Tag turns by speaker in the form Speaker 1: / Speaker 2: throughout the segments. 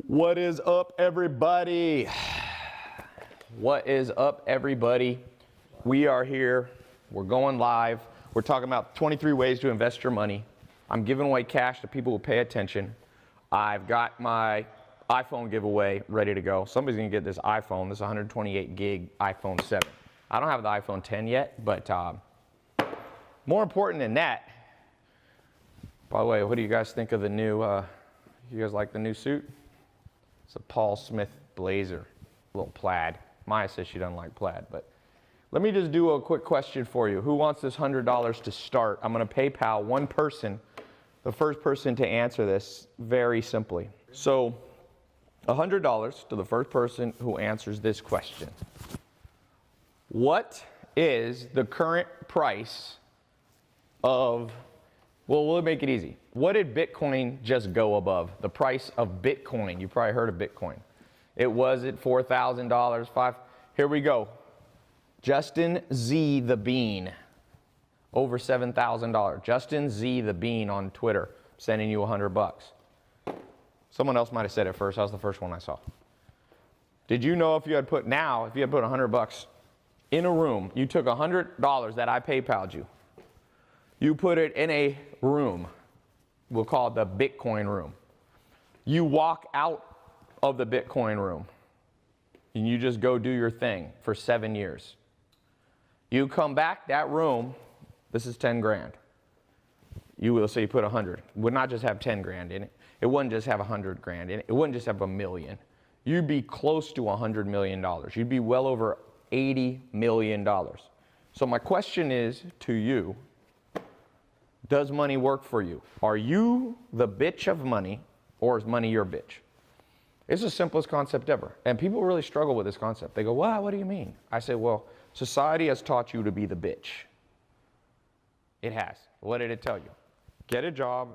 Speaker 1: What is up, everybody? What is up, everybody? We are here. We're going live. We're talking about 23 ways to invest your money. I'm giving away cash to people who pay attention. I've got my iPhone giveaway ready to go. Somebody's going to get this iPhone, this 128 gig iPhone 7. I don't have the iPhone 10 yet, but more important than that, by the way, what do you guys think of the new, you guys like the new suit? It's a Paul Smith blazer, a little plaid. Maya says she doesn't like plaid, but let me just do a quick question for you. Who wants this $100 to start? I'm going to PayPal one person, the first person to answer this very simply. So $100 to the first person who answers this question. What is the current price of, well, we'll make it easy. What did Bitcoin just go above? The price of Bitcoin. You probably heard of Bitcoin. It was at $4,000, here we go. Justin Z the Bean, over $7,000. Justin Z the Bean on Twitter, sending you $100. Someone else might have said it first. That was the first one I saw. Did you know if you had put $100 in a room, you took $100 that I PayPal'd you, you put it in a room, we'll call it the Bitcoin room. You walk out of the Bitcoin room and you just go do your thing for 7 years. You come back, that room, this is 10 grand. You will say you put 100. Would not just have 10 grand in it. It wouldn't just have 100 grand in it. It wouldn't just have $1 million. You'd be close to $100 million. You'd be well over $80 million. So my question is to you, does money work for you? Are you the bitch of money, or is money your bitch? It's the simplest concept ever. And people really struggle with this concept. They go, wow, what do you mean? I say, well, society has taught you to be the bitch. It has. What did it tell you? Get a job,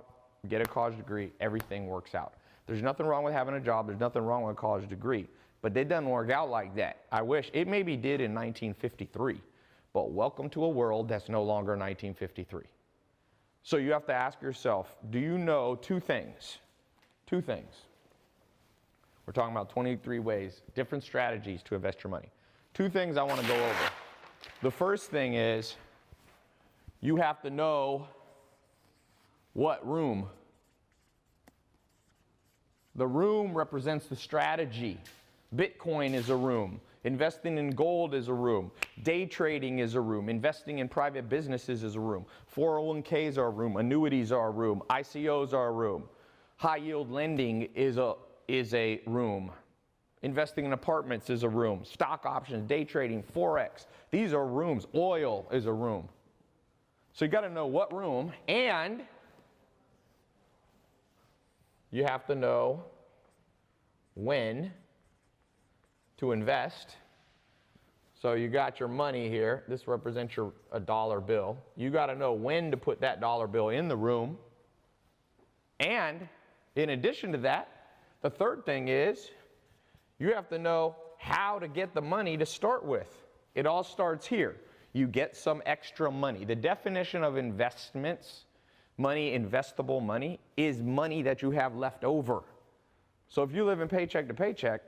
Speaker 1: get a college degree, everything works out. There's nothing wrong with having a job. There's nothing wrong with a college degree. But it doesn't work out like that. I wish. It maybe did in 1953. But welcome to a world that's no longer 1953. So you have to ask yourself, do you know two things? Two things. We're talking about 23 ways, different strategies to invest your money. Two things I want to go over. The first thing is you have to know what room. The room represents the strategy. Bitcoin is a room. Investing in gold is a room. Day trading is a room. Investing in private businesses is a room. 401ks are a room. Annuities are a room. ICOs are a room. High yield lending is a room. Investing in apartments is a room. Stock options, day trading, Forex. These are rooms. Oil is a room. So you got to know what room, and you have to know when to invest. So you got your money here. This represents a dollar bill. You got to know when to put that dollar bill in the room. And in addition to that, the third thing is you have to know how to get the money to start with. It all starts here. You get some extra money. The definition of investments, money, investable money, is money that you have left over. So if you live in paycheck to paycheck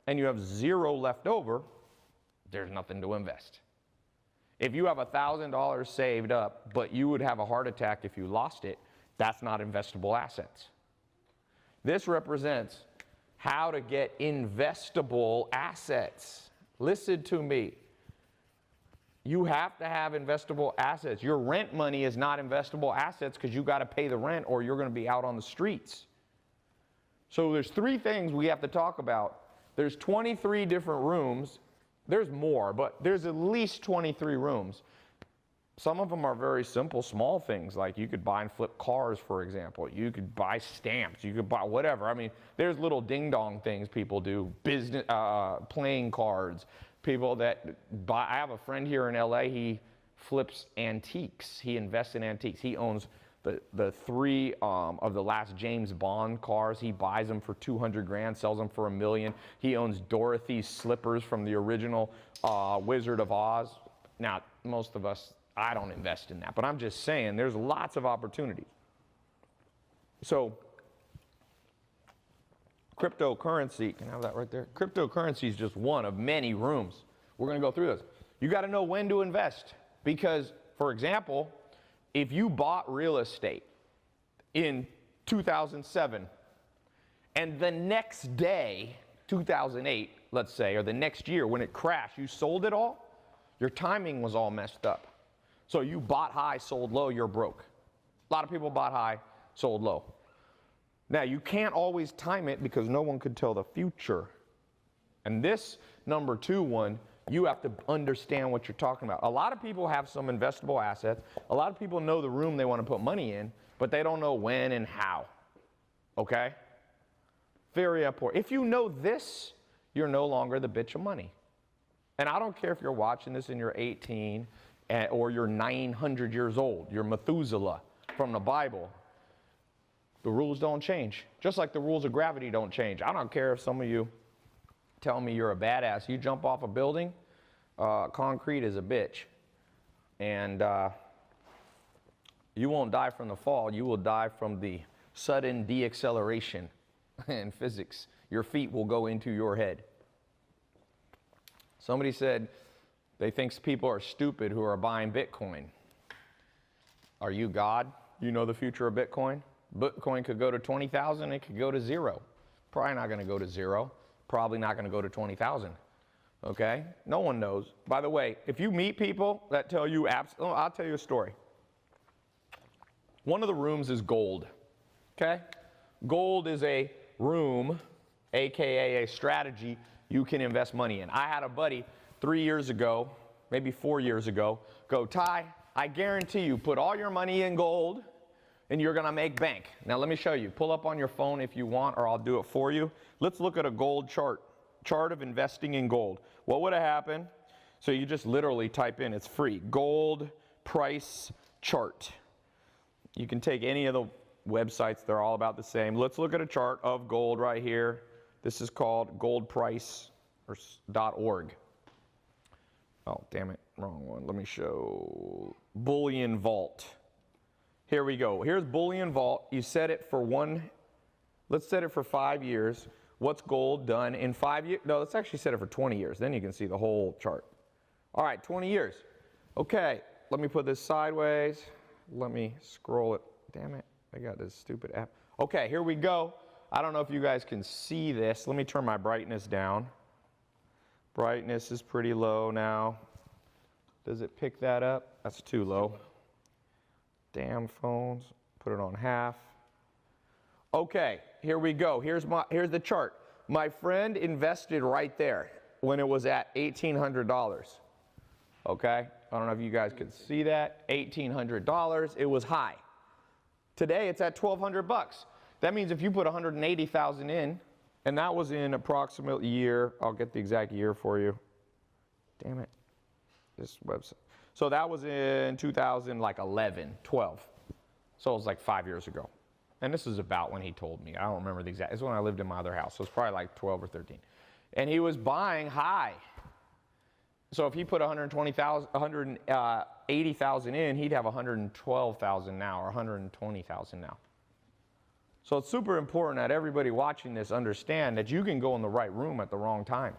Speaker 1: and you have zero left over, there's nothing to invest. If you have $1,000 saved up, but you would have a heart attack if you lost it, that's not investable assets. This represents how to get investable assets. Listen to me. You have to have investable assets. Your rent money is not investable assets because you got to pay the rent or you're going to be out on the streets. So there's three things we have to talk about. There's 23 different rooms. There's more, but there's at least 23 rooms. Some of them are very simple, small things, like you could buy and flip cars, for example. You could buy stamps. You could buy whatever. I mean, there's little ding-dong things people do, business, playing cards. People that buy, I have a friend here in LA, he flips antiques. He invests in antiques. He owns the three of the last James Bond cars. He buys them for 200 grand, sells them for $1 million. He owns Dorothy's slippers from the original Wizard of Oz. Now, most of us, I don't invest in that, but I'm just saying there's lots of opportunities. So cryptocurrency, can I have that right there? Cryptocurrency is just one of many rooms. We're going to go through this. You got to know when to invest because, for example, if you bought real estate in 2007 and the next day, 2008, let's say, or the next year when it crashed, you sold it all, your timing was all messed up. So you bought high, sold low, you're broke. A lot of people bought high, sold low. Now, you can't always time it because no one could tell the future. And this number 2 one, you have to understand what you're talking about. A lot of people have some investable assets. A lot of people know the room they want to put money in, but they don't know when and how. Okay? Very important. If you know this, you're no longer the bitch of money. And I don't care if you're watching this and you're 18 or you're 900 years old. You're Methuselah from the Bible. The rules don't change. Just like the rules of gravity don't change. I don't care if some of you tell me you're a badass. You jump off a building, concrete is a bitch. And you won't die from the fall. You will die from the sudden deacceleration in physics. Your feet will go into your head. Somebody said they think people are stupid who are buying Bitcoin. Are you God? You know the future of Bitcoin? Bitcoin could go to 20,000, it could go to 0. Probably not going to go to 0. Probably not going to go to 20,000. Okay? No one knows. By the way, if you meet people that tell you, I'll tell you a story. One of the rooms is gold. Okay? Gold is a room, aka a strategy you can invest money in. I had a buddy 3 years ago, maybe 4 years ago, go, Tai, I guarantee you put all your money in gold and you're going to make bank. Now let me show you. Pull up on your phone if you want, or I'll do it for you. Let's look at a gold chart of investing in gold. What would have happened? So you just literally type in, it's free, gold price chart. You can take any of the websites, they're all about the same. Let's look at a chart of gold right here. This is called goldprice.org. Oh, damn it, wrong one. Let me show Bullion Vault. Here we go. Here's Bullion Vault. You set it for let's set it for 5 years. What's gold done in 5 years? No, let's actually set it for 20 years. Then you can see the whole chart. All right, 20 years. Okay, let me put this sideways. Let me scroll it. Damn it, I got this stupid app. Okay, here we go. I don't know if you guys can see this. Let me turn my brightness down. Brightness is pretty low now. Does it pick that up? That's too low. Damn phones. Put it on half. Okay, here we go. Here's the chart. My friend invested right there when it was at $1,800. Okay? I don't know if you guys could see that. $1,800. It was high. Today it's at $1,200. That means if you put 180,000 in, and that was in approximate year, I'll get the exact year for you. Damn it. This website. So that was in 2011, 12. So it was like 5 years ago. And this is about when he told me. I don't remember the exact. It's when I lived in my other house. So it's probably like 12 or 13. And he was buying high. So if he put 180,000 in, he'd have 112,000 now or 120,000 now. So it's super important that everybody watching this understand that you can go in the right room at the wrong time.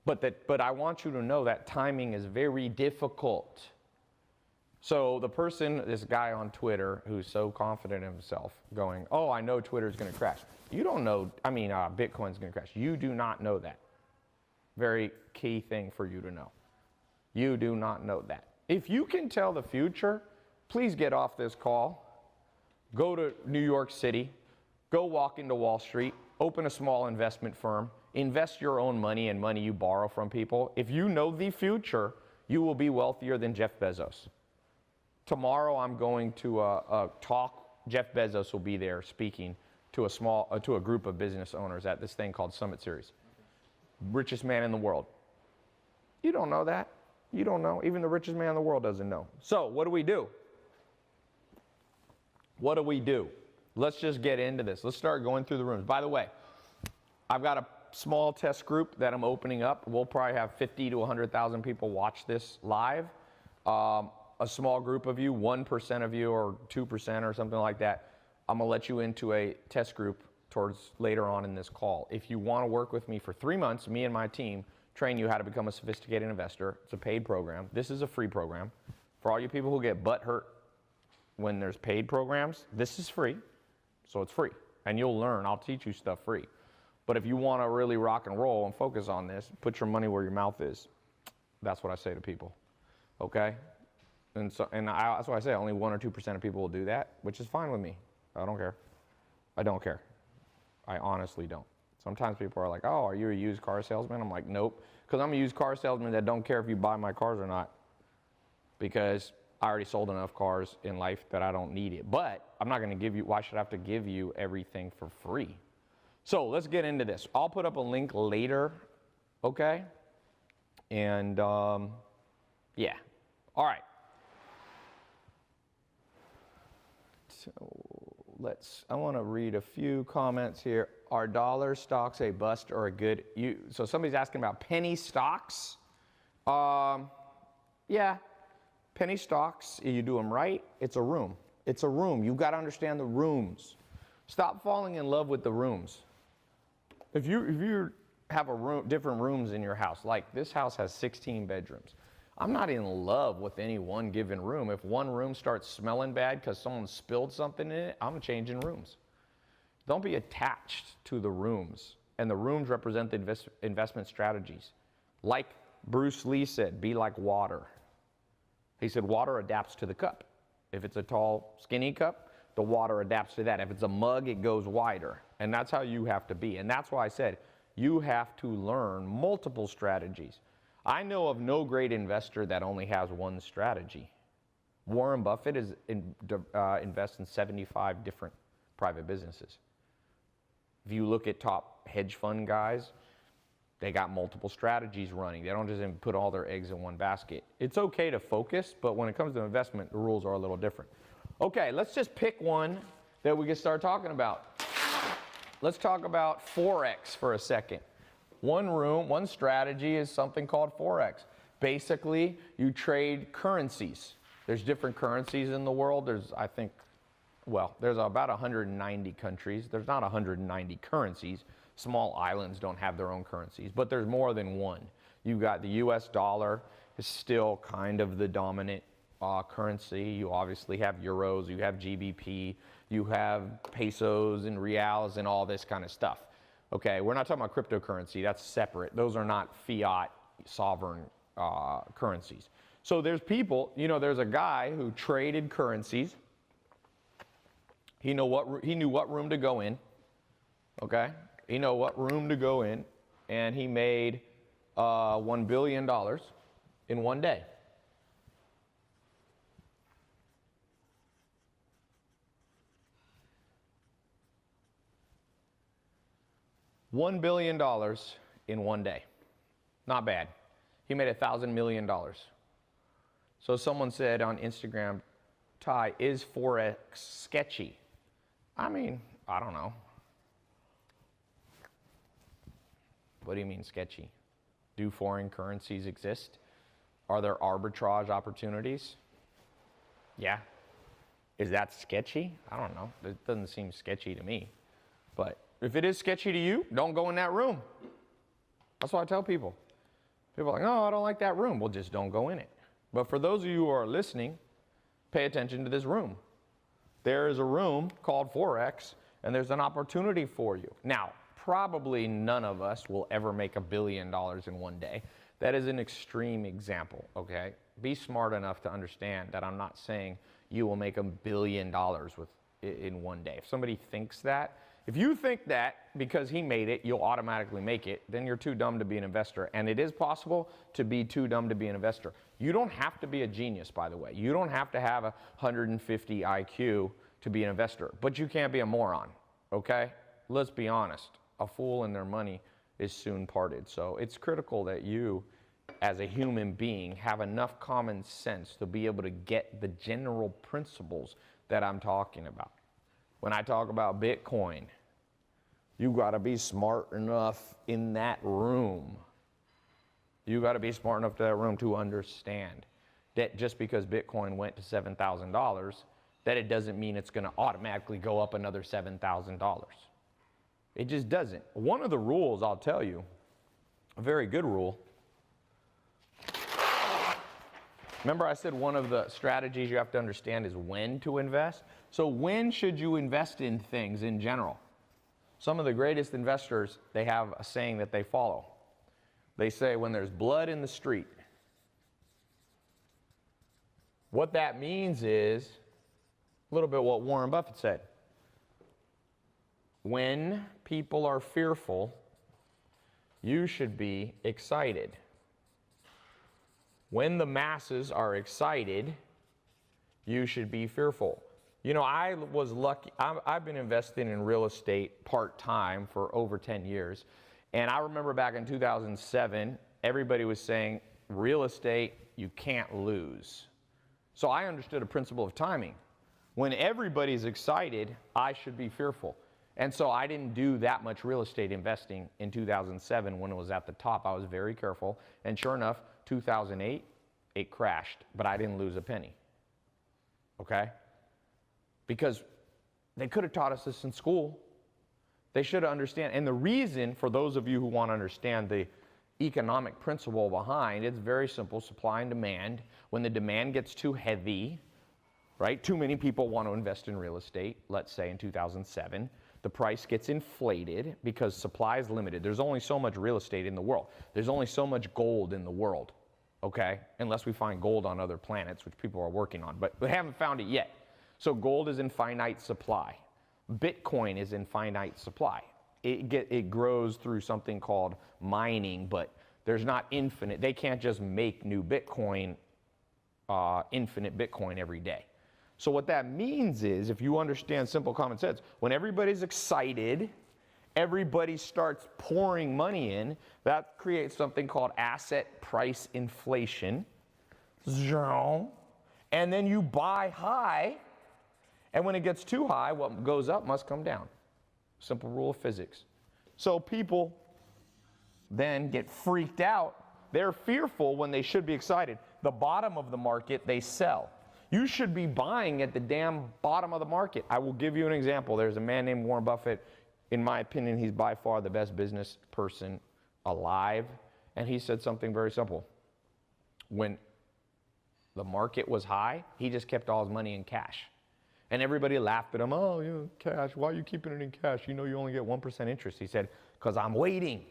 Speaker 1: But I want you to know that timing is very difficult. So the person, this guy on Twitter who's so confident in himself going, oh, I know Twitter's going to crash. You don't know, Bitcoin's going to crash. You do not know that. Very key thing for you to know. You do not know that. If you can tell the future, please get off this call. Go to New York City. Go walk into Wall Street. Open a small investment firm. Invest your own money and money you borrow from people. If you know the future, you will be wealthier than Jeff Bezos. Tomorrow I'm going to a talk. Jeff Bezos will be there speaking to a group of business owners at this thing called Summit Series. Richest man in the world. You don't know that. You don't know. Even the richest man in the world doesn't know. So what do we do? What do we do? Let's just get into this. Let's start going through the rooms. By the way, I've got a small test group that I'm opening up. We'll probably have 50 to 100,000 people watch this live. a small group of you, 1% of you or 2% or something like that, I'm gonna let you into a test group towards later on in this call. If you wanna work with me for 3 months, me and my team train you how to become a sophisticated investor. It's a paid program. This is a free program. For all you people who get butt hurt when there's paid programs, this is free, so it's free. And you'll learn, I'll teach you stuff free. But if you wanna really rock and roll and focus on this, put your money where your mouth is. That's what I say to people, okay? That's why I say only 1 or 2% of people will do that, which is fine with me. I don't care. I don't care. I honestly don't. Sometimes people are like, oh, are you a used car salesman? I'm like, nope. Because I'm a used car salesman that don't care if you buy my cars or not. Because I already sold enough cars in life that I don't need it. But I'm not going to give you, why should I have to give you everything for free? So let's get into this. I'll put up a link later, okay? And yeah, all right. So I want to read a few comments here. Are dollar stocks a bust or a good? So somebody's asking about penny stocks. Yeah, penny stocks, you do them right, it's a room. It's a room. You've got to understand the rooms. Stop falling in love with the rooms. If you have different rooms in your house, like this house has 16 bedrooms. I'm not in love with any one given room. If one room starts smelling bad because someone spilled something in it, I'm changing rooms. Don't be attached to the rooms. And the rooms represent the investment strategies. Like Bruce Lee said, be like water. He said water adapts to the cup. If it's a tall, skinny cup, the water adapts to that. If it's a mug, it goes wider. And that's how you have to be. And that's why I said you have to learn multiple strategies. I know of no great investor that only has one strategy. Warren Buffett invests in 75 different private businesses. If you look at top hedge fund guys, they got multiple strategies running. They don't just put all their eggs in one basket. It's okay to focus, but when it comes to investment, the rules are a little different. Okay, let's just pick one that we can start talking about. Let's talk about Forex for a second. One strategy is something called Forex. Basically, you trade currencies. There's different currencies in the world. There's about 190 countries. There's not 190 currencies. Small islands don't have their own currencies, but there's more than one. You've got the US dollar is still kind of the dominant currency. You obviously have euros, you have GBP, you have pesos and reals and all this kind of stuff. Okay, we're not talking about cryptocurrency, that's separate. Those are not fiat sovereign currencies. So there's people, there's a guy who traded currencies. He knew what room to go in, okay? He knew what room to go in, and he made $1 billion in one day. $1 billion in one day. Not bad. He made $1,000 million. So someone said on Instagram, Tai, is Forex sketchy? I mean, I don't know. What do you mean sketchy? Do foreign currencies exist? Are there arbitrage opportunities? Yeah. Is that sketchy? I don't know. It doesn't seem sketchy to me. But if it is sketchy to you, don't go in that room. That's what I tell people. People are like, no, I don't like that room. Well, just don't go in it. But for those of you who are listening, pay attention to this room. There is a room called Forex, and there's an opportunity for you. Now, probably none of us will ever make $1 billion in one day. That is an extreme example, okay? Be smart enough to understand that I'm not saying you will make $1 billion in one day. If somebody thinks that, if you think that because he made it, you'll automatically make it, then you're too dumb to be an investor. And it is possible to be too dumb to be an investor. You don't have to be a genius, by the way. You don't have to have 150 IQ to be an investor, but you can't be a moron, okay? Let's be honest. A fool and their money is soon parted. So it's critical that you, as a human being, have enough common sense to be able to get the general principles that I'm talking about. When I talk about Bitcoin, you got to be smart enough in that room. You got to be smart enough to that room to understand that just because Bitcoin went to $7,000, that it doesn't mean it's going to automatically go up another $7,000. It just doesn't. One of the rules, I'll tell you, a very good rule. Remember I said one of the strategies you have to understand is when to invest? So when should you invest in things in general? Some of the greatest investors, they have a saying that they follow. They say when there's blood in the street. What that means is a little bit what Warren Buffett said. When people are fearful, you should be excited. When the masses are excited, you should be fearful. You know, I was lucky. I've been investing in real estate part-time for over 10 years. And I remember back in 2007, everybody was saying, real estate, you can't lose. So I understood a principle of timing. When everybody's excited, I should be fearful. And so I didn't do that much real estate investing in 2007 when it was at the top. I was very careful. And sure enough, 2008, it crashed, but I didn't lose a penny. Okay? Because they could have taught us this in school. They should understand. And the reason, for those of you who want to understand the economic principle behind, it's very simple, supply and demand. When the demand gets too heavy, right, too many people want to invest in real estate, let's say in 2007, the price gets inflated because supply is limited. There's only so much real estate in the world. There's only so much gold in the world, okay? Unless we find gold on other planets, which people are working on, but we haven't found it yet. So gold is in finite supply. Bitcoin is in finite supply. It grows through something called mining, but there's not infinite. They can't just make new Bitcoin, infinite Bitcoin every day. So what that means is, if you understand simple common sense, when everybody's excited, everybody starts pouring money in, that creates something called asset price inflation. And then you buy high, and when it gets too high, what goes up must come down. Simple rule of physics. So people then get freaked out. They're fearful when they should be excited. The bottom of the market, they sell. You should be buying at the damn bottom of the market. I will give you an example. There's a man named Warren Buffett. In my opinion, he's by far the best business person alive. And he said something very simple. When the market was high, he just kept all his money in cash. And everybody laughed at him. Oh, you know, cash. Why are you keeping it in cash? You know you only get 1% interest. He said, because I'm waiting.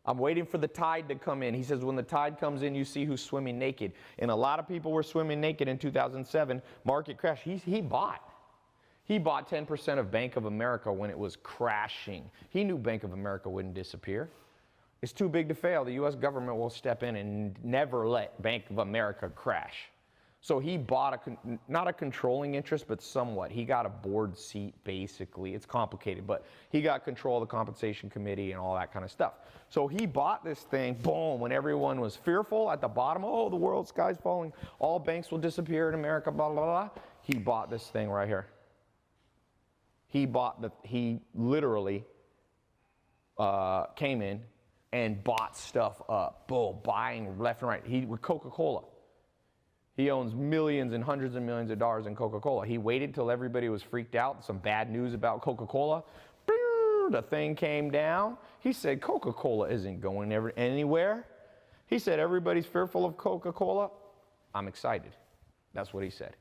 Speaker 1: I'm waiting for the tide to come in. He says, when the tide comes in, you see who's swimming naked. And a lot of people were swimming naked in 2007. Market crash. He bought. He bought 10% of Bank of America when it was crashing. He knew Bank of America wouldn't disappear. It's too big to fail. The U.S. government will step in and never let Bank of America crash. So he bought not a controlling interest, but somewhat. He got a board seat, basically. It's complicated, but he got control of the compensation committee and all that kind of stuff. So he bought this thing, boom, when everyone was fearful at the bottom. Oh, the world, sky's falling. All banks will disappear in America, blah, blah, blah. He bought this thing right here. He literally came in and bought stuff up. Boom, buying left and right. With Coca-Cola. He owns millions and hundreds of millions of dollars in Coca-Cola. He waited till everybody was freaked out, some bad news about Coca-Cola. The thing came down. He said, Coca-Cola isn't going anywhere. He said, everybody's fearful of Coca-Cola. I'm excited. That's what he said.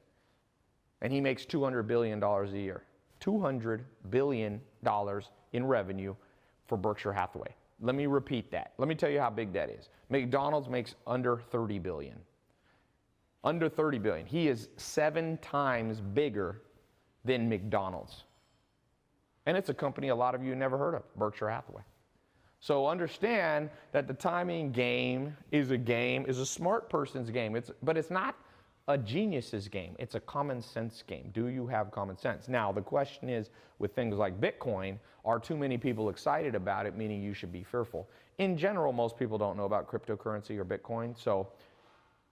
Speaker 1: And he makes $200 billion a year. $200 billion in revenue for Berkshire Hathaway. Let me repeat that. Let me tell you how big that is. McDonald's makes under $30 billion. Under $30 billion. He is 7 times bigger than McDonald's. And it's a company a lot of you never heard of, Berkshire Hathaway. So understand that the timing game is a smart person's game. But it's not a genius's game. It's a common sense game. Do you have common sense? Now, the question is, with things like Bitcoin, are too many people excited about it, meaning you should be fearful? In general, most people don't know about cryptocurrency or Bitcoin, so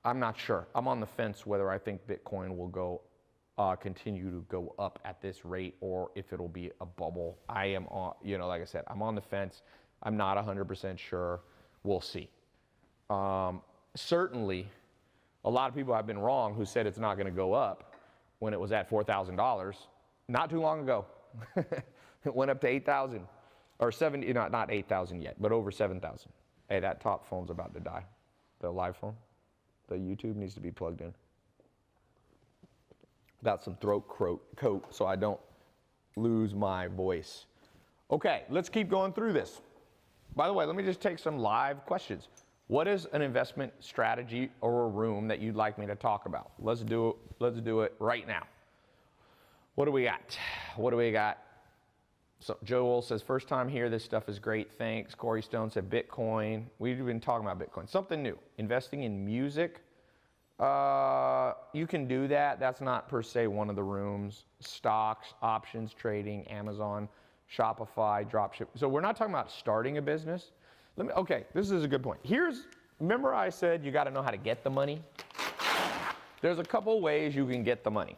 Speaker 1: I'm not sure. I'm on the fence whether I think Bitcoin will continue to go up at this rate or if it'll be a bubble. I am on, like I said, I'm on the fence. I'm not 100% sure. We'll see. Certainly, A lot of people have been wrong who said it's not going to go up when it was at $4,000 not too long ago. It went up to 8,000 or 70, not 8,000 yet, but over 7,000. Hey, that top phone's about to die. The live phone, the YouTube needs to be plugged in. Got some throat coat so I don't lose my voice. Okay, let's keep going through this. By the way, let me just take some live questions. What is an investment strategy or a room that you'd like me to talk about? Let's do it right now. What do we got? What do we got? So Joel says, first time here, this stuff is great, thanks. Corey Stone said Bitcoin. We've been talking about Bitcoin. Something new, investing in music. You can do that. That's not per se one of the rooms. Stocks, options, trading, Amazon, Shopify, dropship. So we're not talking about starting a business. Okay, this is a good point. Remember I said you got to know how to get the money? There's a couple ways you can get the money,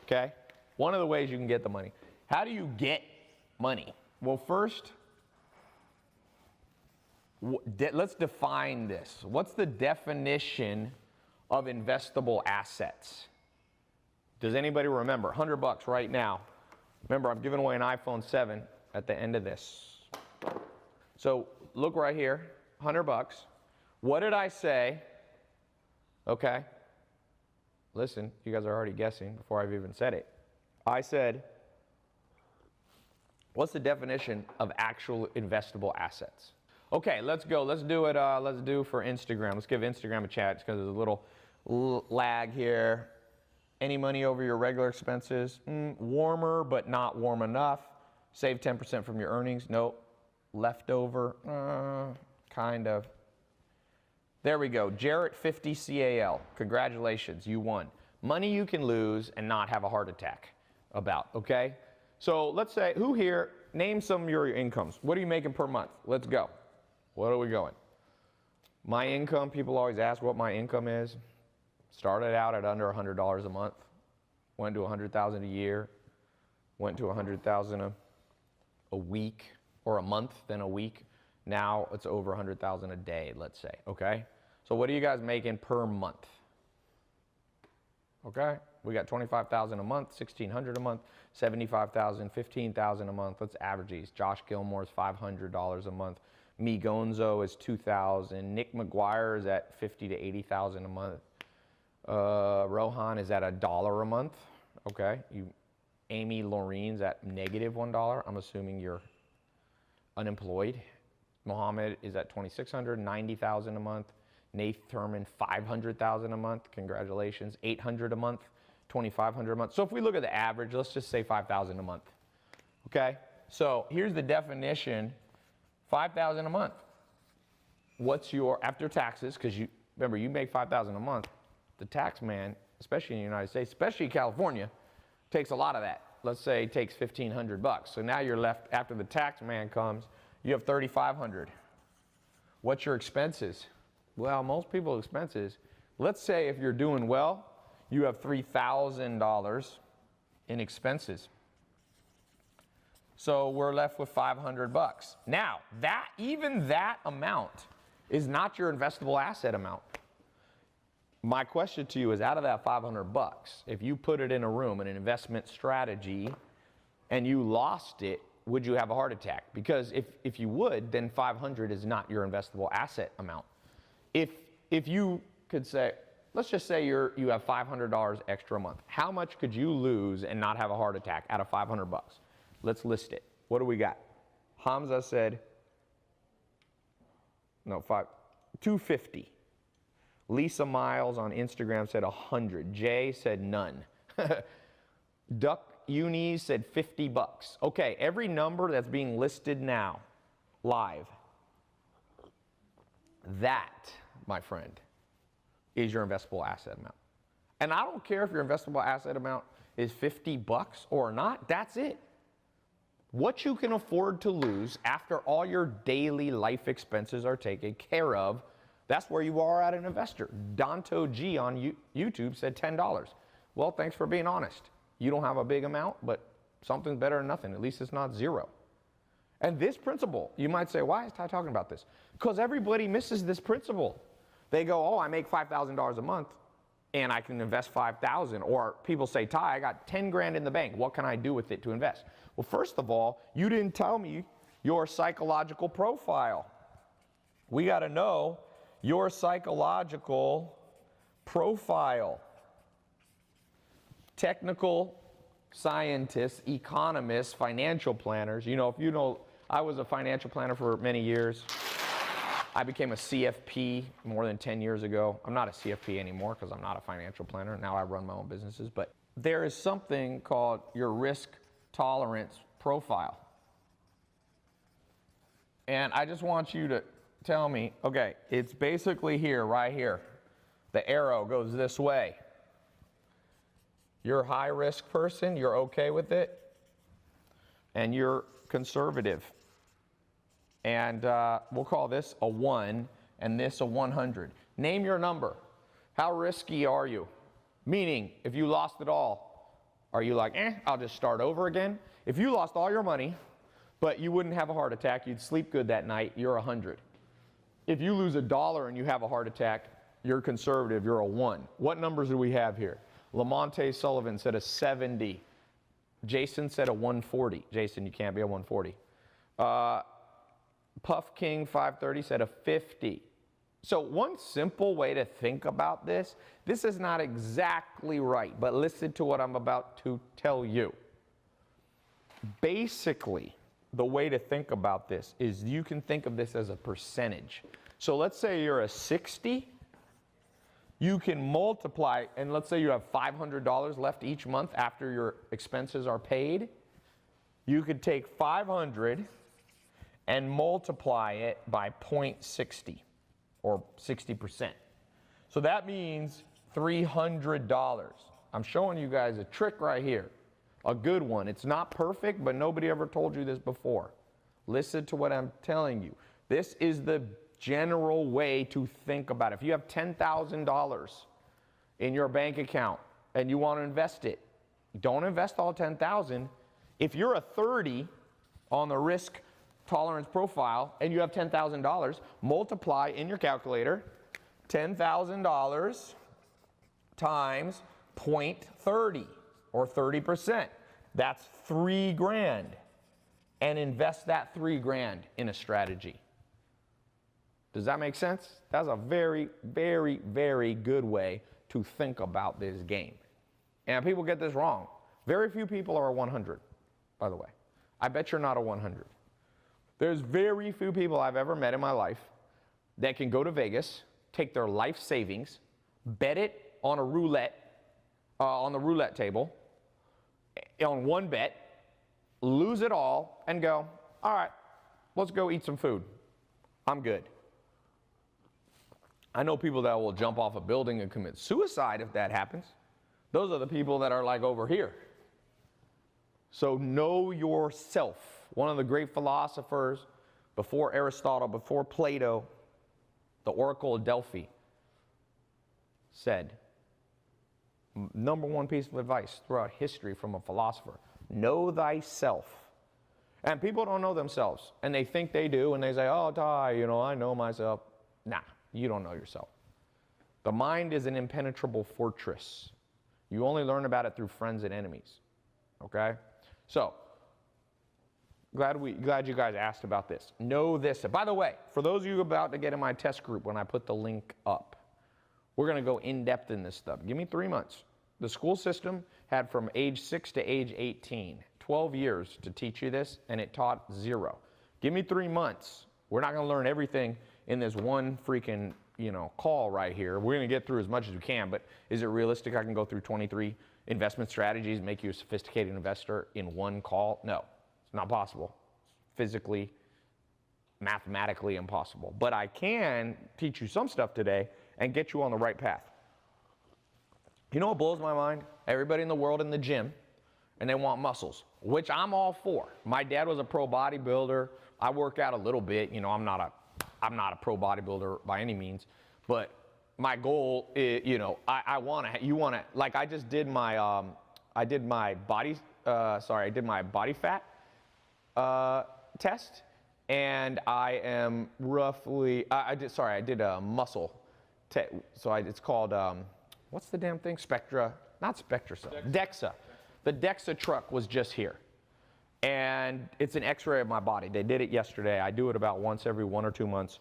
Speaker 1: okay? One of the ways you can get the money. How do you get money? Well, first, let's define this. What's the definition of investable assets? Does anybody remember? $100 right now. Remember, I'm giving away an iPhone 7 at the end of this. So look right here, $100. What did I say? Okay. Listen, you guys are already guessing before I've even said it. I said, what's the definition of actual investable assets? Okay, let's go. Let's do it. Let's do for Instagram. Let's give Instagram a chat because there's a little lag here. Any money over your regular expenses? Warmer, but not warm enough. Save 10% from your earnings? Nope. Leftover? Kind of. There we go. Jarrett 50 CAL. Congratulations, you won. Money you can lose and not have a heart attack about, okay? So let's say, who here, name some of your incomes. What are you making per month? Let's go. What are we going? My income, people always ask what my income is. Started out at under $100 a month. Went to $100,000 a year. Went to $100,000 a week or a month, then a week. Now it's over $100,000 a day, let's say, okay? So what are you guys making per month? Okay, we got $25,000 a month, $1,600 a month, $75,000, $15,000 a month. Let's average these. Josh Gilmore's $500 a month. Me Gonzo is $2,000. Nick McGuire is at $50,000 to $80,000 a month. Rohan is at $1 a month. Okay, Amy Laurene's at -$1. I'm assuming you're unemployed. Mohammed is at $2,600, $90,000 a month. Nath Thurman, $500,000 a month. Congratulations. $800 a month, $2,500 a month. So if we look at the average, let's just say $5,000 a month. Okay? So here's the definition. $5,000 a month. What's your, after taxes, because remember, you make $5,000 a month, the tax man, especially in the United States, especially California, takes a lot of that. Let's say it takes $1,500. So now you're left, after the tax man comes, you have $3,500. What's your expenses? Well, most people's expenses, let's say if you're doing well, you have $3,000 in expenses. So we're left with $500. Now, even that amount is not your investable asset amount. My question to you is, out of that $500, if you put it in a room, an investment strategy, and you lost it, would you have a heart attack? Because if you would, then 500 is not your investable asset amount. If you could say, let's just say you have $500 extra a month, how much could you lose and not have a heart attack out of $500? Let's list it. What do we got? Hamza said, no, $250. Lisa Miles on Instagram said 100. Jay said none. Duck Unis said $50. Okay, every number that's being listed now, live, that, my friend, is your investable asset amount. And I don't care if your investable asset amount is $50 or not, that's it. What you can afford to lose after all your daily life expenses are taken care of, that's where you are at an investor. Donto G on YouTube said $10. Well, thanks for being honest. You don't have a big amount, but something's better than nothing. At least it's not zero. And this principle, you might say, why is Ty talking about this? Because everybody misses this principle. They go, oh, I make $5,000 a month. and I can invest 5,000. Or people say, Tai, I got 10 grand in the bank. What can I do with it to invest? Well, first of all, you didn't tell me your psychological profile. We got to know your psychological profile. Technical scientists, economists, financial planners. You know, if you know, I was a financial planner for many years. I became a CFP more than 10 years ago. I'm not a CFP anymore because I'm not a financial planner. Now I run my own businesses. But there is something called your risk tolerance profile. And I just want you to tell me, okay, it's basically here, right here. The arrow goes this way. You're a high risk person, you're okay with it, and you're conservative. And we'll call this a 1 and this a 100. Name your number. How risky are you? Meaning, if you lost it all, are you like, I'll just start over again? If you lost all your money, but you wouldn't have a heart attack, you'd sleep good that night, you're a 100. If you lose $1 and you have a heart attack, you're conservative, you're a 1. What numbers do we have here? Lamonte Sullivan said a 70. Jason said a 140. Jason, you can't be a 140. Puff King 530 said a 50. So one simple way to think about this is not exactly right, but listen to what I'm about to tell you. Basically, the way to think about this is you can think of this as a percentage. So let's say you're a 60. You can multiply, and let's say you have $500 left each month after your expenses are paid. You could take 500 and multiply it by 0.60 or 60%. So that means $300. I'm showing you guys a trick right here, a good one. It's not perfect, but nobody ever told you this before. Listen to what I'm telling you. This is the general way to think about it. If you have $10,000 in your bank account and you want to invest it, don't invest all $10,000. If you're a 30 on the risk tolerance profile and you have $10,000, multiply in your calculator $10,000 times 0.30 or 30%. That's $3 grand. And invest that $3 grand in a strategy. Does that make sense? That's a very, very, very good way to think about this game. And people get this wrong. Very few people are a 100, by the way. I bet you're not a 100. There's very few people I've ever met in my life that can go to Vegas, take their life savings, bet it on a roulette, on the roulette table, on one bet, lose it all, and go, all right, let's go eat some food. I'm good. I know people that will jump off a building and commit suicide if that happens. Those are the people that are like over here. So know yourself. One of the great philosophers before Aristotle, before Plato, the Oracle of Delphi, said, number one piece of advice throughout history from a philosopher, know thyself. And people don't know themselves, and they think they do, and they say, oh, Tai, I know myself. Nah, you don't know yourself. The mind is an impenetrable fortress. You only learn about it through friends and enemies, okay? So, glad you guys asked about this. Know this. By the way, for those of you about to get in my test group when I put the link up, we're going to go in depth in this stuff. Give me 3 months. The school system had from age 6 to age 18, 12 years to teach you this, and it taught 0. Give me 3 months. We're not going to learn everything in this one freaking, call right here. We're going to get through as much as we can, but is it realistic I can go through 23 investment strategies, make you a sophisticated investor in one call? No, it's not possible. Physically, mathematically impossible. But I can teach you some stuff today and get you on the right path. You know what blows my mind? Everybody in the world in the gym, and they want muscles, which I'm all for. My dad was a pro bodybuilder. I work out a little bit. I'm not a pro bodybuilder by any means, but my goal is, like I just did my, I did my body fat test, and I am roughly, I did a muscle test. So it's called, what's the damn thing? Spectra, not Spectra, DEXA. The DEXA truck was just here. And it's an x-ray of my body. They did it yesterday. I do it about once every 1 or 2 months.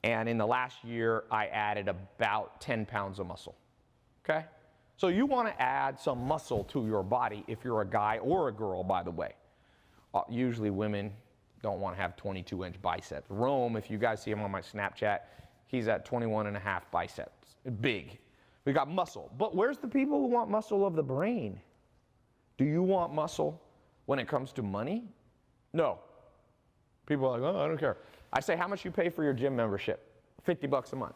Speaker 1: And in the last year, I added about 10 pounds of muscle, okay? So you want to add some muscle to your body if you're a guy or a girl, by the way. Usually women don't want to have 22-inch biceps. Rome, if you guys see him on my Snapchat, he's at 21.5 biceps, big. We got muscle. But where's the people who want muscle of the brain? Do you want muscle when it comes to money? No. People are like, oh, I don't care. I say, how much you pay for your gym membership? $50 a month.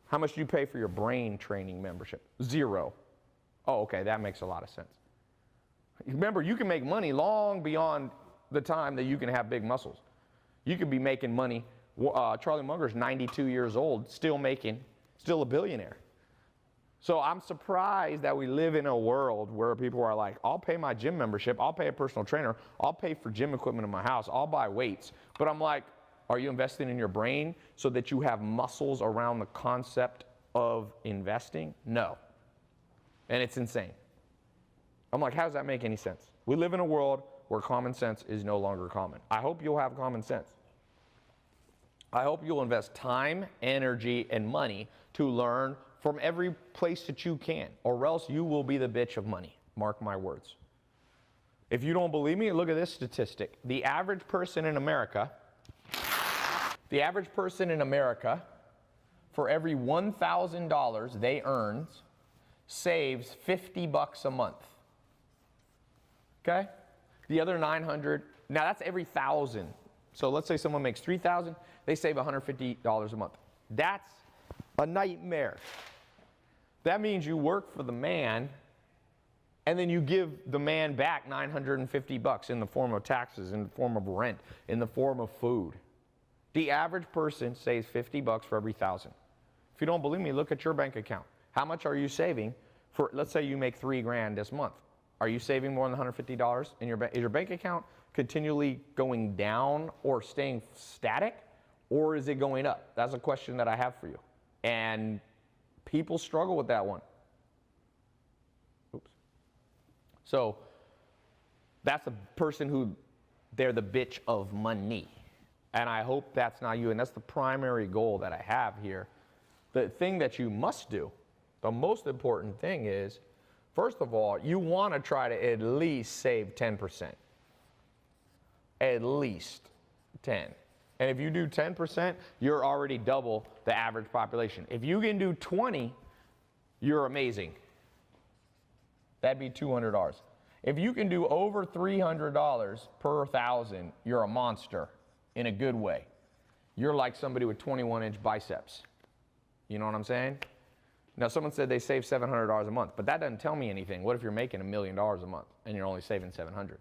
Speaker 1: How much do you pay for your brain training membership? $0. Oh, okay, that makes a lot of sense. Remember, you can make money long beyond the time that you can have big muscles. You could be making money. Charlie Munger's 92 years old, still a billionaire. So I'm surprised that we live in a world where people are like, I'll pay my gym membership, I'll pay a personal trainer, I'll pay for gym equipment in my house, I'll buy weights. But I'm like, are you investing in your brain so that you have muscles around the concept of investing? No. And it's insane. I'm like, how does that make any sense? We live in a world where common sense is no longer common. I hope you'll have common sense. I hope you'll invest time, energy, and money to learn from every place that you can, or else you will be the bitch of money. Mark my words. If you don't believe me, look at this statistic. The average person in America, for every $1,000 they earn, saves $50 a month. Okay? The other 900, now that's every 1,000. So let's say someone makes 3,000, they save $150 a month. That's a nightmare. That means you work for the man, and then you give the man back $950 in the form of taxes, in the form of rent, in the form of food. The average person saves $50 for every 1,000. If you don't believe me, look at your bank account. How much are you saving for, let's say you make $3,000 this month. Are you saving more than $150 in your bank? Is your bank account continually going down or staying static, or is it going up? That's a question that I have for you. And people struggle with that one. Oops. So that's a person who, they're the bitch of money. And I hope that's not you. And that's the primary goal that I have here. The thing that you must do, the most important thing is, first of all, you want to try to at least save 10%. At least 10. And if you do 10%, you're already double the average population. If you can do 20, you're amazing. That'd be $200. If you can do over $300 per 1,000, you're a monster in a good way. You're like somebody with 21-inch biceps. You know what I'm saying? Now, someone said they save $700 a month, but that doesn't tell me anything. What if you're making $1 million a month and you're only saving $700?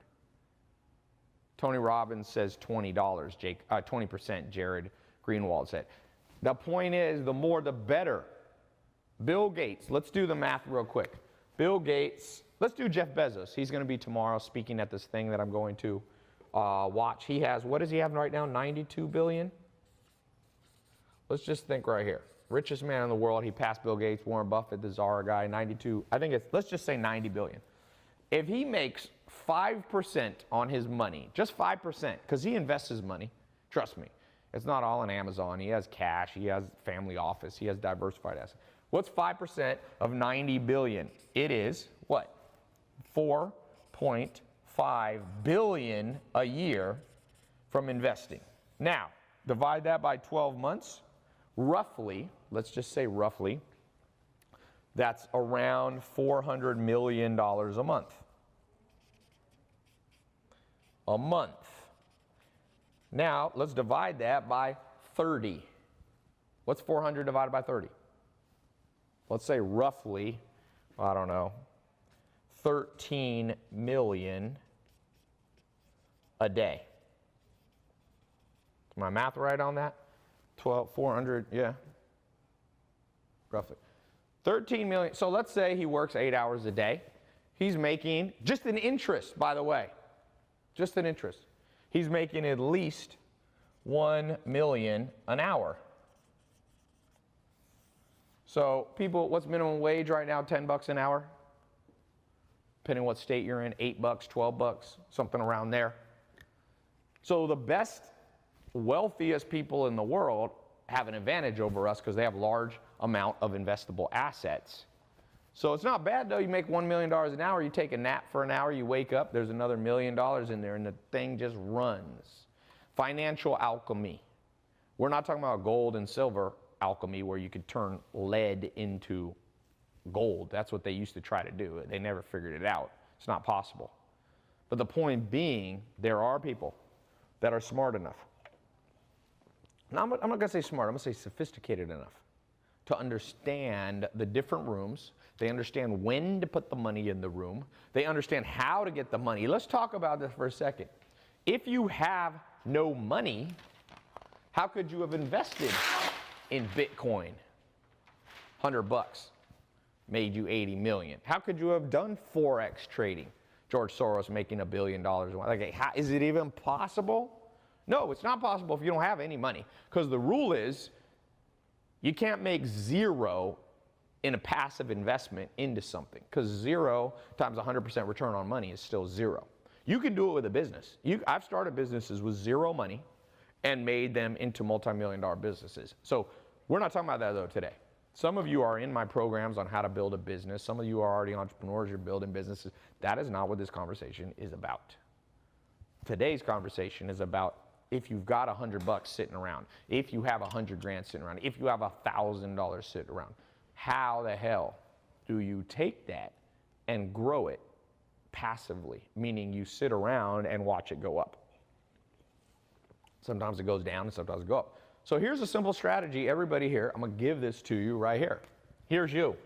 Speaker 1: Tony Robbins says $20, 20%, Jared Greenwald said. The point is, the more the better. Bill Gates, let's do the math real quick. Bill Gates, let's do Jeff Bezos. He's going to be tomorrow speaking at this thing that I'm going to watch. He has, what does he have right now, 92 billion? Let's just think right here. Richest man in the world, he passed Bill Gates, Warren Buffett, the Zara guy, 92, I think it's, let's just say 90 billion. If he makes 5% on his money, just 5%, because he invests his money, trust me, it's not all in Amazon. He has cash, he has family office, he has diversified assets. What's 5% of 90 billion? It is what? 4.5 billion a year from investing. Now, divide that by 12 months, roughly, let's just say roughly, that's around $400 million a month. A month. Now, let's divide that by 30. What's 400 divided by 30? Let's say roughly, I don't know, 13 million a day. Is my math right on that? 400, yeah, roughly. 13 million, so let's say he works 8 hours a day. He's making, just an interest, by the way, just an interest. He's making at least 1 million an hour. So people, what's minimum wage right now? 10 bucks an hour? Depending on what state you're in, 8 bucks, 12 bucks, something around there. So the best, wealthiest people in the world have an advantage over us because they have large amount of investable assets. So it's not bad though. You make $1 million an hour, you take a nap for an hour, you wake up, there's another $1 million in there, and the thing just runs. Financial alchemy. We're not talking about gold and silver alchemy where you could turn lead into gold. That's what they used to try to do. They never figured it out. It's not possible. But the point being, there are people that are smart enough. Now, I'm not going to say smart, I'm going to say sophisticated enough to understand the different rooms. They understand when to put the money in the room. They understand how to get the money. Let's talk about this for a second. If you have no money, how could you have invested in Bitcoin? 100 bucks made you 80 million. How could you have done Forex trading? George Soros making $1 billion. Like, is it even possible? No, it's not possible if you don't have any money. Because the rule is you can't make zero in a passive investment into something. Because 0 times 100% return on money is still 0. You can do it with a business. I've started businesses with 0 money and made them into multi-million-dollar businesses. So we're not talking about that though today. Some of you are in my programs on how to build a business. Some of you are already entrepreneurs, you're building businesses. That is not what this conversation is about. Today's conversation is about if you've got 100 bucks sitting around, if you have 100 grand sitting around, if you have $1,000 sitting around, how the hell do you take that and grow it passively? Meaning you sit around and watch it go up. Sometimes it goes down and sometimes it goes up. So here's a simple strategy, everybody here. I'm going to give this to you right here. Here's you.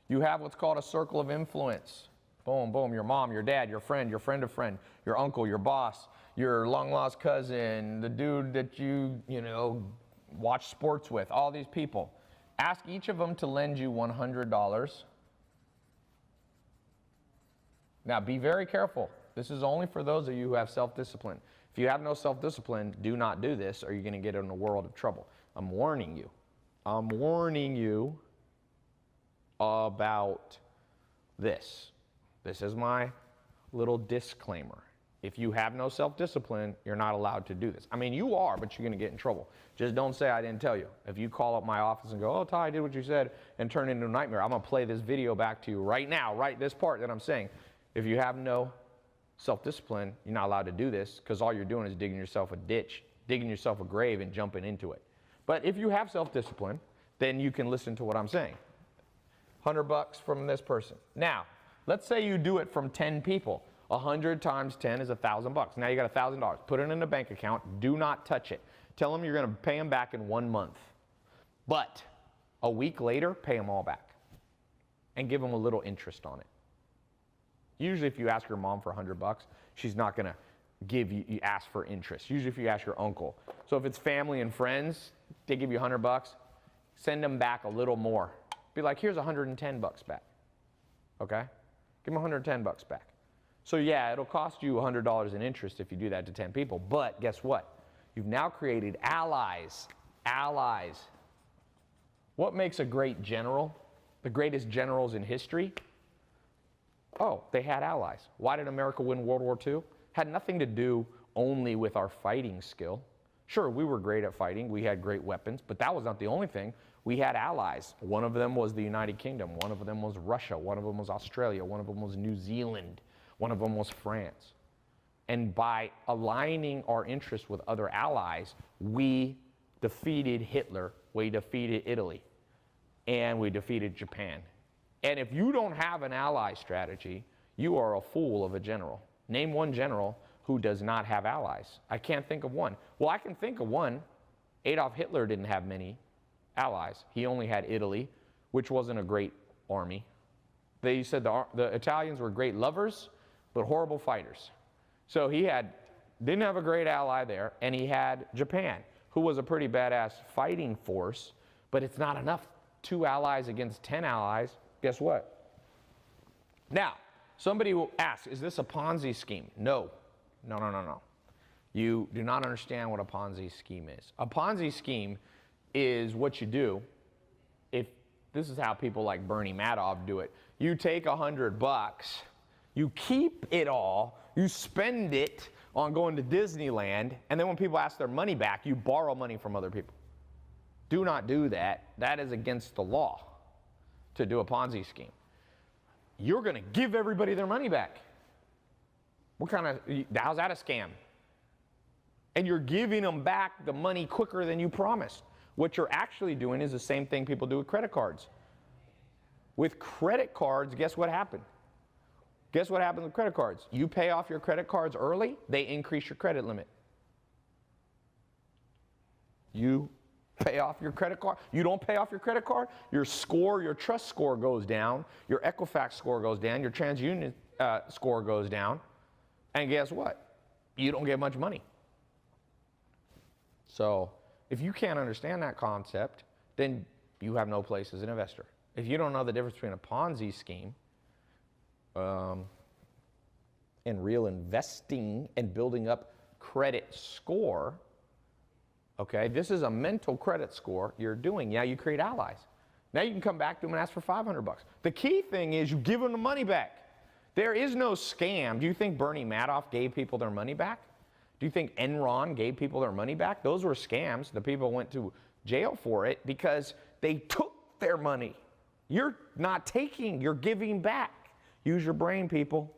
Speaker 1: You have what's called a circle of influence. Boom, boom, your mom, your dad, your friend of friend, your uncle, your boss, your long-lost cousin, the dude that you watch sports with, all these people. Ask each of them to lend you $100. Now be very careful. This is only for those of you who have self-discipline. If you have no self-discipline, do not do this or you're going to get in a world of trouble. I'm warning you. I'm warning you about this. This is my little disclaimer. If you have no self-discipline, you're not allowed to do this. I mean, you are, but you're going to get in trouble. Just don't say I didn't tell you. If you call up my office and go, oh, Ty, I did what you said, and turn it into a nightmare, I'm going to play this video back to you right now, right this part that I'm saying. If you have no self-discipline, you're not allowed to do this because all you're doing is digging yourself a ditch, digging yourself a grave and jumping into it. But if you have self-discipline, then you can listen to what I'm saying. 100 bucks from this person. Now, let's say you do it from 10 people. 100 times 10 is $1,000. Now you got $1,000. Put it in a bank account. Do not touch it. Tell them you're going to pay them back in 1 month. But a week later, pay them all back. And give them a little interest on it. Usually if you ask your mom for 100 bucks, she's not going to give you, ask for interest. Usually if you ask your uncle. So if it's family and friends, they give you 100 bucks, send them back a little more. Be like, here's 110 bucks back. Okay? Give them 110 bucks back. So yeah, it'll cost you $100 in interest if you do that to 10 people. But guess what? You've now created allies. Allies. What makes a great general? The greatest generals in history? Oh, they had allies. Why did America win World War II? Had nothing to do only with our fighting skill. Sure, we were great at fighting. We had great weapons, but that was not the only thing. We had allies. One of them was the United Kingdom. One of them was Russia. One of them was Australia. One of them was New Zealand. One of them was France. And by aligning our interests with other allies, we defeated Hitler. We defeated Italy. And we defeated Japan. And if you don't have an ally strategy, you are a fool of a general. Name one general who does not have allies. I can't think of one. Well, I can think of one. Adolf Hitler didn't have many allies. He only had Italy, which wasn't a great army. They said the Italians were great lovers, but horrible fighters. So he didn't have a great ally there, and he had Japan, who was a pretty badass fighting force, but it's not enough. 2 allies against 10 allies. Guess what? Now, somebody will ask, is this a Ponzi scheme? No. No, no, no, no. You do not understand what a Ponzi scheme is. A Ponzi scheme is what you do if this is how people like Bernie Madoff do it, you take $100, you keep it all, you spend it on going to Disneyland, and then when people ask their money back, you borrow money from other people. Do not do that. That is against the law to do a Ponzi scheme. You're going to give everybody their money back. How's that a scam? And you're giving them back the money quicker than you promised. What you're actually doing is the same thing people do with credit cards. With credit cards, guess what happened? Guess what happens with credit cards? You pay off your credit cards early, they increase your credit limit. You pay off your credit card. You don't pay off your credit card, your score, your trust score goes down, your Equifax score goes down, your TransUnion score goes down, and guess what? You don't get much money. So if you can't understand that concept, then you have no place as an investor. If you don't know the difference between a Ponzi scheme and real investing and building up credit score, okay, this is a mental credit score you're doing. Yeah, you create allies. Now you can come back to them and ask for $500. The key thing is you give them the money back. There is no scam. Do you think Bernie Madoff gave people their money back? Do you think Enron gave people their money back? Those were scams. The people went to jail for it because they took their money. You're not taking, you're giving back. Use your brain, people.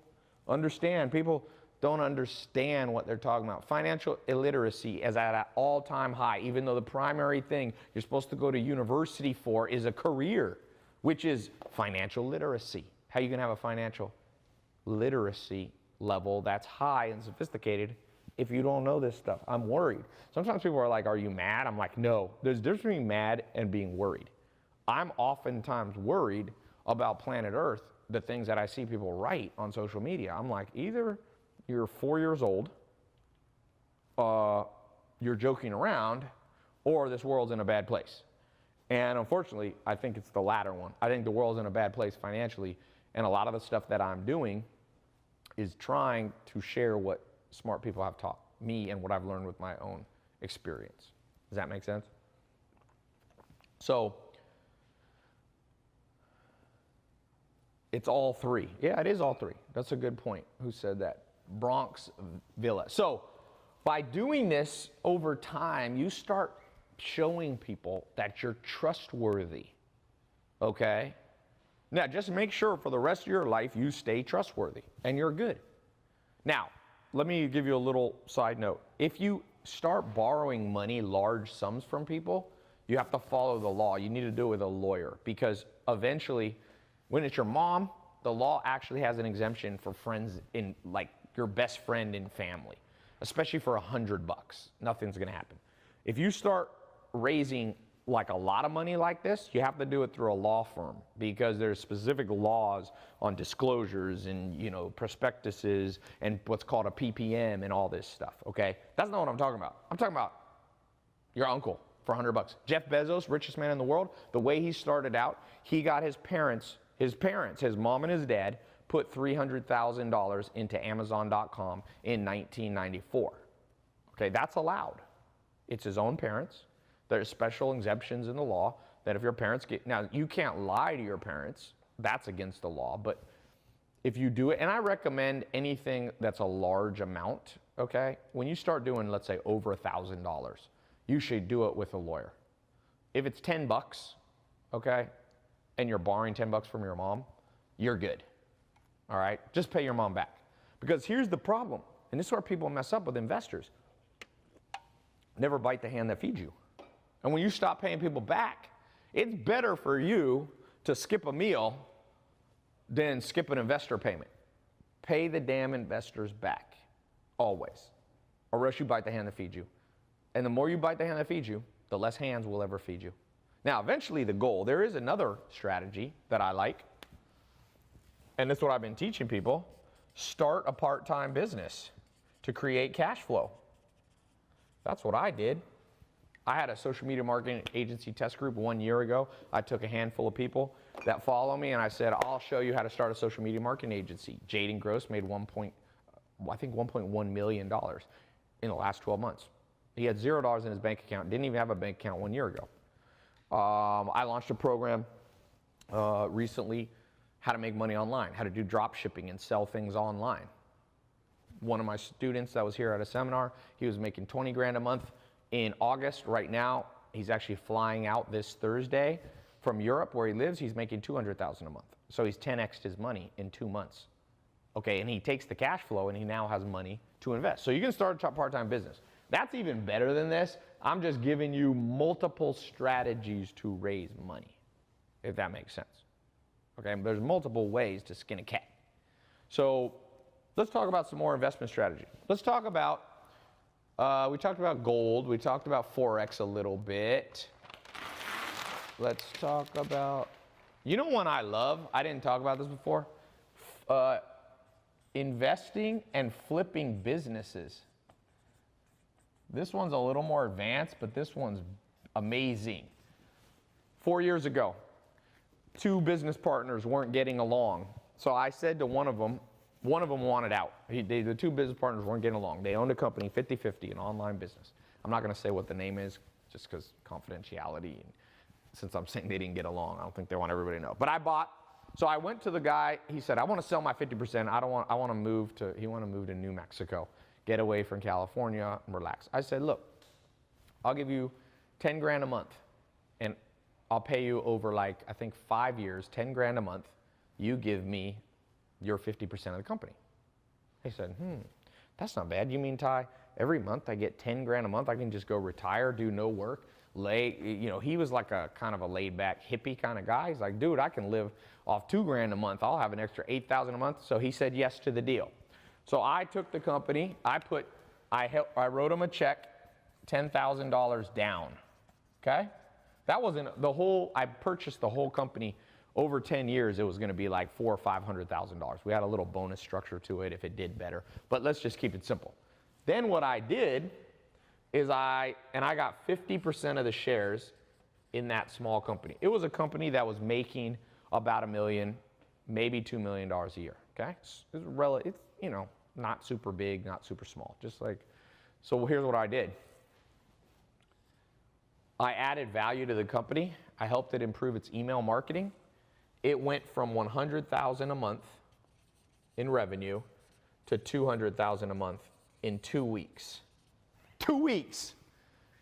Speaker 1: Understand. People don't understand what they're talking about. Financial illiteracy is at an all-time high, even though the primary thing you're supposed to go to university for is a career, which is financial literacy. How are you going to have a financial literacy level that's high and sophisticated if you don't know this stuff? I'm worried. Sometimes people are like, are you mad? I'm like, no. There's a difference between mad and being worried. I'm oftentimes worried about planet Earth, the things that I see people write on social media. I'm like, either you're 4 years old, you're joking around, or this world's in a bad place. And unfortunately, I think it's the latter one. I think the world's in a bad place financially, and a lot of the stuff that I'm doing is trying to share what smart people have taught me and what I've learned with my own experience. Does that make sense? So, it's all three. Yeah, it is all three. That's a good point. Who said that? Bronx Villa. So, by doing this over time, you start showing people that you're trustworthy. Okay? Now, just make sure for the rest of your life you stay trustworthy and you're good. Now, let me give you a little side note. If you start borrowing money, large sums from people, you have to follow the law. You need to do it with a lawyer because eventually, when it's your mom, the law actually has an exemption for friends in, like your best friend in family, especially for $100. Nothing's going to happen. If you start raising like a lot of money like this, you have to do it through a law firm because there's specific laws on disclosures and, you know, prospectuses and what's called a PPM and all this stuff, okay? That's not what I'm talking about. I'm talking about your uncle for $100. Jeff Bezos, richest man in the world, the way he started out, he got his mom and his dad, put $300,000 into Amazon.com in 1994. Okay, that's allowed. It's his own parents. There's special exemptions in the law that if your parents get, now you can't lie to your parents, that's against the law, but if you do it, and I recommend anything that's a large amount, okay? When you start doing, let's say, over $1,000, you should do it with a lawyer. If it's $10, okay, and you're borrowing $10 from your mom, you're good, all right? Just pay your mom back. Because here's the problem, and this is where people mess up with investors. Never bite the hand that feeds you. And when you stop paying people back, it's better for you to skip a meal than skip an investor payment. Pay the damn investors back, always, or else you bite the hand that feeds you. And the more you bite the hand that feeds you, the less hands will ever feed you. Now, eventually the goal, there is another strategy that I like, and this is what I've been teaching people. Start a part-time business to create cash flow. That's what I did. I had a social media marketing agency test group 1 year ago. I took a handful of people that follow me and I said, I'll show you how to start a social media marketing agency. Jaden Gross made $1.1 million in the last 12 months. He had $0 in his bank account, didn't even have a bank account 1 year ago. I launched a program recently, how to make money online, how to do drop shipping and sell things online. One of my students that was here at a seminar, he was making 20 grand a month in August. Right now, he's actually flying out this Thursday from Europe where he lives. He's making 200,000 a month. So he's 10x'd his money in 2 months. Okay, and he takes the cash flow and he now has money to invest. So you can start a part-time business. That's even better than this. I'm just giving you multiple strategies to raise money, if that makes sense. Okay, there's multiple ways to skin a cat. So let's talk about some more investment strategy. Let's talk about, we talked about gold, we talked about Forex a little bit. Let's talk about, you know one I love, I didn't talk about this before, investing and flipping businesses. This one's a little more advanced, but this one's amazing. 4 years ago, 2 business partners weren't getting along. So I said to one of them wanted out. The 2 business partners weren't getting along. They owned a company, 50-50, an online business. I'm not going to say what the name is, just because confidentiality. And since I'm saying they didn't get along, I don't think they want everybody to know. But so I went to the guy. He said, I want to sell my 50%. I want to move to New Mexico, get away from California and relax. I said, look, I'll give you 10 grand a month, and I'll pay you over like, I think 5 years, 10 grand a month. You give me your 50% of the company. He said, that's not bad. You mean, Tai, every month I get 10 grand a month, I can just go retire, do no work, he was like a kind of a laid back hippie kind of guy. He's like, dude, I can live off 2 grand a month. I'll have an extra 8,000 a month. So he said yes to the deal. So I took the company, I wrote him a check, $10,000 down, okay? That wasn't I purchased the whole company over 10 years. It was gonna be like $400,000 or $500,000. We had a little bonus structure to it if it did better, but let's just keep it simple. Then what I did is I got 50% of the shares in that small company. It was a company that was making about $1 million, maybe $2 million a year, okay? It's not super big, not super small, just like, so here's what I did. I added value to the company. I helped it improve its email marketing. It went from 100,000 a month in revenue to 200,000 a month in 2 weeks. 2 weeks.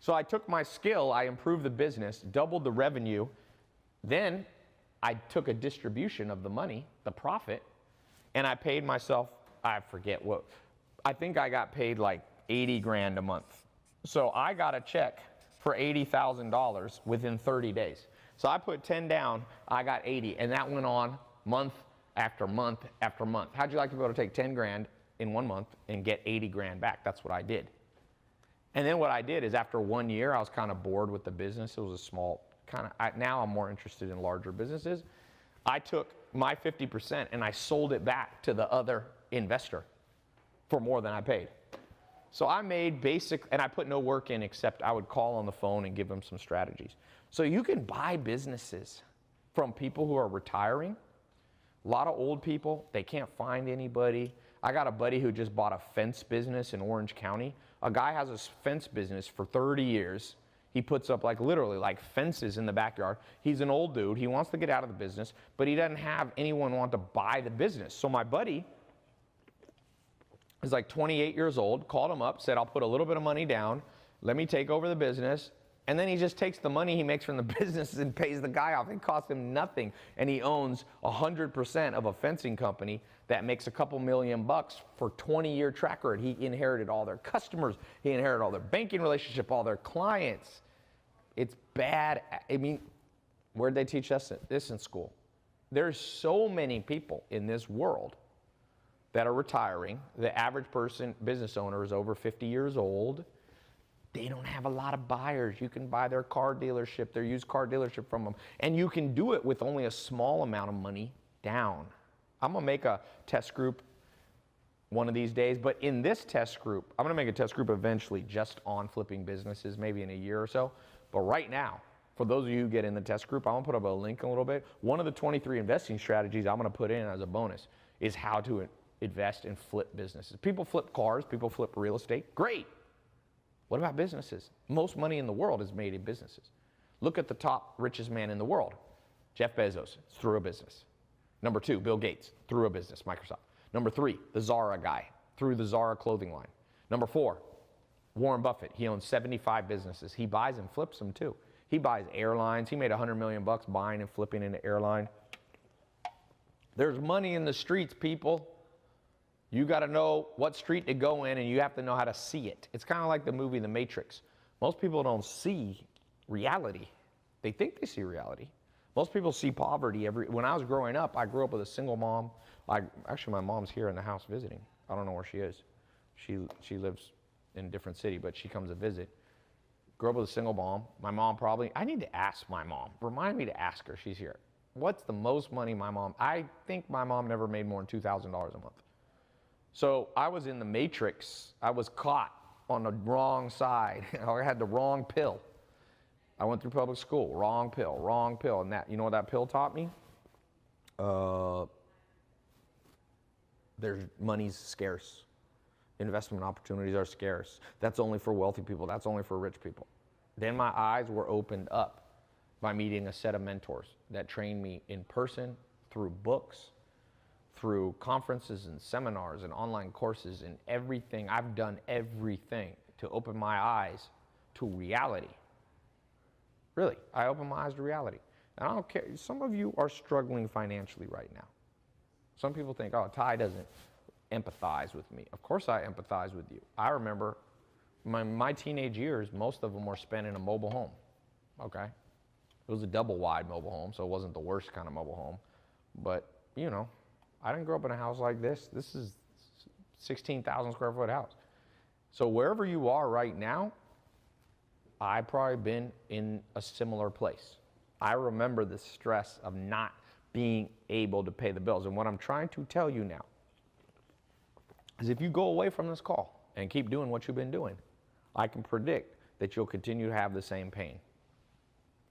Speaker 1: So I took my skill, I improved the business, doubled the revenue. Then I took a distribution of the money, the profit, and I paid myself, I forget what, I think I got paid like 80 grand a month. So I got a check for $80,000 within 30 days. So I put 10 down, I got 80, and that went on month after month after month. How'd you like to be able to take 10 grand in 1 month and get 80 grand back? That's what I did. And then what I did is after 1 year, I was kind of bored with the business. It was a small now I'm more interested in larger businesses. I took my 50% and I sold it back to the other investor for more than I paid. So I made and I put no work in except I would call on the phone and give them some strategies. So you can buy businesses from people who are retiring. A lot of old people, they can't find anybody. I got a buddy who just bought a fence business in Orange County. A guy has a fence business for 30 years. He puts up literally fences in the backyard. He's an old dude. He wants to get out of the business, but he doesn't have anyone want to buy the business. So my buddy is like 28 years old, called him up, said, I'll put a little bit of money down. Let me take over the business. And then he just takes the money he makes from the business and pays the guy off. It costs him nothing. And he owns 100% of a fencing company that makes a couple $1 million for 20-year track record. He inherited all their customers. He inherited all their banking relationship, all their clients. It's bad. I mean, where'd they teach us this in school? There's so many people in this world that are retiring. The average person, business owner, is over 50 years old. They don't have a lot of buyers. You can buy their car dealership, their used car dealership from them. And you can do it with only a small amount of money down. I'm going to make a test group one of these days. But in this test group, I'm going to make a test group eventually just on flipping businesses, maybe in a year or so. But right now, for those of you who get in the test group, I'm going to put up a link in a little bit. One of the 23 investing strategies I'm going to put in as a bonus is how to invest and flip businesses. People flip cars. People flip real estate. Great. What about businesses? Most money in the world is made in businesses. Look at the top richest man in the world. Jeff Bezos, through a business. Number 2, Bill Gates, through a business, Microsoft. Number 3, the Zara guy, through the Zara clothing line. Number 4, Warren Buffett. He owns 75 businesses. He buys and flips them too. He buys airlines. He made $100 million buying and flipping an airline. There's money in the streets, people. You got to know what street to go in, and you have to know how to see it. It's kind of like the movie The Matrix. Most people don't see reality. They think they see reality. Most people see poverty. When I was growing up, I grew up with a single mom. Actually, my mom's here in the house visiting. I don't know where she is. She lives in a different city, but she comes to visit. Grew up with a single mom. My mom probably, I need to ask my mom. Remind me to ask her, she's here. What's the most money my mom, I think my mom never made more than $2,000 a month. So I was in the Matrix. I was caught on the wrong side. I had the wrong pill. I went through public school, wrong pill. And that, you know what that pill taught me? Money's scarce. Investment opportunities are scarce. That's only for wealthy people. That's only for rich people. Then my eyes were opened up by meeting a set of mentors that trained me in person, through books, through conferences and seminars and online courses and everything. I've done everything to open my eyes to reality. Really, I opened my eyes to reality. And I don't care. Some of you are struggling financially right now. Some people think, oh, Tai doesn't empathize with me. Of course I empathize with you. I remember my teenage years, most of them were spent in a mobile home, okay? It was a double wide mobile home, so it wasn't the worst kind of mobile home. But, you know, I didn't grow up in a house like this. This is 16,000 square foot house. So wherever you are right now, I've probably been in a similar place. I remember the stress of not being able to pay the bills. And what I'm trying to tell you now is if you go away from this call and keep doing what you've been doing, I can predict that you'll continue to have the same pain.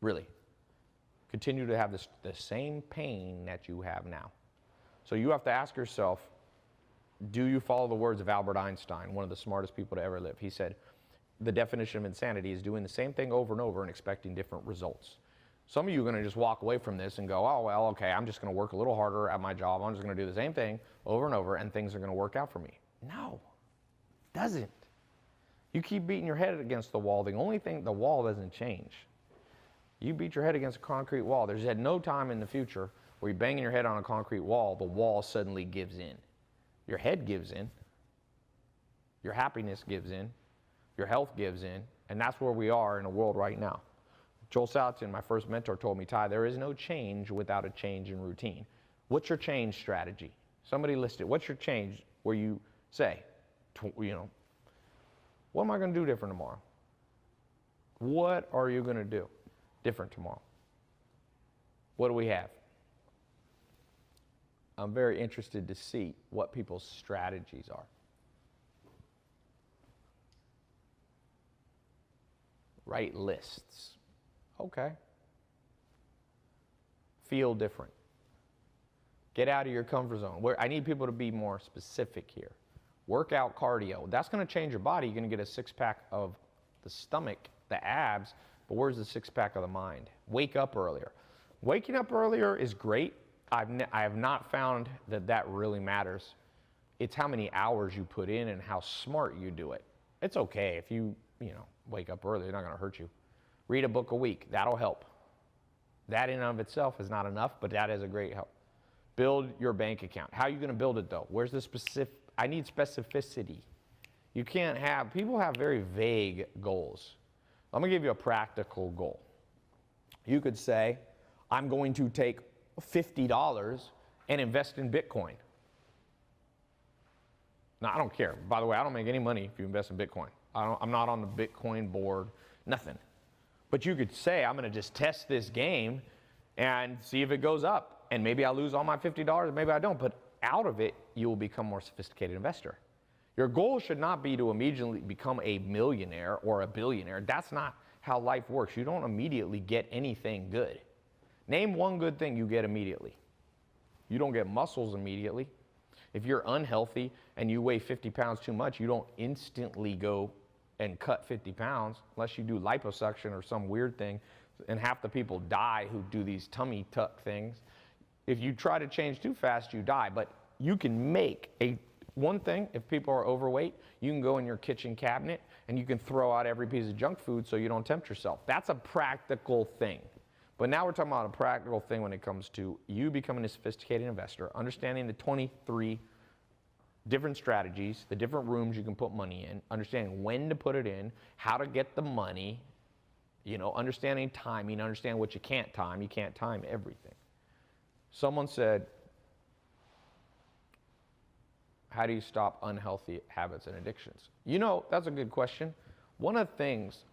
Speaker 1: Really. Continue to have the same pain that you have now. So you have to ask yourself, do you follow the words of Albert Einstein, one of the smartest people to ever live? He said, the definition of insanity is doing the same thing over and over and expecting different results. Some of you are going to just walk away from this and go, oh, well, okay, I'm just going to work a little harder at my job. I'm just going to do the same thing over and over, and things are going to work out for me. No, it doesn't. You keep beating your head against the wall. The only thing, the wall doesn't change. You beat your head against a concrete wall. There's at no time in the future where you're banging your head on a concrete wall, the wall suddenly gives in. Your head gives in. Your happiness gives in. Your health gives in. And that's where we are in the world right now. Joel Salatin, my first mentor, told me, Tai, there is no change without a change in routine. What's your change strategy? Somebody listed, what's your change where you say, what am I going to do different tomorrow? What are you going to do different tomorrow? What do we have? I'm very interested to see what people's strategies are. Write lists. Okay. Feel different. Get out of your comfort zone. I need people to be more specific here. Work out cardio. That's going to change your body. You're going to get a six-pack of the stomach, the abs, but where's the six-pack of the mind? Wake up earlier. Waking up earlier is great. I have not found that really matters. It's how many hours you put in and how smart you do it. It's okay if you wake up early. It's not going to hurt you. Read a book a week. That'll help. That in and of itself is not enough, but that is a great help. Build your bank account. How are you going to build it, though? Where's the specific? I need specificity. You can't have, people have very vague goals. I'm going to give you a practical goal. You could say, I'm going to take $50 and invest in Bitcoin. Now, I don't care. By the way, I don't make any money if you invest in Bitcoin. I'm not on the Bitcoin board, nothing. But you could say, I'm going to just test this game and see if it goes up. And maybe I lose all my $50, maybe I don't. But out of it, you will become a more sophisticated investor. Your goal should not be to immediately become a millionaire or a billionaire. That's not how life works. You don't immediately get anything good. Name one good thing you get immediately. You don't get muscles immediately. If you're unhealthy and you weigh 50 pounds too much, you don't instantly go and cut 50 pounds unless you do liposuction or some weird thing and half the people die who do these tummy tuck things. If you try to change too fast, you die. But you can make one thing, if people are overweight, you can go in your kitchen cabinet and you can throw out every piece of junk food so you don't tempt yourself. That's a practical thing. But now we're talking about a practical thing when it comes to you becoming a sophisticated investor, understanding the 23 different strategies, the different rooms you can put money in, understanding when to put it in, how to get the money, understanding timing, understanding what you can't time. You can't time everything. Someone said, how do you stop unhealthy habits and addictions? That's a good question. One of the things,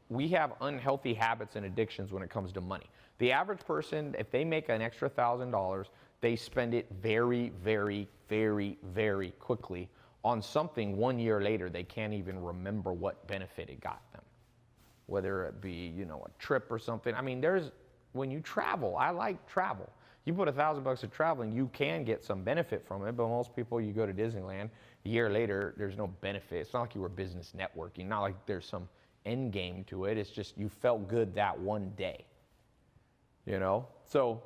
Speaker 1: we have unhealthy habits and addictions when it comes to money. The average person, if they make an extra $1,000, they spend it very, very, very, very quickly on something 1 year later they can't even remember what benefit it got them. Whether it be, a trip or something. I mean, when you travel, I like travel. You put $1,000 of traveling, you can get some benefit from it, but most people, you go to Disneyland, a year later, there's no benefit. It's not like you were business networking, not like there's some end game to it. It's just you felt good that one day, So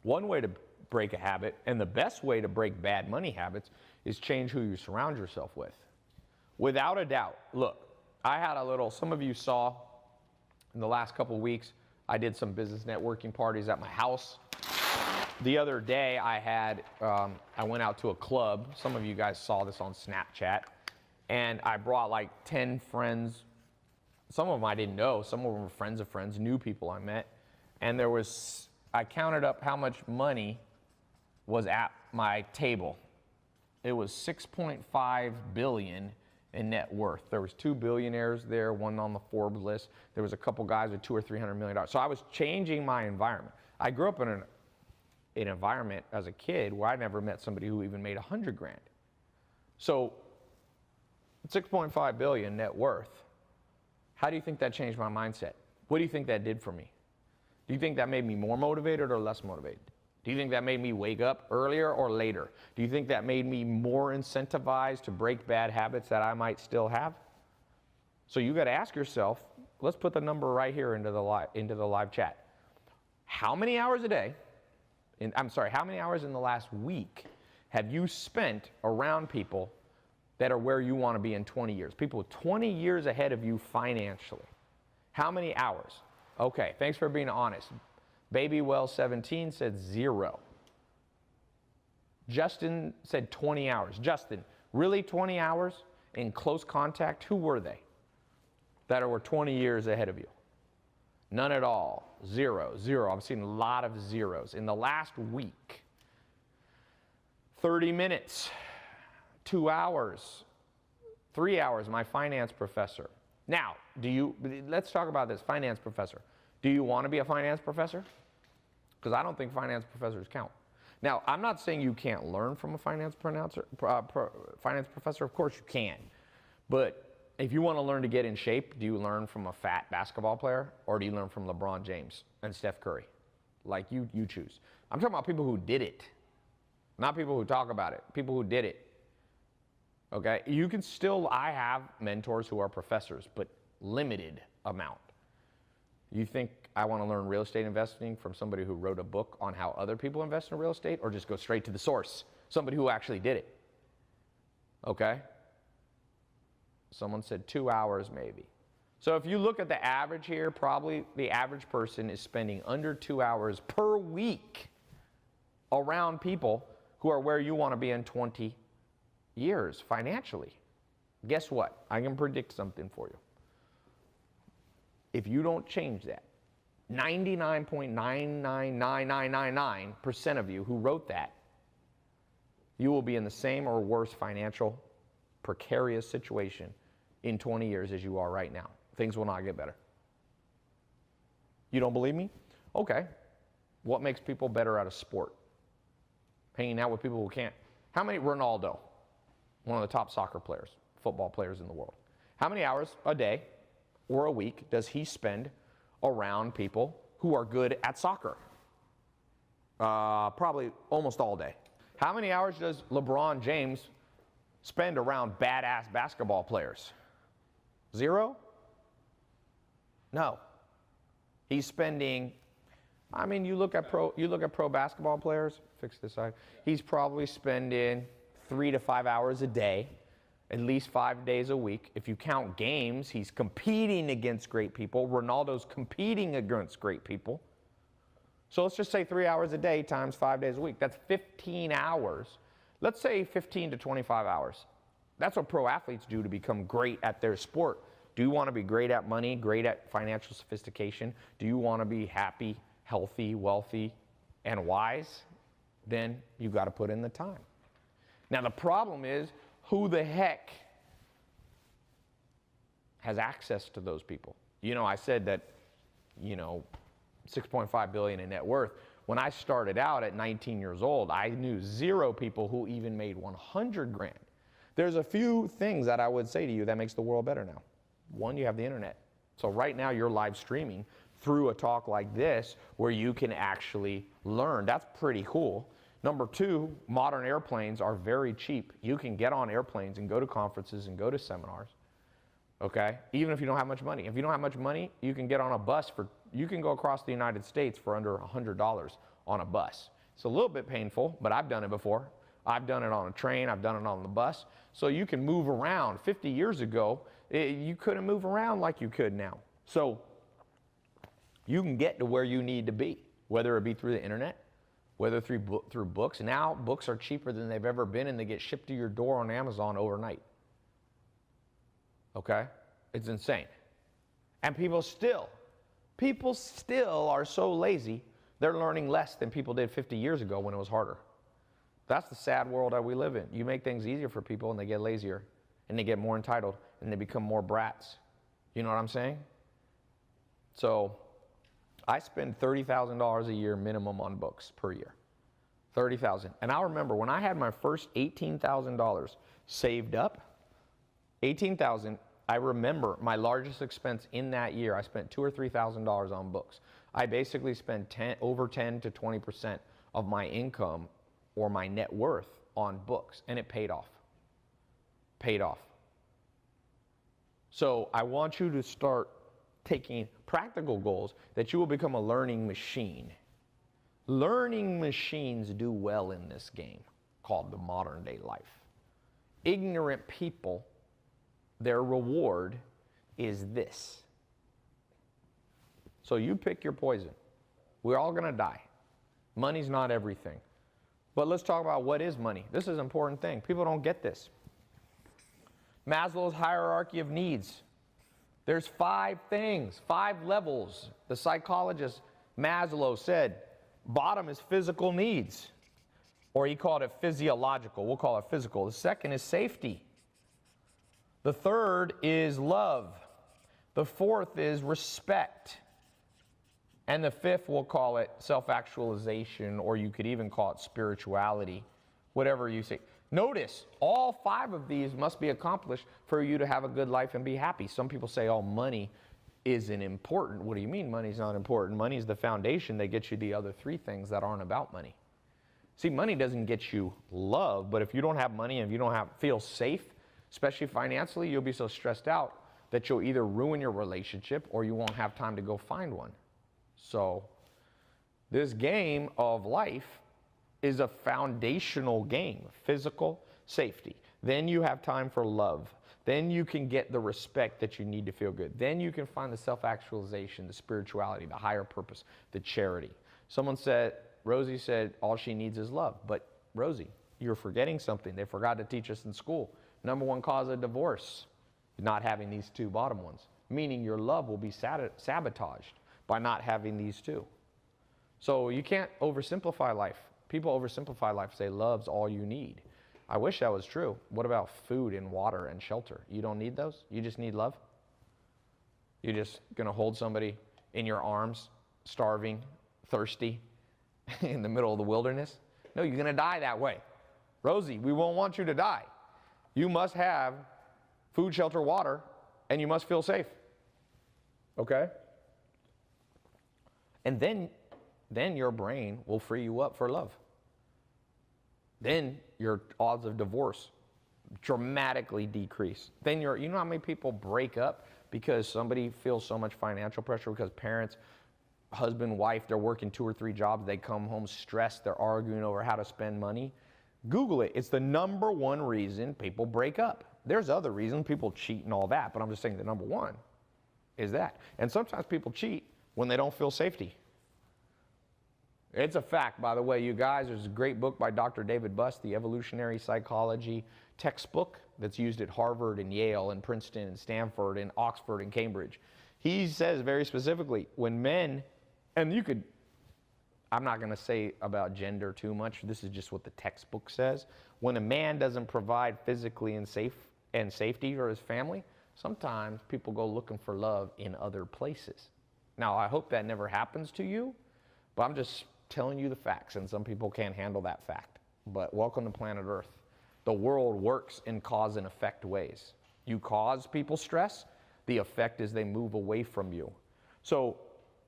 Speaker 1: one way to break a habit, and the best way to break bad money habits, is change who you surround yourself with. Without a doubt, look, I had some of you saw in the last couple of weeks, I did some business networking parties at my house. The other day I went out to a club. Some of you guys saw this on Snapchat. And I brought like 10 friends. Some of them I didn't know. Some of them were friends of friends, new people I met. And I counted up how much money was at my table. It was $6.5 billion in net worth. There was 2 billionaires there, one on the Forbes list. There was a couple guys with $200 or $300 million. So I was changing my environment. I grew up in an environment as a kid where I never met somebody who even made 100 grand. So 6.5 billion net worth. How do you think that changed my mindset? What do you think that did for me? Do you think that made me more motivated or less motivated? Do you think that made me wake up earlier or later? Do you think that made me more incentivized to break bad habits that I might still have? So you got to ask yourself, let's put the number right here into the live chat. How many hours a day, how many hours in the last week have you spent around people that are where you want to be in 20 years? People 20 years ahead of you financially. How many hours? Okay, thanks for being honest. BabyWell17 said 0. Justin said 20 hours. Justin, really 20 hours in close contact? Who were they that were 20 years ahead of you? None at all. 0, 0. I'm seeing a lot of zeros. In the last week, 30 minutes, 2 hours, 3 hours, my finance professor. Now, let's talk about this, finance professor. Do you want to be a finance professor? Because I don't think finance professors count. Now, I'm not saying you can't learn from a finance professor. Of course you can. But if you want to learn to get in shape, do you learn from a fat basketball player or do you learn from LeBron James and Steph Curry? Like you choose. I'm talking about people who did it, not people who talk about it, people who did it. Okay? I have mentors who are professors, but limited amount. You think I want to learn real estate investing from somebody who wrote a book on how other people invest in real estate, or just go straight to the source, somebody who actually did it? Okay? Someone said 2 hours maybe. So if you look at the average here, probably the average person is spending under 2 hours per week around people who are where you want to be in 20 years financially. Guess what? I can predict something for you. If you don't change that, 99.999999% of you who wrote that, you will be in the same or worse financial precarious situation in 20 years as you are right now. Things will not get better. You don't believe me? Okay. What makes people better at a sport? Hanging out with people who can't. How many, Ronaldo, one of the top soccer players, football players in the world, how many hours a day or a week does he spend around people who are good at soccer? Probably almost all day. How many hours does LeBron James spend around badass basketball players? 0? No. He's spending, I mean, you look at pro basketball players, fix this side, he's probably spending 3 to 5 hours a day, at least 5 days a week. If you count games, he's competing against great people. Ronaldo's competing against great people. So let's just say 3 hours a day times 5 days a week. That's 15 hours. Let's say 15 to 25 hours. That's what pro athletes do to become great at their sport. Do you want to be great at money, great at financial sophistication? Do you want to be happy, healthy, wealthy, and wise? Then you got to put in the time. Now the problem is, who the heck has access to those people? You know, I said that, 6.5 billion in net worth. When I started out at 19 years old, I knew 0 people who even made 100 grand. There's a few things that I would say to you that makes the world better now. One, you have the internet. So right now you're live streaming through a talk like this where you can actually learn. That's pretty cool. Number 2, modern airplanes are very cheap. You can get on airplanes and go to conferences and go to seminars, okay? Even if you don't have much money. If you don't have much money, you can get on a bus you can go across the United States for under $100 on a bus. It's a little bit painful, but I've done it before. I've done it on a train, I've done it on the bus. So you can move around. 50 years ago, you couldn't move around like you could now. So you can get to where you need to be, whether it be through the internet, whether through books. Now books are cheaper than they've ever been, and they get shipped to your door on Amazon overnight. Okay? It's insane. And people still are so lazy, they're learning less than people did 50 years ago when it was harder. That's the sad world that we live in. You make things easier for people and they get lazier, and they get more entitled, and they become more brats. You know what I'm saying? So I spend $30,000 a year minimum on books per year. $30,000. And I remember when I had my first $18,000 saved up, $18,000, I remember my largest expense in that year, I spent $2,000 or $3,000 on books. I basically spent over 10 to 20% of my income or my net worth on books, and it paid off. Paid off. So I want you to start taking practical goals that you will become a learning machine. Learning machines do well in this game called the modern day life. Ignorant people, their reward is this. So you pick your poison. We're all going to die. Money's not everything. But let's talk about what is money. This is an important thing. People don't get this. Maslow's hierarchy of needs. There's 5 things, 5 levels. The psychologist Maslow said, bottom is physical needs, or he called it physiological. We'll call it physical. The second is safety. The third is love. The fourth is respect. And the fifth, we'll call it self-actualization, or you could even call it spirituality, whatever you say. Notice, all 5 of these must be accomplished for you to have a good life and be happy. Some people say, oh, money isn't important. What do you mean money's not important? Money is the foundation that gets you the other 3 things that aren't about money. See, money doesn't get you love, but if you don't have money and if you don't feel safe, especially financially, you'll be so stressed out that you'll either ruin your relationship or you won't have time to go find one. So this game of life is a foundational game. Physical safety. Then you have time for love. Then you can get the respect that you need to feel good. Then you can find the self-actualization, the spirituality, the higher purpose, the charity. Someone said, Rosie said, all she needs is love. But Rosie, you're forgetting something. They forgot to teach us in school. Number 1 cause of divorce, not having these 2 bottom ones. Meaning your love will be sabotaged by not having these 2. So you can't oversimplify life. People oversimplify life, say love's all you need. I wish that was true. What about food and water and shelter? You don't need those? You just need love? You're just going to hold somebody in your arms, starving, thirsty, in the middle of the wilderness? No, you're going to die that way. Rosie, we won't want you to die. You must have food, shelter, water, and you must feel safe. Okay? And then your brain will free you up for love. Then your odds of divorce dramatically decrease. Then you know how many people break up because somebody feels so much financial pressure because parents husband, wife, they're working 2 or 3 jobs, they come home stressed, they're arguing over how to spend money. Google it. It's the number one reason people break up. There's other reasons, people cheat and all that, but I'm just saying the number one is that. And sometimes people cheat when they don't feel safety. It's a fact, by the way, you guys. There's a great book by Dr. David Buss, The Evolutionary Psychology textbook that's used at Harvard and Yale and Princeton and Stanford and Oxford and Cambridge. He says very specifically, when men, and you could, I'm not going to say about gender too much, this is just what the textbook says. When a man doesn't provide physically and safety for his family, sometimes people go looking for love in other places. Now, I hope that never happens to you, but I'm just telling you the facts, and some people can't handle that fact. But welcome to planet Earth. The world works in cause and effect ways. You cause people stress, the effect is they move away from you. So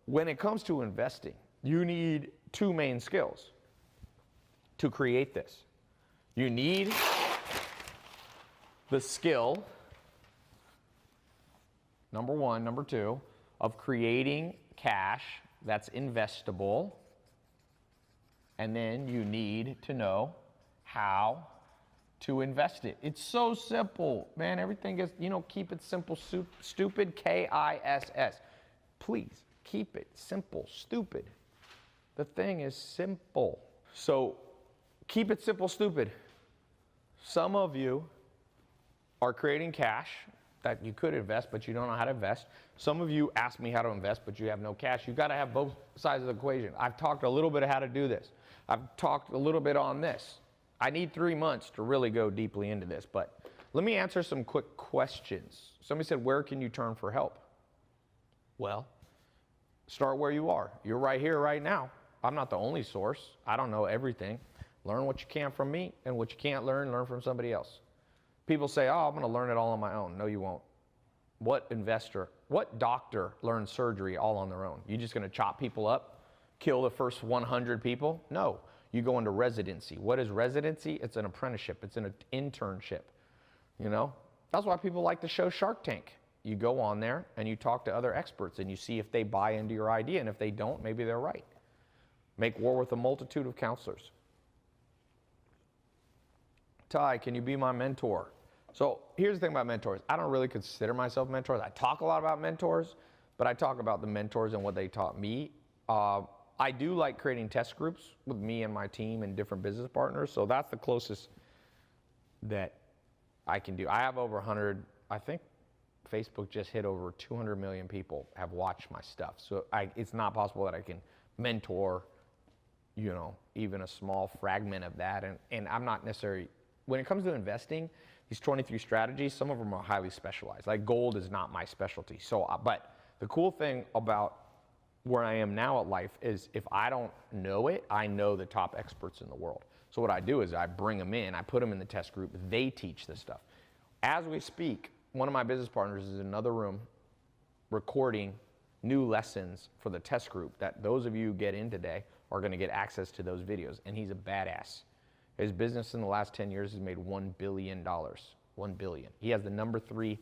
Speaker 1: when it comes to investing, you need 2 main skills to create this. You need the skill, number 1, number 2, of creating cash that's investable. And then you need to know how to invest it. It's so simple, man. Everything is, keep it simple, stupid, KISS. Please, keep it simple, stupid. The thing is simple. So keep it simple, stupid. Some of you are creating cash that you could invest, but you don't know how to invest. Some of you ask me how to invest, but you have no cash. You've got to have both sides of the equation. I've talked a little bit of how to do this. I've talked a little bit on this. I need 3 months to really go deeply into this, but let me answer some quick questions. Somebody said, where can you turn for help? Well, start where you are. You're right here, right now. I'm not the only source. I don't know everything. Learn what you can from me, and what you can't learn from somebody else. People say, oh, I'm going to learn it all on my own. No, you won't. What doctor learns surgery all on their own? You just going to chop people up, kill the first 100 people? No. You go into residency. What is residency? It's an apprenticeship. It's an internship. That's why people like the show Shark Tank. You go on there and you talk to other experts and you see if they buy into your idea, and if they don't, maybe they're right. Make war with a multitude of counselors. Tai, can you be my mentor? So here's the thing about mentors. I don't really consider myself mentors. I talk a lot about mentors, but I talk about the mentors and what they taught me. I do like creating test groups with me and my team and different business partners. So that's the closest that I can do. I have over 100, I think Facebook just hit over 200 million people have watched my stuff. So it's not possible that I can mentor, even a small fragment of that. And I'm not necessarily, when it comes to investing, these 23 strategies, some of them are highly specialized. Like gold is not my specialty. But the cool thing about where I am now at life is if I don't know it, I know the top experts in the world. So what I do is I bring them in, I put them in the test group, they teach this stuff. As we speak, one of my business partners is in another room recording new lessons for the test group that those of you who get in today are going to get access to those videos. And he's a badass. His business in the last 10 years has made $1 billion. $1 billion. He has the number 3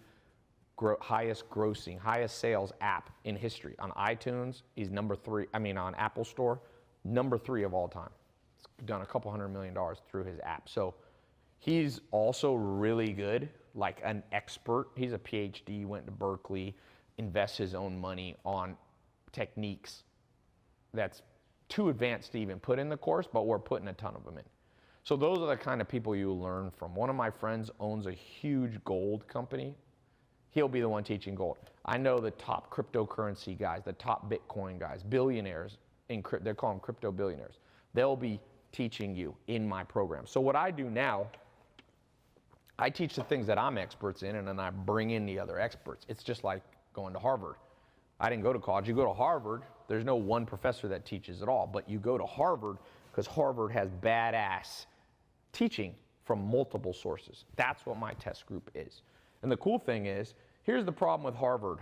Speaker 1: highest grossing, highest sales app in history. On iTunes, he's number 3, on Apple Store, number 3 of all time. He's done a couple $100 million through his app. So he's also really good, like an expert. He's a PhD, went to Berkeley, invests his own money on techniques that's too advanced to even put in the course, but we're putting a ton of them in. So those are the kind of people you learn from. One of my friends owns a huge gold company. He'll be the one teaching gold. I know the top cryptocurrency guys, the top Bitcoin guys, billionaires, they call them crypto billionaires. They'll be teaching you in my program. So what I do now, I teach the things that I'm experts in, and then I bring in the other experts. It's just like going to Harvard. I didn't go to college. You go to Harvard, there's no one professor that teaches it all, but you go to Harvard because Harvard has badass teaching from multiple sources. That's what my test group is. And the cool thing is, here's the problem with Harvard.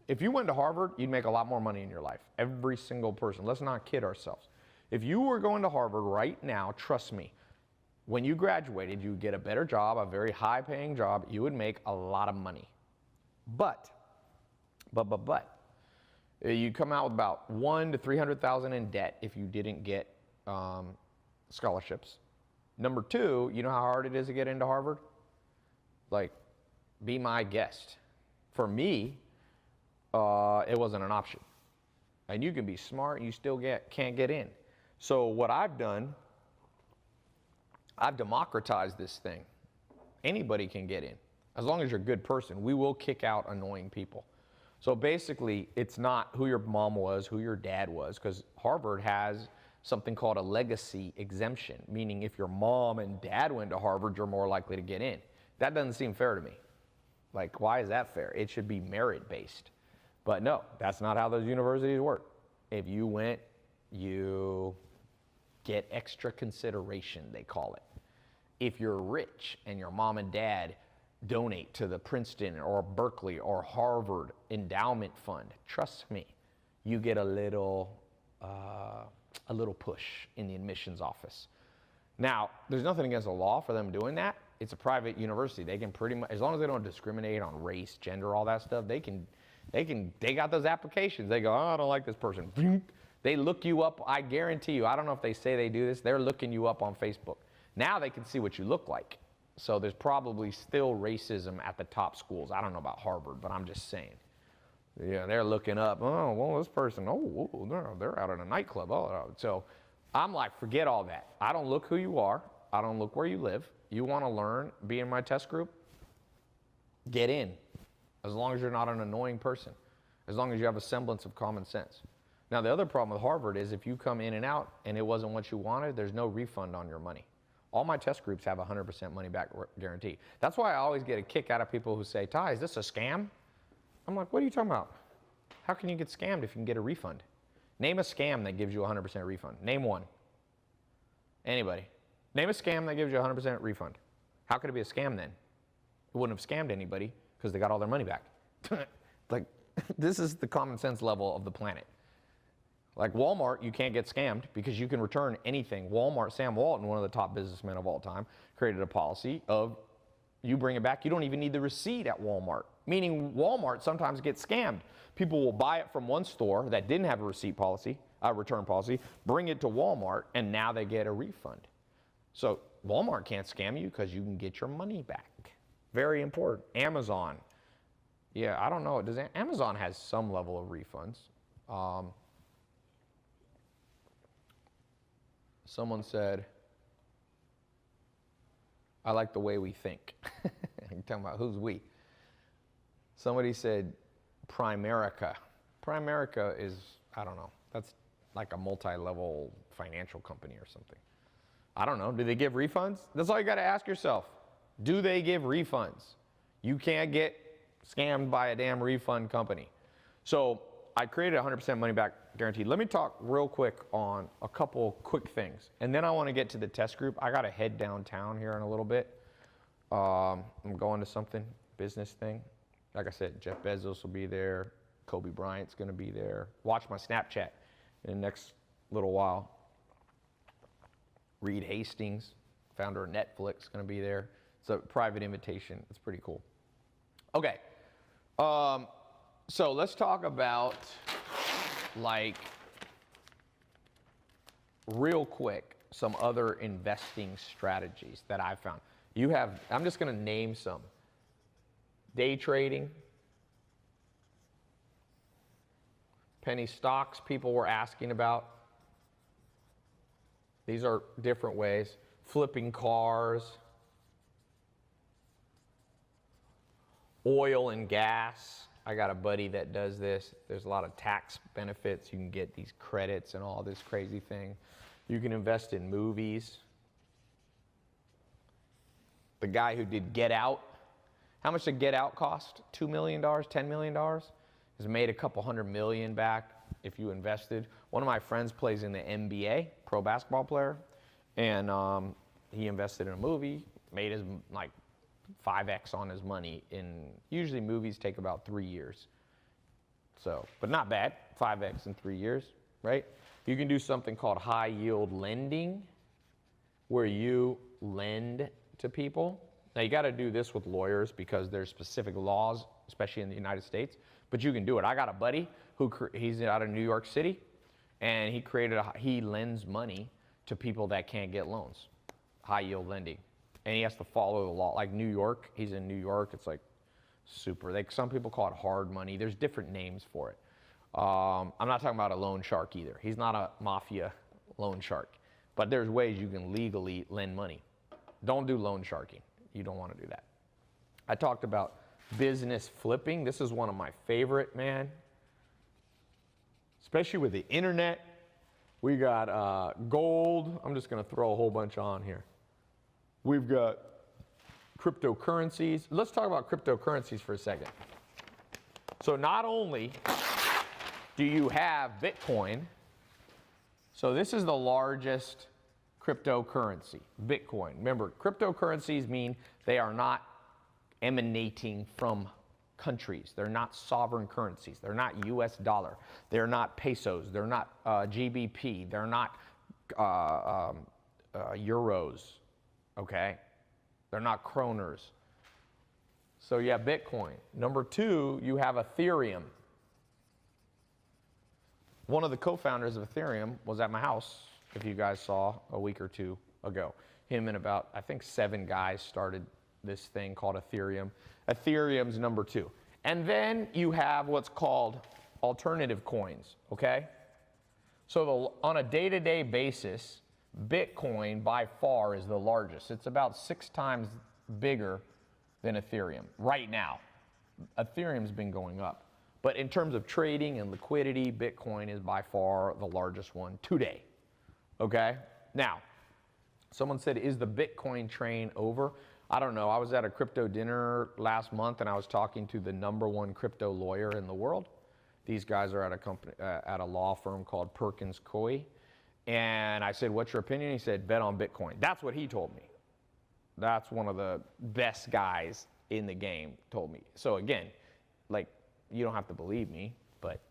Speaker 1: If you went to Harvard, you'd make a lot more money in your life. Every single person. Let's not kid ourselves. If you were going to Harvard right now, trust me, when you graduated, you would get a better job, a very high-paying job. You would make a lot of money. But, You come out with about 1 to 300,000 in debt if you didn't get scholarships. Number two, you know how hard it is to get into Harvard? Like, be my guest. For me, it wasn't an option. And you can be smart and you still can't get in. So what I've done, I've democratized this thing. Anybody can get in. As long as you're a good person, we will kick out annoying people. So basically, it's not who your mom was, who your dad was, because Harvard has something called a legacy exemption, meaning if your mom and dad went to Harvard, you're more likely to get in. That doesn't seem fair to me. Like, why is that fair? It should be merit-based. But no, that's not how those universities work. If you went, you get extra consideration, they call it. If you're rich and your mom and dad donate to the Princeton or Berkeley or Harvard endowment fund, trust me, you get a little push in the admissions office. Now, there's nothing against the law for them doing that. It's a private university. They can pretty much, as long as they don't discriminate on race, gender, all that stuff, they got those applications. They go, oh, I don't like this person. They look you up. I guarantee you, I don't know if they say they do this, they're looking you up on Facebook. Now they can see what you look like. So there's probably still racism at the top schools. I don't know about Harvard, but I'm just saying. Yeah, they're looking up, oh, well, this person, they're out at a nightclub. Oh, so I'm like, forget all that. I don't look who you are. I don't look where you live. You want to learn, be in my test group, get in. As long as you're not an annoying person. As long as you have a semblance of common sense. Now, the other problem with Harvard is if you come in and out and it wasn't what you wanted, there's no refund on your money. All my test groups have a 100% money back guarantee. That's why I always get a kick out of people who say, Tai, is this a scam? I'm like, what are you talking about? How can you get scammed if you can get a refund? Name a scam that gives you a 100% refund. Name one. Anybody. Name a scam that gives you a 100% refund. How could it be a scam then? It wouldn't have scammed anybody because they got all their money back. Like, this is the common sense level of the planet. Like Walmart, you can't get scammed because you can return anything. Walmart, Sam Walton, one of the top businessmen of all time, created a policy of you bring it back, you don't even need the receipt at Walmart. Meaning Walmart sometimes gets scammed. People will buy it from one store that didn't have a receipt policy, a return policy, bring it to Walmart, and now they get a refund. So Walmart can't scam you because you can get your money back. Very important. Amazon. Yeah, I don't know. Amazon has some level of refunds. Someone said, I like the way we think. You're talking about who's we. Somebody said Primerica. Primerica is, I don't know, that's like a multi-level financial company or something. I don't know. Do they give refunds? That's all you got to ask yourself. Do they give refunds? You can't get scammed by a damn refund company. So I created a 100% money back guarantee. Let me talk real quick on a couple quick things. And then I want to get to the test group. I got to head downtown here in a little bit. I'm going to something, business thing. Like I said, Jeff Bezos will be there. Kobe Bryant's going to be there. Watch my Snapchat in the next little while. Reed Hastings, founder of Netflix, going to be there. It's a private invitation. It's pretty cool. Okay. So let's talk about, like, real quick, some other investing strategies that I've found. I'm just going to name some. Day trading, penny stocks people were asking about. These are different ways. Flipping cars, oil and gas. I got a buddy that does this. There's a lot of tax benefits. You can get these credits and all this crazy thing. You can invest in movies. The guy who did Get Out, how much did Get Out cost? $2 million, $10 million? Has made a couple $100 million back if you invested. One of my friends plays in the NBA, pro basketball player, and he invested in a movie, made his like 5x on his money. Usually movies take about 3 years. So, but not bad, 5x in 3 years, right? You can do something called high yield lending, where you lend to people. Now you got to do this with lawyers because there's specific laws, especially in the United States. but you can do it. I got a buddy he's out of New York City, and he lends money to people that can't get loans, high yield lending, and he has to follow the law. Like New York, he's in New York. It's like super. Some people call it hard money. There's different names for it. I'm not talking about a loan shark either. He's not a mafia loan shark, but there's ways you can legally lend money. Don't do loan sharking. You don't want to do that. I talked about business flipping. This is one of my favorite, man. Especially with the internet. We got gold. I'm just going to throw a whole bunch on here. We've got cryptocurrencies. Let's talk about cryptocurrencies for a second. So not only do you have Bitcoin, so this is the largest cryptocurrency, Bitcoin. Remember, cryptocurrencies mean they are not emanating from countries. They're not sovereign currencies. They're not US dollar. They're not pesos. They're not GBP. They're not euros, okay? They're not kroners. So you have Bitcoin. Number two, you have Ethereum. One of the co-founders of Ethereum was at my house, if you guys saw, a week or two ago. Him and about, I think, 7 guys started this thing called Ethereum. Ethereum's number 2. And then you have what's called alternative coins, okay? So on a day-to-day basis, Bitcoin by far is the largest. It's about 6 times bigger than Ethereum right now. Ethereum's been going up. But in terms of trading and liquidity, Bitcoin is by far the largest one today, okay? Now, someone said, is the Bitcoin train over? I don't know. I was at a crypto dinner last month, and I was talking to the #1 crypto lawyer in the world. These guys are at a company, at a law firm called Perkins Coie. And I said, what's your opinion? He said, bet on Bitcoin. That's what he told me. That's one of the best guys in the game told me. So again, like, you don't have to believe me, but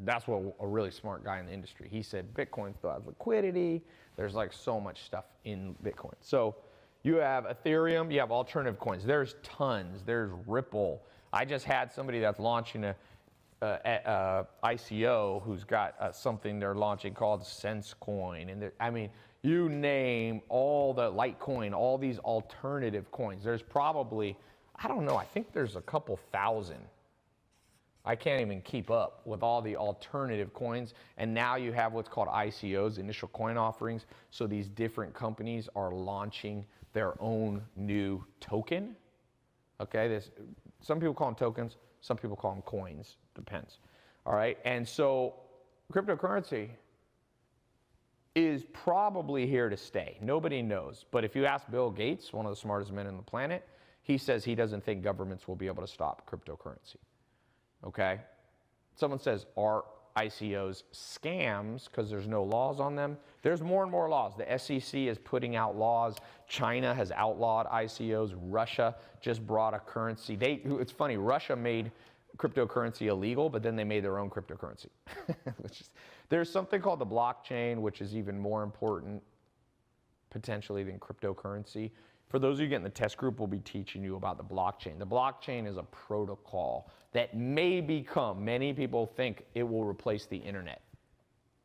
Speaker 1: that's what a really smart guy in the industry. He said, Bitcoin still has liquidity. There's like so much stuff in Bitcoin. So you have Ethereum, you have alternative coins. There's tons. There's Ripple. I just had somebody that's launching a ICO who's got something they're launching called SenseCoin. And I mean, you name all the Litecoin, all these alternative coins. There's probably, I don't know, I think there's a couple thousand. I can't even keep up with all the alternative coins. And now you have what's called ICOs, initial coin offerings. So these different companies are launching their own new token. Okay, some people call them tokens, some people call them coins, depends. All right, and so cryptocurrency is probably here to stay. Nobody knows. But if you ask Bill Gates, one of the smartest men on the planet, he says he doesn't think governments will be able to stop cryptocurrency. Okay? Someone says, are ICOs scams because there's no laws on them? There's more and more laws. The SEC is putting out laws. China has outlawed ICOs. Russia just brought a currency. It's funny, Russia made cryptocurrency illegal, but then they made their own cryptocurrency. There's something called the blockchain, which is even more important potentially than cryptocurrency. For those of you getting the test group, we'll be teaching you about the blockchain. The blockchain is a protocol that may become, many people think it will replace the internet.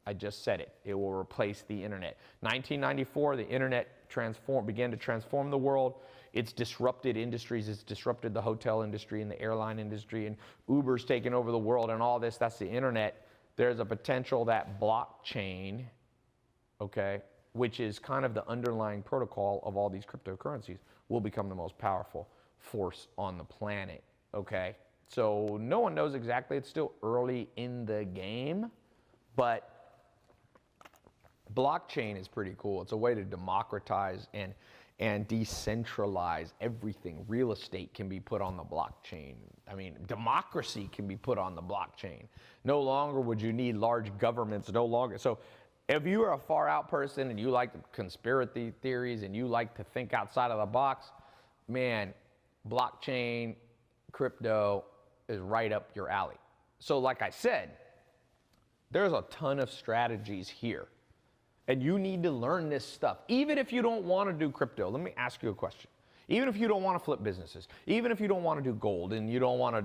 Speaker 1: I just said it. It will replace the internet. 1994, the internet began to transform the world. It's disrupted industries. It's disrupted the hotel industry and the airline industry, and Uber's taken over the world and all this. That's the internet. There's a potential that blockchain, okay, which is kind of the underlying protocol of all these cryptocurrencies, will become the most powerful force on the planet, okay? So no one knows exactly. It's still early in the game, but blockchain is pretty cool. It's a way to democratize and decentralize everything. Real estate can be put on the blockchain. I mean, democracy can be put on the blockchain. No longer would you need large governments, no longer. So if you are a far out person and you like conspiracy theories and you like to think outside of the box, man, blockchain, crypto is right up your alley. So like I said, there's a ton of strategies here. And you need to learn this stuff. Even if you don't want to do crypto, let me ask you a question. Even if you don't want to flip businesses, even if you don't want to do gold and you don't want to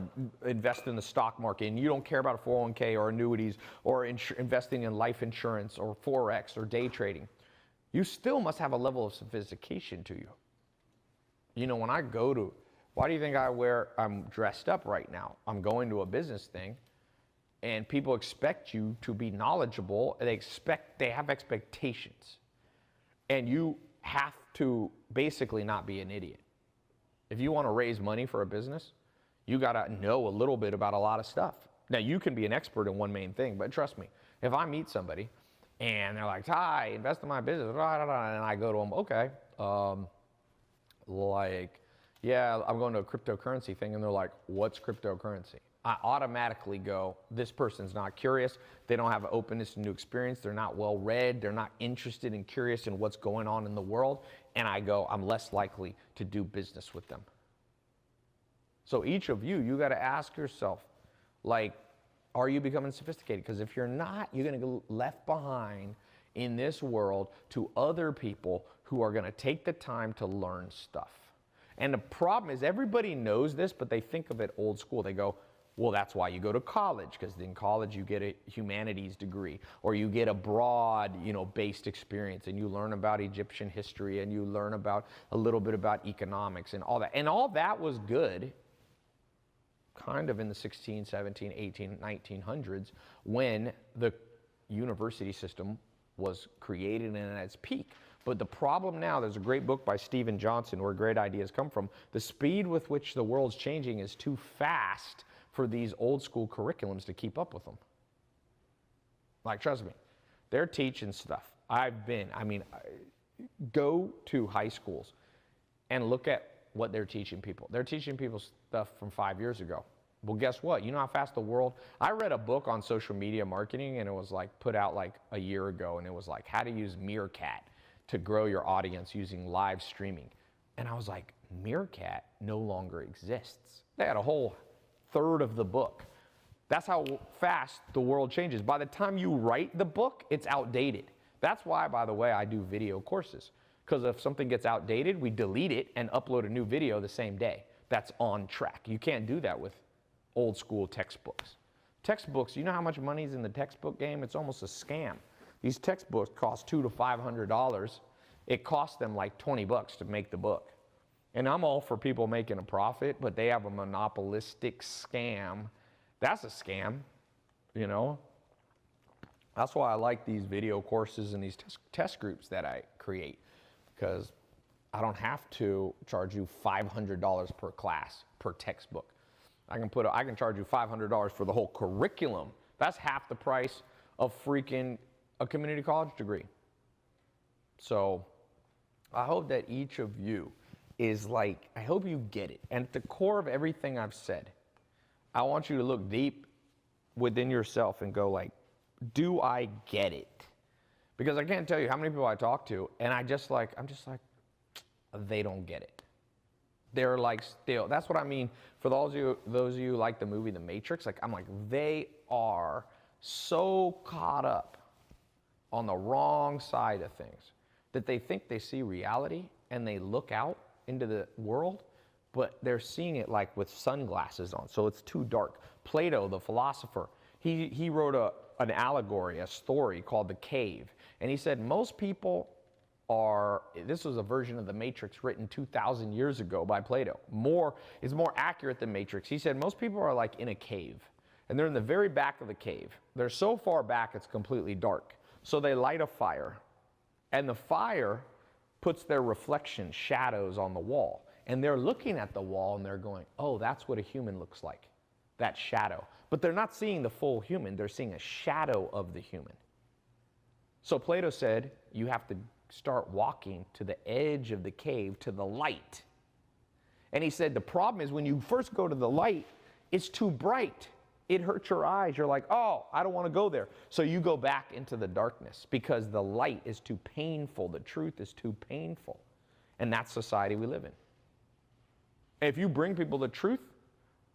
Speaker 1: invest in the stock market and you don't care about a 401k or annuities or investing in life insurance or Forex or day trading, you still must have a level of sophistication to you. You know, when I go to, why do you think I'm dressed up right now? I'm going to a business thing and people expect you to be knowledgeable and they have expectations. And you have to basically not be an idiot. If you want to raise money for a business, you got to know a little bit about a lot of stuff. Now, you can be an expert in one main thing, but trust me, if I meet somebody and they're like, "Tai, invest in my business," and I go to them, "Okay, yeah, I'm going to a cryptocurrency thing," and they're like, "What's cryptocurrency?" I automatically go, this person's not curious. They don't have an openness to new experience. They're not well read. They're not interested and curious in what's going on in the world. And I go, I'm less likely to do business with them. So each of you, you got to ask yourself, like, are you becoming sophisticated? Because if you're not, you're going to get left behind in this world to other people who are going to take the time to learn stuff. And the problem is everybody knows this, but they think of it old school. They go, well, that's why you go to college, because in college you get a humanities degree, or you get a broad, based experience, and you learn about Egyptian history, and you learn about a little bit about economics and all that. And all that was good, kind of in the 16, 17, 18, 1900s, when the university system was created and at its peak. But the problem now, there's a great book by Stephen Johnson, Where Great Ideas Come From. The speed with which the world's changing is too fast for these old school curriculums to keep up with them. Like, trust me, they're teaching stuff. Go to high schools and look at what they're teaching people. They're teaching people stuff from 5 years ago. Well, guess what? You know how fast the world, I read a book on social media marketing, and it was like put out like a year ago, and it was like how to use Meerkat to grow your audience using live streaming. And I was like, Meerkat no longer exists. They had a whole third of the book. That's how fast the world changes. By the time you write the book, it's outdated. That's why, by the way, I do video courses. Because if something gets outdated, we delete it and upload a new video the same day. That's on track. You can't do that with old school textbooks. Textbooks, you know how much money is in the textbook game? It's almost a scam. These textbooks cost $200 to $500. It costs them like $20 to make the book. And I'm all for people making a profit, but they have a monopolistic scam. That's a scam, That's why I like these video courses and these test groups that I create, because I don't have to charge you $500 per class, per textbook. I can charge you $500 for the whole curriculum. That's half the price of freaking a community college degree. So I hope that each of you is like, I hope you get it. And at the core of everything I've said, I want you to look deep within yourself and go like, do I get it? Because I can't tell you how many people I talk to, and I'm just like, they don't get it. They're like still, that's what I mean. For those of you who like the movie The Matrix, I'm like, they are so caught up on the wrong side of things that they think they see reality and they look out into the world, but they're seeing it like with sunglasses on, so it's too dark. Plato, the philosopher, he wrote an allegory, a story called The Cave, and he said most people this was a version of The Matrix written 2,000 years ago by Plato. It's more accurate than Matrix. He said most people are like in a cave, and they're in the very back of the cave. They're so far back it's completely dark. So they light a fire, and the fire puts their reflection, shadows on the wall. And they're looking at the wall and they're going, oh, that's what a human looks like, that shadow. But they're not seeing the full human, they're seeing a shadow of the human. So Plato said, you have to start walking to the edge of the cave to the light. And he said, the problem is when you first go to the light, it's too bright. It hurts your eyes. You're like, oh, I don't want to go there. So you go back into the darkness because the light is too painful. The truth is too painful. And that's society we live in. If you bring people the truth,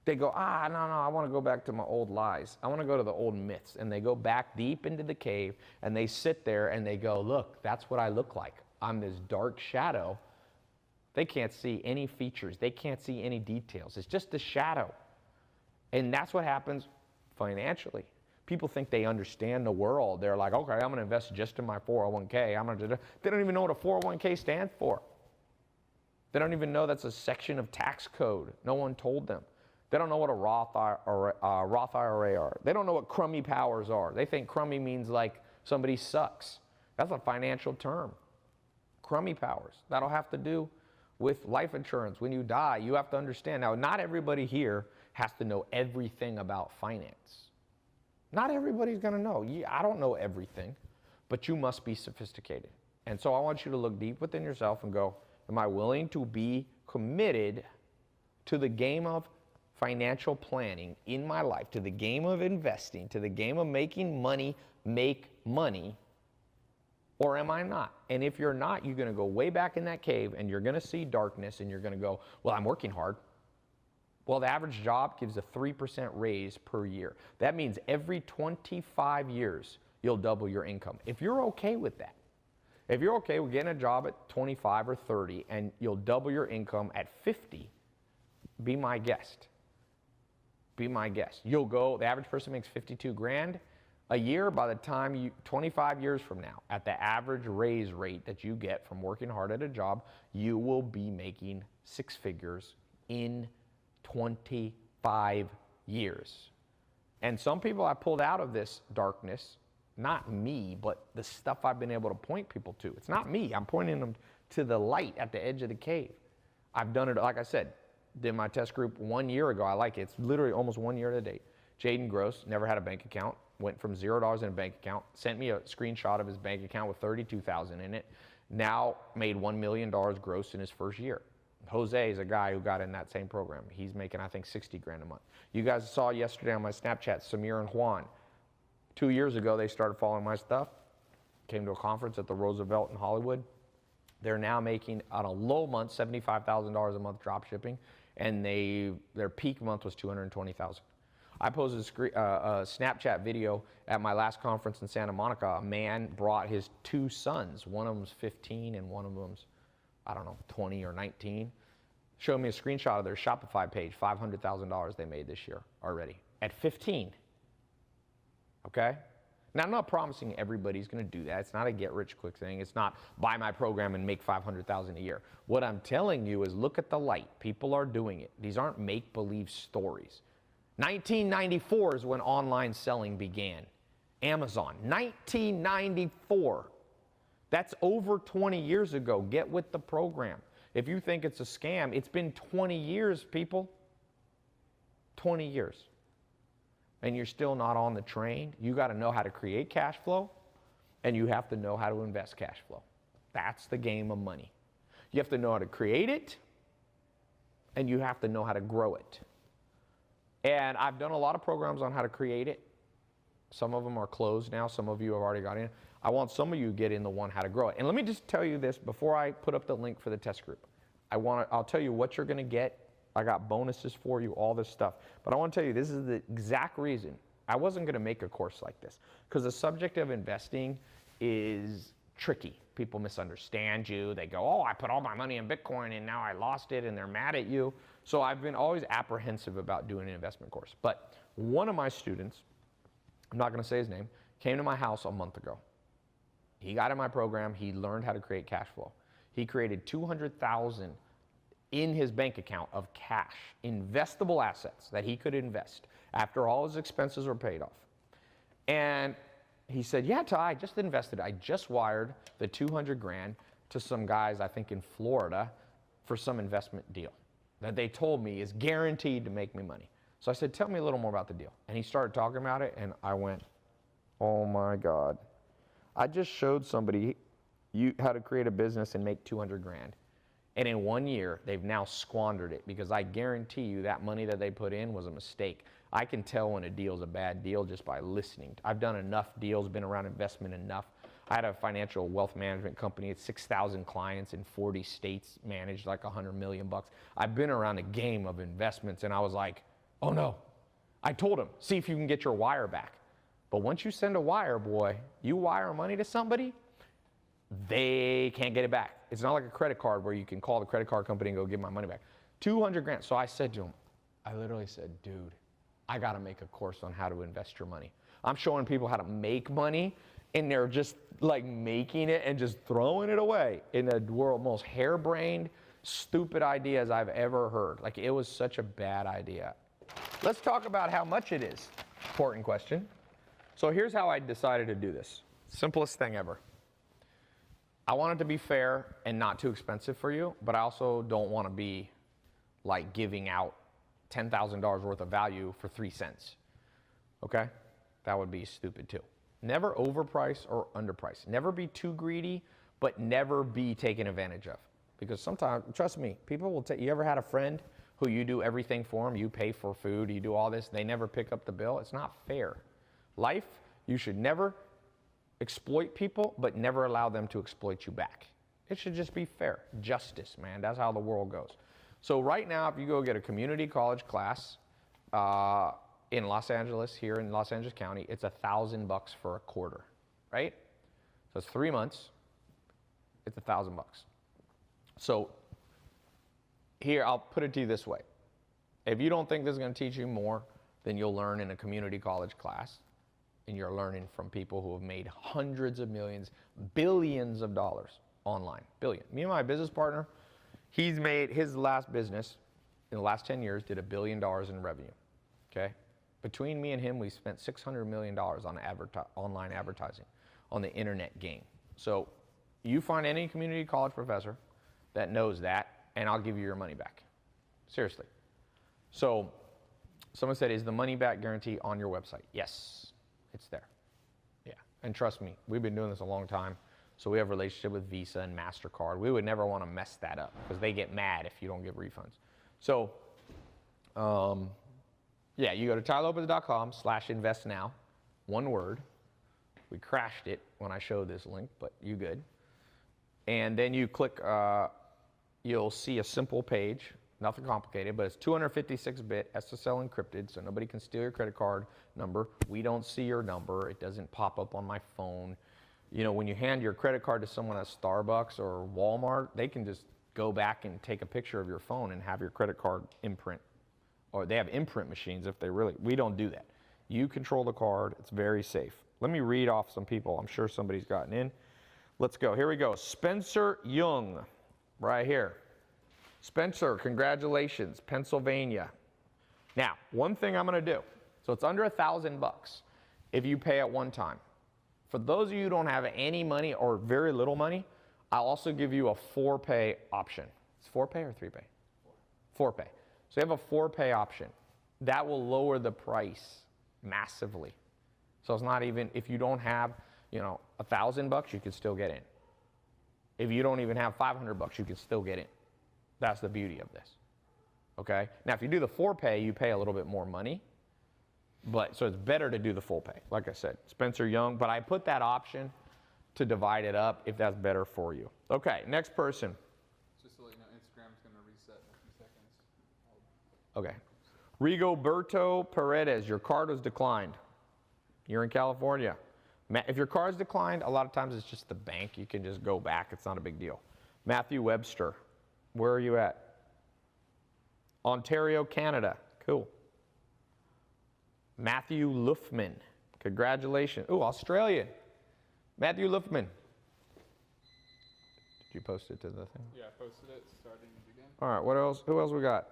Speaker 1: they go, no, I want to go back to my old lies. I want to go to the old myths. And they go back deep into the cave and they sit there and they go, look, that's what I look like. I'm this dark shadow They can't see any features. They can't see any details. It's just a shadow. And that's what happens financially. People think they understand the world. They're like, okay, I'm going to invest just in my 401k. They don't even know what a 401k stands for. They don't even know that's a section of tax code. No one told them. They don't know what a Roth IRA are. They don't know what crummy powers are. They think crummy means like somebody sucks. That's a financial term. Crummy powers. That'll have to do with life insurance. When you die, you have to understand. Now, not everybody here has to know everything about finance. Not everybody's going to know. I don't know everything, but you must be sophisticated. And so I want you to look deep within yourself and go, am I willing to be committed to the game of financial planning in my life, to the game of investing, to the game of making money, make money, or am I not? And if you're not, you're going to go way back in that cave and you're going to see darkness and you're going to go, well, I'm working hard. Well, the average job gives a 3% raise per year. That means every 25 years, you'll double your income. If you're okay with that, if you're okay with getting a job at 25 or 30 and you'll double your income at 50, be my guest. Be my guest. You'll go, the average person makes 52 grand a year. By the time 25 years from now, at the average raise rate that you get from working hard at a job, you will be making six figures in 25 years. And some people I pulled out of this darkness, not me, but the stuff I've been able to point people to. It's not me. I'm pointing them to the light at the edge of the cave. I've done it, like I said, did my test group 1 year ago. I like it. It's literally almost 1 year to date. Jaden Gross never had a bank account, went from $0 in a bank account, sent me a screenshot of his bank account with $32,000 in it, now made $1 million gross in his first year. Jose is a guy who got in that same program. He's making, I think, 60 grand a month. You guys saw yesterday on my Snapchat, Samir and Juan. 2 years ago, they started following my stuff, came to a conference at the Roosevelt in Hollywood. They're now making, on a low month, $75,000 a month drop shipping, and their peak month was $220,000. I posted a Snapchat video at my last conference in Santa Monica. A man brought his two sons. One of them's 15 and one of them's, I don't know, 20 or 19. Showed me a screenshot of their Shopify page, $500,000 they made this year already, at 15. Okay? Now, I'm not promising everybody's going to do that. It's not a get-rich-quick thing. It's not buy my program and make $500,000 a year. What I'm telling you is look at the light. People are doing it. These aren't make-believe stories. 1994 is when online selling began. Amazon, 1994. That's over 20 years ago. Get with the program. If you think it's a scam, it's been 20 years, people. 20 years. And you're still not on the train. You got to know how to create cash flow, and you have to know how to invest cash flow. That's the game of money. You have to know how to create it, and you have to know how to grow it. And I've done a lot of programs on how to create it. Some of them are closed now. Some of you have already got in. I want some of you to get in the one how to grow it. And let me just tell you this before I put up the link for the test group. I'll tell you what you're going to get. I got bonuses for you, all this stuff. But I want to tell you, this is the exact reason I wasn't going to make a course like this. Because the subject of investing is tricky. People misunderstand you. They go, oh, I put all my money in Bitcoin and now I lost it, and they're mad at you. So I've been always apprehensive about doing an investment course. But one of my students, I'm not going to say his name, came to my house a month ago. He got in my program. He learned how to create cash flow. He created $200,000 in his bank account of cash, investable assets that he could invest after all his expenses were paid off. And he said, yeah, Tai, I just invested. I just wired the 200 grand to some guys, I think in Florida, for some investment deal that they told me is guaranteed to make me money. So I said, tell me a little more about the deal. And he started talking about it, and I went, oh my God. I just showed somebody how to create a business and make 200 grand. And in 1 year, they've now squandered it, because I guarantee you that money that they put in was a mistake. I can tell when a deal's a bad deal just by listening. I've done enough deals, been around investment enough. I had a financial wealth management company at 6,000 clients in 40 states, managed like $100 million bucks. I've been around the game of investments, and I was like, oh no. I told him, see if you can get your wire back. But once you send a wire, boy, you wire money to somebody, they can't get it back. It's not like a credit card where you can call the credit card company and go give my money back. 200 grand. So I said to him, I literally said, dude, I got to make a course on how to invest your money. I'm showing people how to make money, and they're just like making it and just throwing it away in the world most harebrained, stupid ideas I've ever heard. Like, it was such a bad idea. Let's talk about how much it is. Important question. So here's how I decided to do this. Simplest thing ever. I want it to be fair and not too expensive for you, but I also don't want to be like giving out $10,000 worth of value for 3 cents. Okay? That would be stupid too. Never overprice or underprice. Never be too greedy, but never be taken advantage of. Because sometimes, trust me, people will take, you ever had a friend who you do everything for them, you pay for food, you do all this, they never pick up the bill? It's not fair. Life, you should never exploit people, but never allow them to exploit you back. It should just be fair. Justice, man. That's how the world goes. So right now, if you go get a community college class in Los Angeles, here in Los Angeles County, it's $1,000 for a quarter, right? So it's 3 months. It's $1,000. So here, I'll put it to you this way. If you don't think this is going to teach you more than you'll learn in a community college class, and you're learning from people who have made hundreds of millions, billions of dollars online. Billion. Me and my business partner, he's made his last business in the last 10 years, did $1 billion in revenue. Okay? Between me and him, we spent $600 million on online advertising, on the internet game. So you find any community college professor that knows that, and I'll give you your money back. Seriously. So someone said, is the money back guarantee on your website? Yes. It's there. Yeah. And trust me, we've been doing this a long time. So we have a relationship with Visa and MasterCard. We would never want to mess that up because they get mad if you don't give refunds. So, yeah, you go to tailopez.com/investnow, one word. We crashed it when I showed this link, but you good. And then you click, you'll see a simple page. Nothing complicated, but it's 256-bit SSL encrypted, so nobody can steal your credit card number. We don't see your number. It doesn't pop up on my phone. You know, when you hand your credit card to someone at Starbucks or Walmart, they can just go back and take a picture of your phone and have your credit card imprint. Or they have imprint machines if they really, we don't do that. You control the card. It's very safe. Let me read off some people. I'm sure somebody's gotten in. Let's go. Here we go. Spencer Young, right here. Spencer, congratulations, Pennsylvania. Now, one thing I'm going to do, so it's under $1,000 if you pay at one time. For those of you who don't have any money or very little money, I'll also give you a 4-pay option. It's 4-pay or 3-pay? 4-pay. So you have a 4-pay option. That will lower the price massively. So it's not even, if you don't have, you know, $1,000, you can still get in. If you don't even have $500, you can still get in. That's the beauty of this, okay? Now, if you do the 4-pay, you pay a little bit more money, but so it's better to do the full pay, like I said. Spencer Young, but I put that option to divide it up if that's better for you. Okay, next person.
Speaker 2: Just to let you know, Instagram's going to reset in a few seconds.
Speaker 1: Okay. Rigoberto Paredes, your card was declined. You're in California. If your card's declined, a lot of times it's just the bank. You can just go back. It's not a big deal. Matthew Webster. Where are you at? Ontario, Canada. Cool. Matthew Luffman. Congratulations. Oh, Australian. Matthew Luffman. Did you post it to the thing?
Speaker 2: Yeah, I posted it starting again.
Speaker 1: All right, what else? Who else we got?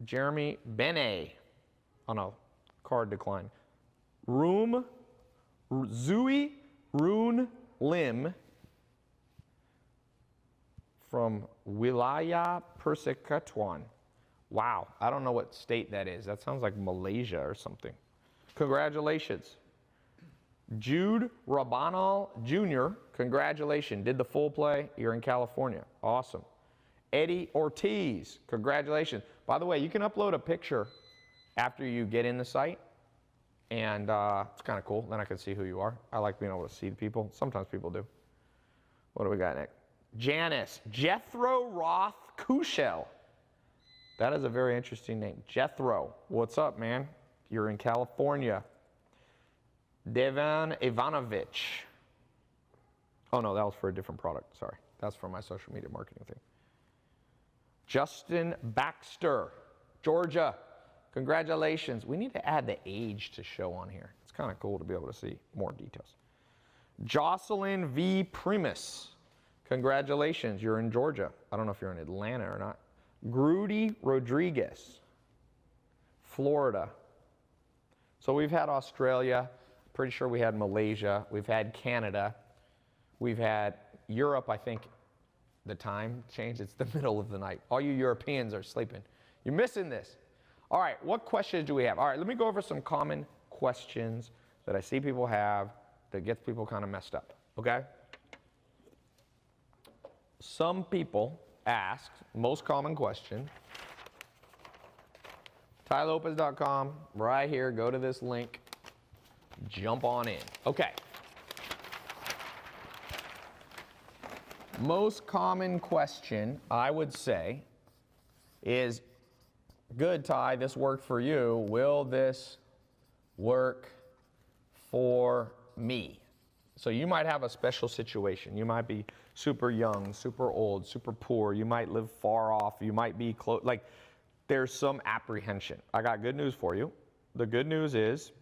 Speaker 1: Jeremy Benet. Oh no, card decline. Zui Rune Lim from Wilayah Persekutuan. Wow, I don't know what state that is. That sounds like Malaysia or something. Congratulations. Jude Rabanal Jr., congratulations. Did the full play. You're in California. Awesome. Eddie Ortiz, congratulations. By the way, you can upload a picture after you get in the site, and it's kind of cool. Then I can see who you are. I like being able to see the people. Sometimes people do. What do we got next? Janice, Jethro Roth Kushel. That is a very interesting name. Jethro, what's up, man? You're in California. Devan Ivanovich. Oh no, that was for a different product. Sorry. That's for my social media marketing thing. Justin Baxter, Georgia. Congratulations. We need to add the age to show on here. It's kind of cool to be able to see more details. Jocelyn V. Primus. Congratulations. You're in Georgia. I don't know if you're in Atlanta or not. Grudy Rodriguez, Florida. So we've had Australia. Pretty sure we had Malaysia. We've had Canada. We've had Europe, I think. The time changed. It's the middle of the night. All you Europeans are sleeping. You're missing this. All right, what questions do we have? All right, let me go over some common questions that I see people have that gets people kind of messed up, okay? Some people ask, most common question, TaiLopez.com, right here, go to this link, jump on in. Okay. Most common question, I would say, is, good, Tai, this worked for you. Will this work for me? So you might have a special situation. You might be super young, super old, super poor. You might live far off. You might be close. Like, there's some apprehension. I got good news for you. The good news is,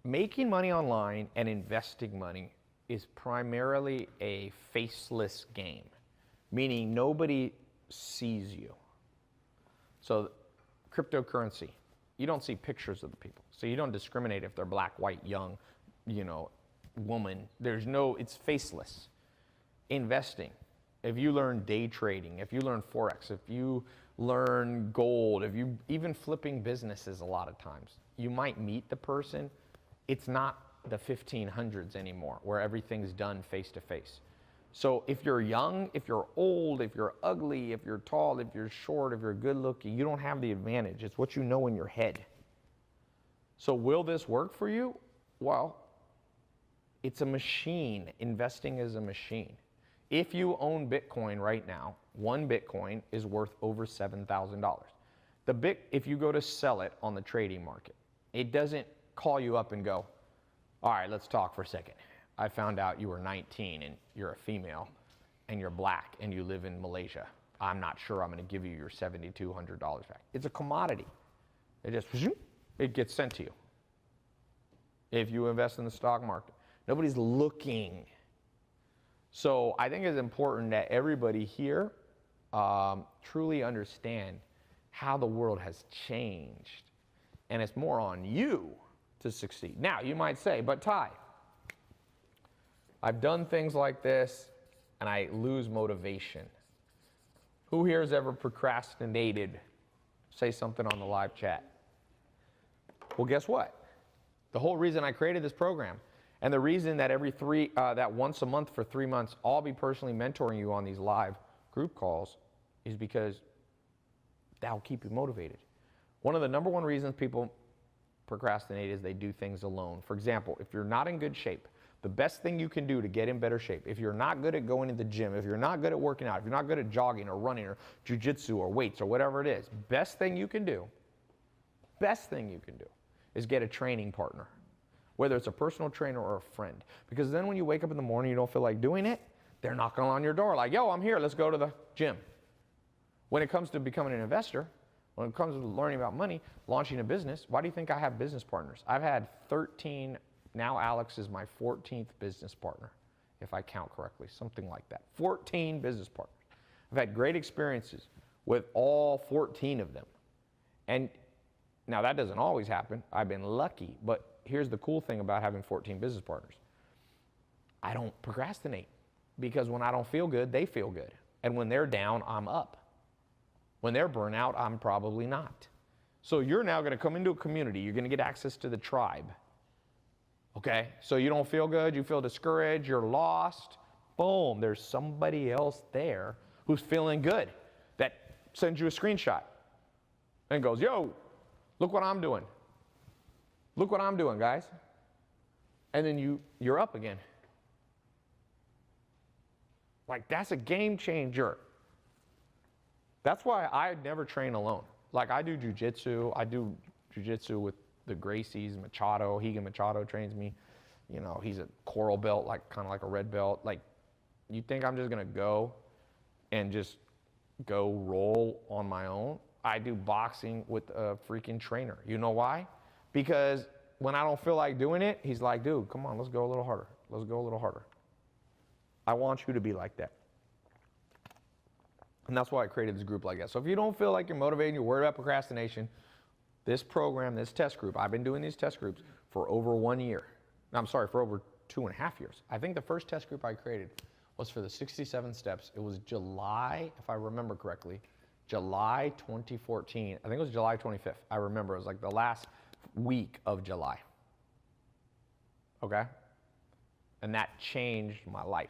Speaker 1: making money online and investing money is primarily a faceless game, meaning nobody sees you. So cryptocurrency, you don't see pictures of the people. So you don't discriminate if they're black, white, young, woman. It's faceless. Investing, if you learn day trading, if you learn Forex, if you learn gold, even flipping businesses a lot of times, you might meet the person. It's not the 1500s anymore where everything's done face to face. So if you're young, if you're old, if you're ugly, if you're tall, if you're short, if you're good looking, you don't have the advantage. It's what you know in your head. So will this work for you? Well, it's a machine. Investing is a machine. If you own Bitcoin right now, one Bitcoin is worth over $7,000. If you go to sell it on the trading market, it doesn't call you up and go, all right, let's talk for a second. I found out you were 19 and you're a female and you're black and you live in Malaysia. I'm not sure I'm going to give you your $7,200 back. It's a commodity. It gets sent to you. If you invest in the stock market, nobody's looking. So I think it's important that everybody here truly understand how the world has changed. And it's more on you to succeed. Now, you might say, but Tai, I've done things like this and I lose motivation. Who here has ever procrastinated? Say something on the live chat. Well, guess what? The whole reason I created this program and the reason that that once a month for 3 months, I'll be personally mentoring you on these live group calls is because that'll keep you motivated. One of the number one reasons people procrastinate is they do things alone. For example, if you're not in good shape, the best thing you can do to get in better shape, if you're not good at going to the gym, if you're not good at working out, if you're not good at jogging or running or jujitsu or weights or whatever it is, best thing you can do is get a training partner, whether it's a personal trainer or a friend. Because then when you wake up in the morning, you don't feel like doing it, they're knocking on your door like, yo, I'm here, let's go to the gym. When it comes to becoming an investor, when it comes to learning about money, launching a business, why do you think I have business partners? I've had 13, now Alex is my 14th business partner, if I count correctly, something like that. 14 business partners. I've had great experiences with all 14 of them. And now that doesn't always happen. I've been lucky, but here's the cool thing about having 14 business partners. I don't procrastinate because when I don't feel good, they feel good. And when they're down, I'm up. When they're burnt out, I'm probably not. So you're now going to come into a community. You're going to get access to the tribe. Okay? So you don't feel good. You feel discouraged. You're lost. Boom. There's somebody else there who's feeling good that sends you a screenshot and goes, yo, look what I'm doing. Look what I'm doing, guys. And then you're up again. Like, that's a game changer. That's why I never train alone. Like, I do jujitsu. I do jujitsu with the Gracies, Machado, Higa Machado trains me. You know, he's a coral belt, like kind of like a red belt. Like, you think I'm just gonna go and just go roll on my own? I do boxing with a freaking trainer. You know why? Because when I don't feel like doing it, he's like, dude, come on, let's go a little harder. Let's go a little harder. I want you to be like that. And that's why I created this group like that. So if you don't feel like you're motivated, you're worried about procrastination, this program, this test group, I've been doing these test groups for over 1 year. I'm sorry, for over 2.5 years. I think the first test group I created was for the 67 steps. It was July, if I remember correctly, July 2014. I think it was July 25th. I remember it was like the last week of July. Okay? And that changed my life.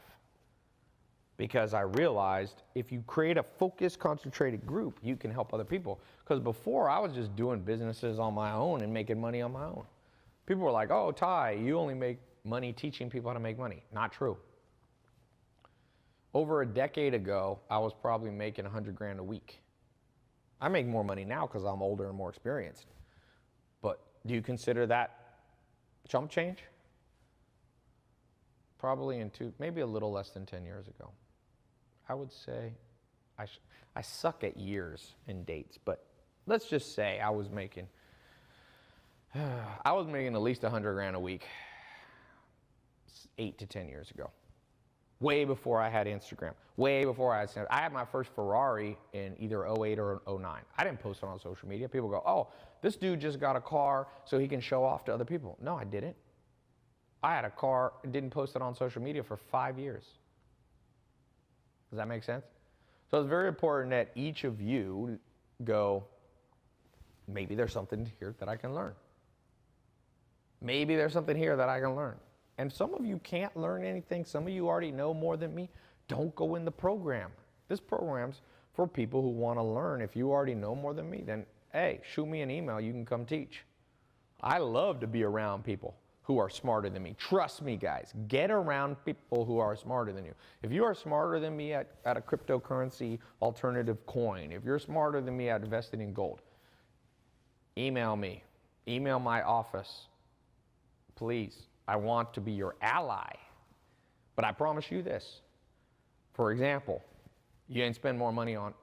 Speaker 1: Because I realized if you create a focused, concentrated group, you can help other people. Because before, I was just doing businesses on my own and making money on my own. People were like, oh, Tai, you only make money teaching people how to make money. Not true. Over a decade ago, I was probably making 100 grand a week. I make more money now because I'm older and more experienced. But do you consider that chump change? Probably maybe a little less than 10 years ago. I would say, I suck at years and dates, but let's just say I was making at least 100 grand a week 8 to 10 years ago. Way before I had Instagram. Way before I had my first Ferrari in either 08 or 09. I didn't post it on social media. People go, oh, this dude just got a car so he can show off to other people. No, I didn't. I had a car and didn't post it on social media for 5 years. Does that make sense? So it's very important that each of you go, maybe there's something here that I can learn. Maybe there's something here that I can learn. And some of you can't learn anything. Some of you already know more than me. Don't go in the program. This program's for people who want to learn. If you already know more than me, then, hey, shoot me an email. You can come teach. I love to be around people who are smarter than me. Trust me, guys. Get around people who are smarter than you. If you are smarter than me at a cryptocurrency alternative coin, if you're smarter than me at investing in gold, email me. Email my office. Please. I want to be your ally. But I promise you this. For example, you ain't spend more money on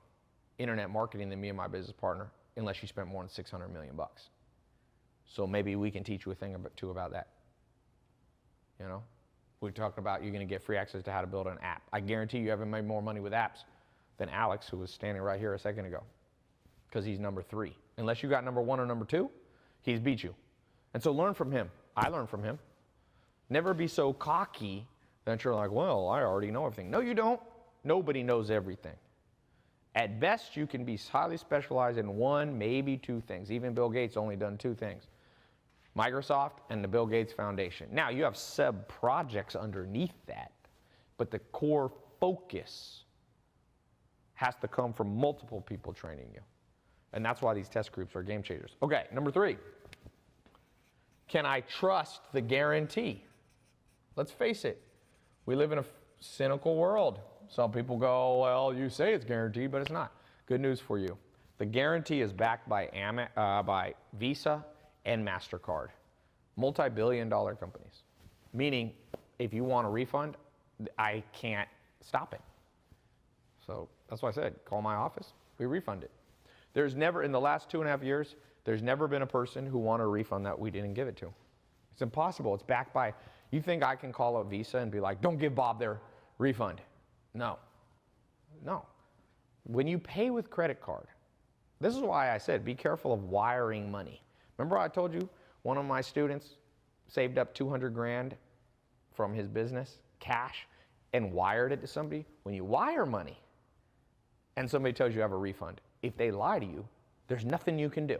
Speaker 1: internet marketing than me and my business partner unless you spent more than 600 million bucks. So maybe we can teach you a thing or two about that. You know, we talked about you're going to get free access to how to build an app. I guarantee you haven't made more money with apps than Alex, who was standing right here a second ago, because he's number 3. Unless you got number 1 or number 2, he's beat you. And so learn from him. I learned from him. Never be so cocky that you're like, well, I already know everything. No, you don't. Nobody knows everything. At best, you can be highly specialized in 1, maybe 2 things. Even Bill Gates only done 2 things. Microsoft and the Bill Gates Foundation. Now, you have sub-projects underneath that, but the core focus has to come from multiple people training you. And that's why these test groups are game changers. Okay, number 3. Can I trust the guarantee? Let's face it. We live in a cynical world. Some people go, well, you say it's guaranteed, but it's not. Good news for you. The guarantee is backed by Visa and MasterCard, multi-billion-dollar companies. Meaning, if you want a refund, I can't stop it. So that's why I said, call my office, we refund it. There's never, in the last 2.5 years, there's never been a person who wanted a refund that we didn't give it to. It's impossible. It's backed by, you think I can call up Visa and be like, don't give Bob their refund? No. No. When you pay with credit card, this is why I said be careful of wiring money. Remember I told you one of my students saved up 200 grand from his business, cash, and wired it to somebody? When you wire money and somebody tells you have a refund, if they lie to you, there's nothing you can do.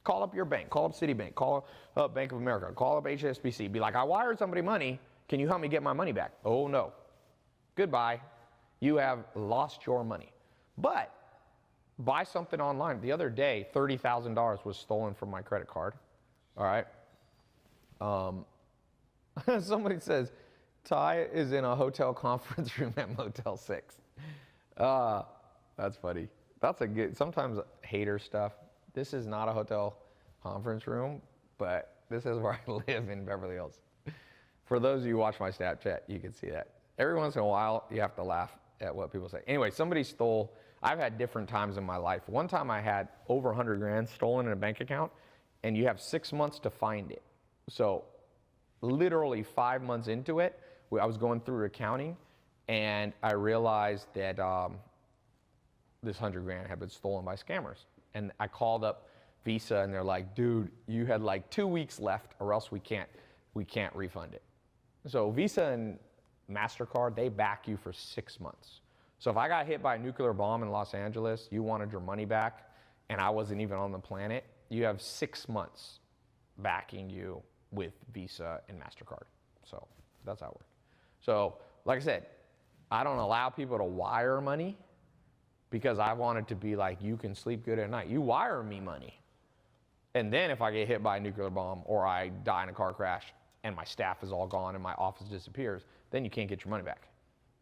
Speaker 1: Call up your bank, call up Citibank, call up Bank of America, call up HSBC. Be like, I wired somebody money. Can you help me get my money back? Oh, no. Goodbye. You have lost your money. But buy something online. The other day, $30,000 was stolen from my credit card. All right. Somebody says, Tai is in a hotel conference room at Motel 6. That's funny. That's a good, sometimes hater stuff. This is not a hotel conference room, but this is where I live in Beverly Hills. For those of you who watch my Snapchat, you can see that. Every once in a while, you have to laugh at what people say. Anyway, somebody stole, I've had different times in my life. One time I had over 100 grand stolen in a bank account, and you have 6 months to find it. So literally 5 months into it, I was going through accounting, and I realized that this 100 grand had been stolen by scammers. And I called up Visa, and they're like, dude, you had like 2 weeks left, or else we can't refund it. So Visa and MasterCard, they back you for 6 months. So if I got hit by a nuclear bomb in Los Angeles, you wanted your money back, and I wasn't even on the planet, you have 6 months backing you with Visa and MasterCard. So that's how it works. So like I said, I don't allow people to wire money because I want it to be like, you can sleep good at night. You wire me money. And then if I get hit by a nuclear bomb or I die in a car crash and my staff is all gone and my office disappears, then you can't get your money back.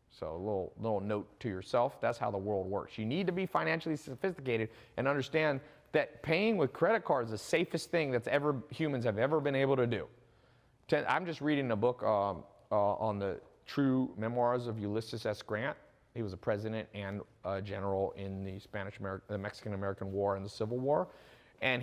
Speaker 1: So a little note to yourself, that's how the world works. You need to be financially sophisticated and understand that paying with credit cards is the safest thing that's humans have ever been able to do. I'm just reading a book on the true memoirs of Ulysses S. Grant. He was a president and a general in the Mexican-American War and the Civil War. And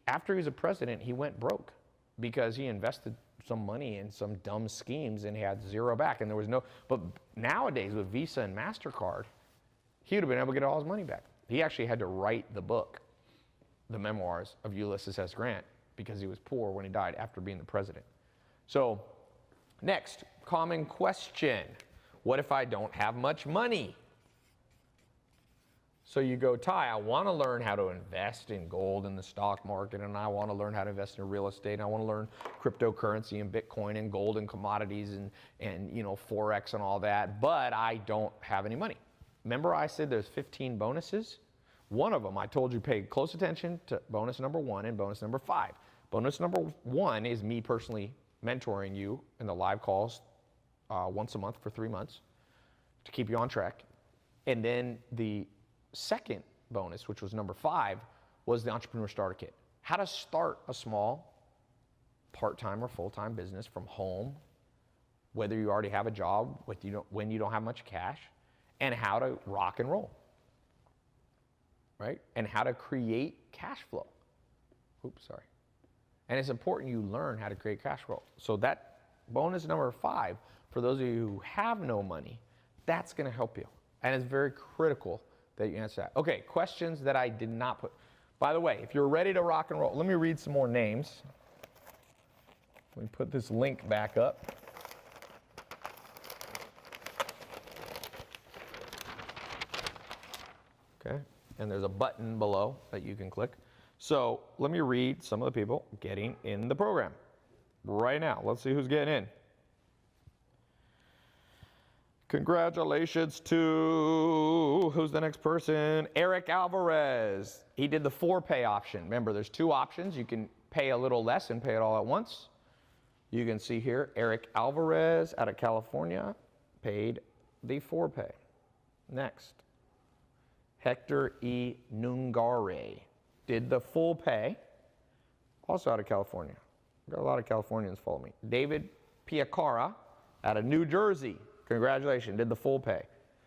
Speaker 1: after he was a president, he went broke because he invested some money in some dumb schemes and he had zero back. And there was but nowadays with Visa and MasterCard, he would have been able to get all his money back. He actually had to write the book, the memoirs of Ulysses S. Grant, because he was poor when he died after being the president. So next, common question. What if I don't have much money? So you go, Tai, I want to learn how to invest in gold in the stock market, and I want to learn how to invest in real estate, and I want to learn cryptocurrency and Bitcoin and gold and commodities and Forex and all that, but I don't have any money. Remember I said there's 15 bonuses? One of them, I told you pay close attention to bonus number 1 and bonus number 5. Bonus number 1 is me personally mentoring you in the live calls once a month for 3 months to keep you on track. And then the second bonus, which was number 5, was the Entrepreneur Starter Kit. How to start a small part-time or full-time business from home, whether you already have a job, when you don't have much cash, and how to rock and roll, right? And how to create cash flow. Oops, sorry. And it's important you learn how to create cash flow. So that bonus number 5, for those of you who have no money, that's going to help you. And it's very critical that you answer that. Okay, questions that I did not put. By the way, if you're ready to rock and roll, let me read some more names. Let me put this link back up. Okay, and there's a button below that you can click. So let me read some of the people getting in the program right now. Let's see who's getting in. Congratulations to, who's the next person? Eric Alvarez. He did the 4-pay option. Remember, there's 2 options. You can pay a little less and pay it all at once. You can see here, Eric Alvarez out of California paid the 4-pay. Next, Hector E. Nungare did the full pay, also out of California. Got a lot of Californians follow me. David Piacara out of New Jersey. Congratulations, did the full pay.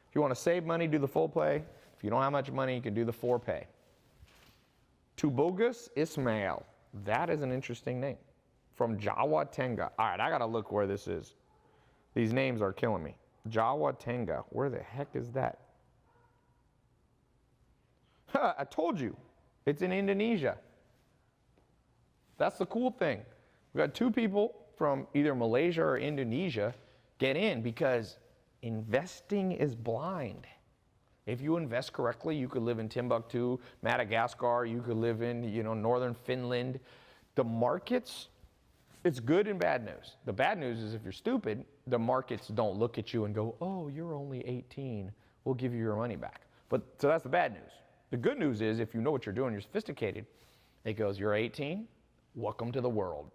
Speaker 1: If you want to save money, do the full pay. If you don't have much money, you can do the 4-pay. Tubogus Ismail. That is an interesting name. From Jawa Tenga. All right, I got to look where this is. These names are killing me. Jawa Tenga. Where the heck is that? I told you. It's in Indonesia. That's the cool thing. We've got 2 people from either Malaysia or Indonesia get in because investing is blind. If you invest correctly, you could live in Timbuktu, Madagascar, you could live in, northern Finland. The markets, it's good and bad news. The bad news is if you're stupid, the markets don't look at you and go, oh, you're only 18, we'll give you your money back. So that's the bad news. The good news is if you know what you're doing, you're sophisticated, it goes, you're 18, welcome to the world.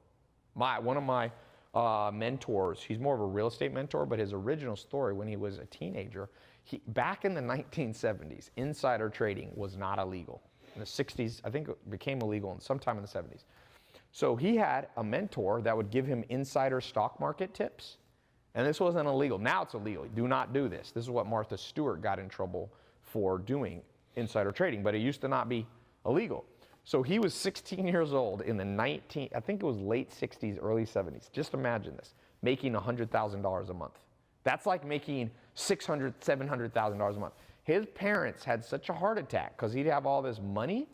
Speaker 1: One of my mentors, he's more of a real estate mentor, but his original story when he was a teenager, back in the 1970s, insider trading was not illegal. In the 60s, I think it became illegal sometime in the 70s. So he had a mentor that would give him insider stock market tips. And this wasn't illegal. Now it's illegal. Do not do this. This is what Martha Stewart got in trouble for doing, insider trading, but it used to not be illegal. So he was 16 years old in the I think it was late 60s, early 70s. Just imagine this, making $100,000 a month. That's like making $600,000, $700,000 a month. His parents had such a heart attack because he'd have all this money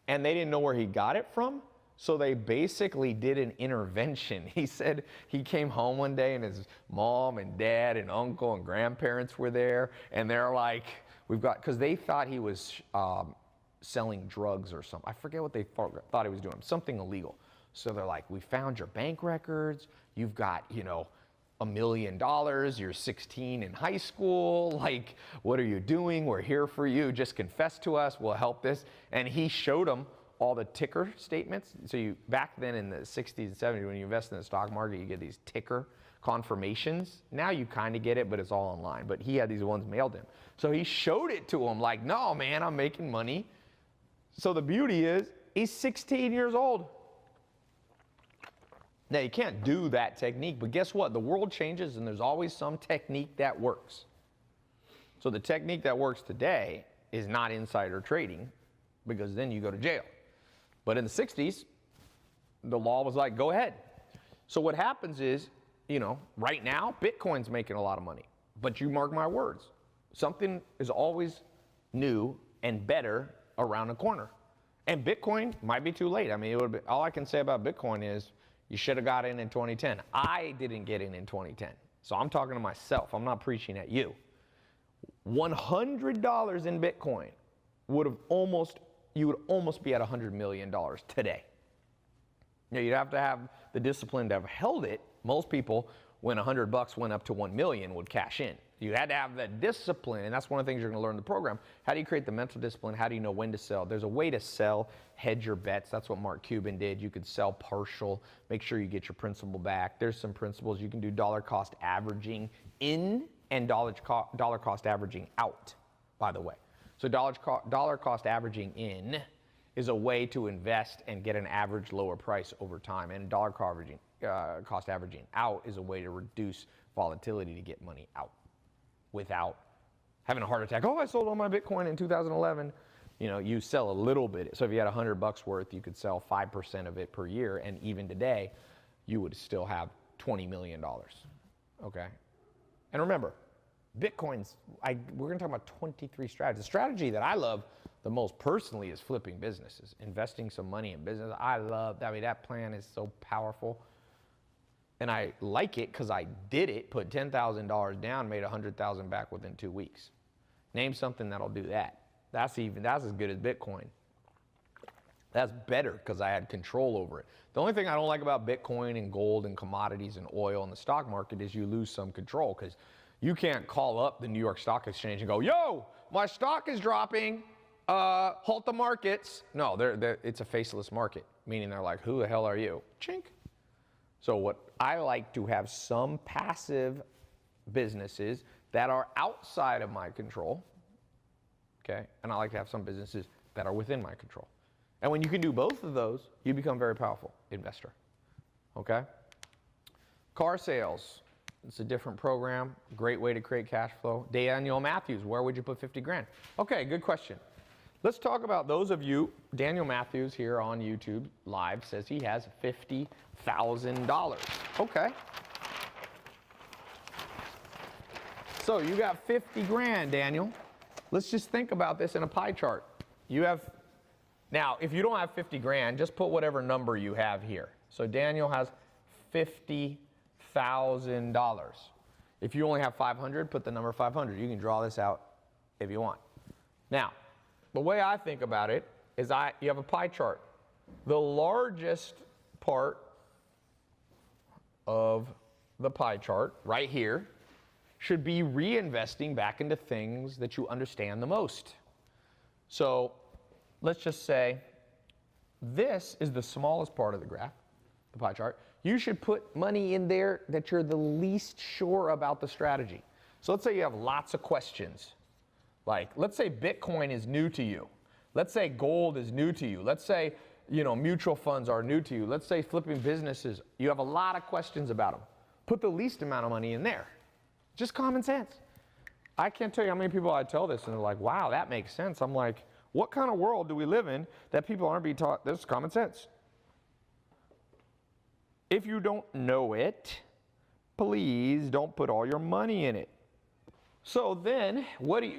Speaker 1: and they didn't know where he got it from. So they basically did an intervention. He said he came home one day and his mom and dad and uncle and grandparents were there. And they're like, because they thought he was selling drugs or something. I forget what they thought he was doing, something illegal. So they're like, we found your bank records. You've got, $1 million. You're 16 in high school. Like, what are you doing? We're here for you. Just confess to us. We'll help this. And he showed them all the ticker statements. So back then in the 60s and 70s, when you invest in the stock market, you get these ticker confirmations. Now you kind of get it, but it's all online. But he had these ones mailed him. So he showed it to him like, no, man, I'm making money. So the beauty is he's 16 years old. Now you can't do that technique, but guess what? The world changes and there's always some technique that works. So the technique that works today is not insider trading, because then you go to jail. But in the 60s, the law was like, go ahead. So what happens is, right now, Bitcoin's making a lot of money. But you mark my words, something is always new and better around the corner. And Bitcoin might be too late. I mean, all I can say about Bitcoin is you should have got in 2010. I didn't get in 2010. So I'm talking to myself. I'm not preaching at you. $100 in Bitcoin you would almost be at $100 million today. You'd have to have the discipline to have held it. Most people, when $100 went up to 1 million, would cash in. You had to have that discipline, and that's one of the things you're going to learn in the program. How do you create the mental discipline? How do you know when to sell? There's a way to sell, hedge your bets. That's what Mark Cuban did. You could sell partial, make sure you get your principal back. There's some principles. You can do dollar cost averaging in and dollar cost averaging out, by the way. So dollar cost averaging in is a way to invest and get an average lower price over time. And dollar cost averaging out is a way to reduce volatility to get money out without having a heart attack. Oh, I sold all my Bitcoin in 2011. You sell a little bit. So if you had $100 worth, you could sell 5% of it per year. And even today, you would still have $20 million. Okay? And remember, Bitcoin's, we're going to talk about 23 strategies. The strategy that I love the most personally is flipping businesses, investing some money in business. That plan is so powerful. And I like it because I did it, put $10,000 down, made $100,000 back within 2 weeks. Name something that'll do that. That's as good as Bitcoin. That's better because I had control over it. The only thing I don't like about Bitcoin and gold and commodities and oil and the stock market is you lose some control, because you can't call up the New York Stock Exchange and go, yo, my stock is dropping, halt the markets. No, it's a faceless market, meaning they're like, who the hell are you? Chink. So what I like to have some passive businesses that are outside of my control, okay? And I like to have some businesses that are within my control. And when you can do both of those, you become a very powerful investor, okay? Car sales, it's a different program, great way to create cash flow. Daniel Matthews, where would you put 50 grand? Okay, good question. Let's talk about those of you. Daniel Matthews here on YouTube Live says he has $50,000. Okay. So you got 50 grand, Daniel. Let's just think about this in a pie chart. Now, if you don't have 50 grand, just put whatever number you have here. So Daniel has $50,000. If you only have 500, put the number 500. You can draw this out if you want. Now, the way I think about it is you have a pie chart. The largest part of the pie chart right here should be reinvesting back into things that you understand the most. So let's just say this is the smallest part of the graph, the pie chart. You should put money in there that you're the least sure about the strategy. So let's say you have lots of questions. Like, let's say Bitcoin is new to you. Let's say gold is new to you. Let's say mutual funds are new to you. Let's say flipping businesses, you have a lot of questions about them. Put the least amount of money in there. Just common sense. I can't tell you how many people I tell this and they're like, wow, that makes sense. I'm like, what kind of world do we live in that people aren't being taught this common sense? If you don't know it, please don't put all your money in it. So then,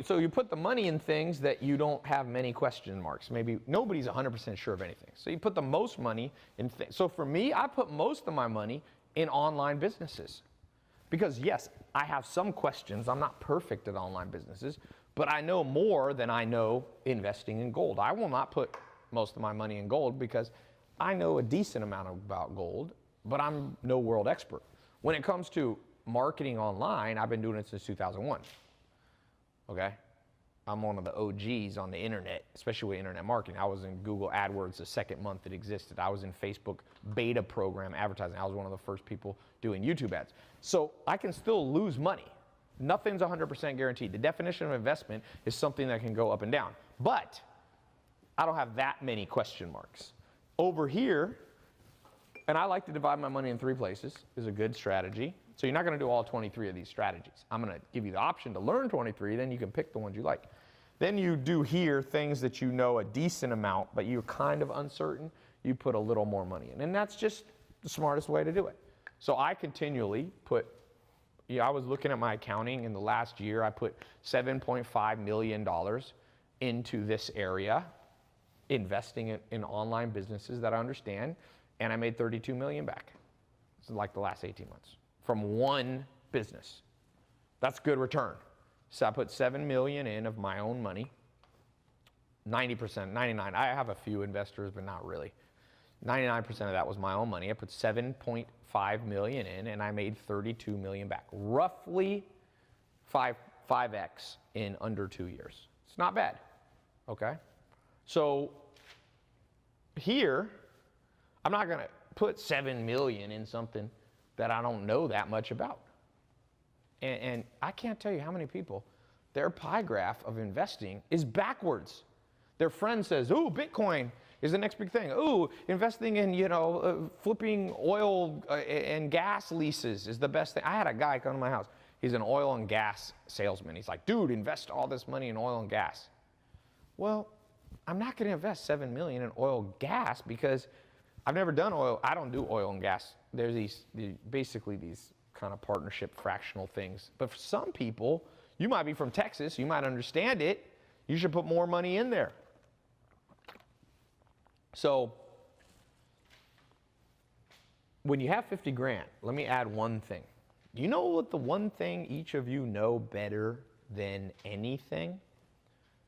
Speaker 1: so you put the money in things that you don't have many question marks. Maybe nobody's 100% sure of anything. So you put the most money in things. So for me, I put most of my money in online businesses. Because yes, I have some questions. I'm not perfect at online businesses, but I know more than I know investing in gold. I will not put most of my money in gold because I know a decent amount about gold, but I'm no world expert. When it comes to marketing online, I've been doing it since 2001, okay? I'm one of the OGs on the internet, especially with internet marketing. I was in Google AdWords the second month it existed. I was in Facebook beta program advertising. I was one of the first people doing YouTube ads. So I can still lose money. Nothing's 100% guaranteed. The definition of investment is something that can go up and down. But I don't have that many question marks. Over here, and I like to divide my money in 3 places, is a good strategy. So you're not going to do all 23 of these strategies. I'm going to give you the option to learn 23, then you can pick the ones you like. Then you do here things that you know a decent amount, but you're kind of uncertain, you put a little more money in. And that's just the smartest way to do it. So I continually put, I was looking at my accounting in the last year, I put $7.5 million into this area, investing in online businesses that I understand, and I made 32 million back. This is like the last 18 months. From one business. That's good return. So I put 7 million in of my own money. 90%, 99. I have a few investors, but not really. 99% of that was my own money. I put 7.5 million in and I made 32 million back. Roughly 5x in under 2 years. It's not bad. Okay? So here, I'm not gonna put 7 million in something that I don't know that much about. And I can't tell you how many people, their pie graph of investing is backwards. Their friend says, ooh, Bitcoin is the next big thing. Ooh, investing in, flipping oil and gas leases is the best thing. I had a guy come to my house. He's an oil and gas salesman. He's like, dude, invest all this money in oil and gas. Well, I'm not gonna invest 7 million in oil and gas because I've never done oil. I don't do oil and gas. There's basically these kind of partnership fractional things. But for some people, you might be from Texas, you might understand it, you should put more money in there. So when you have 50 grand, let me add one thing. Do you know what the one thing each of you know better than anything?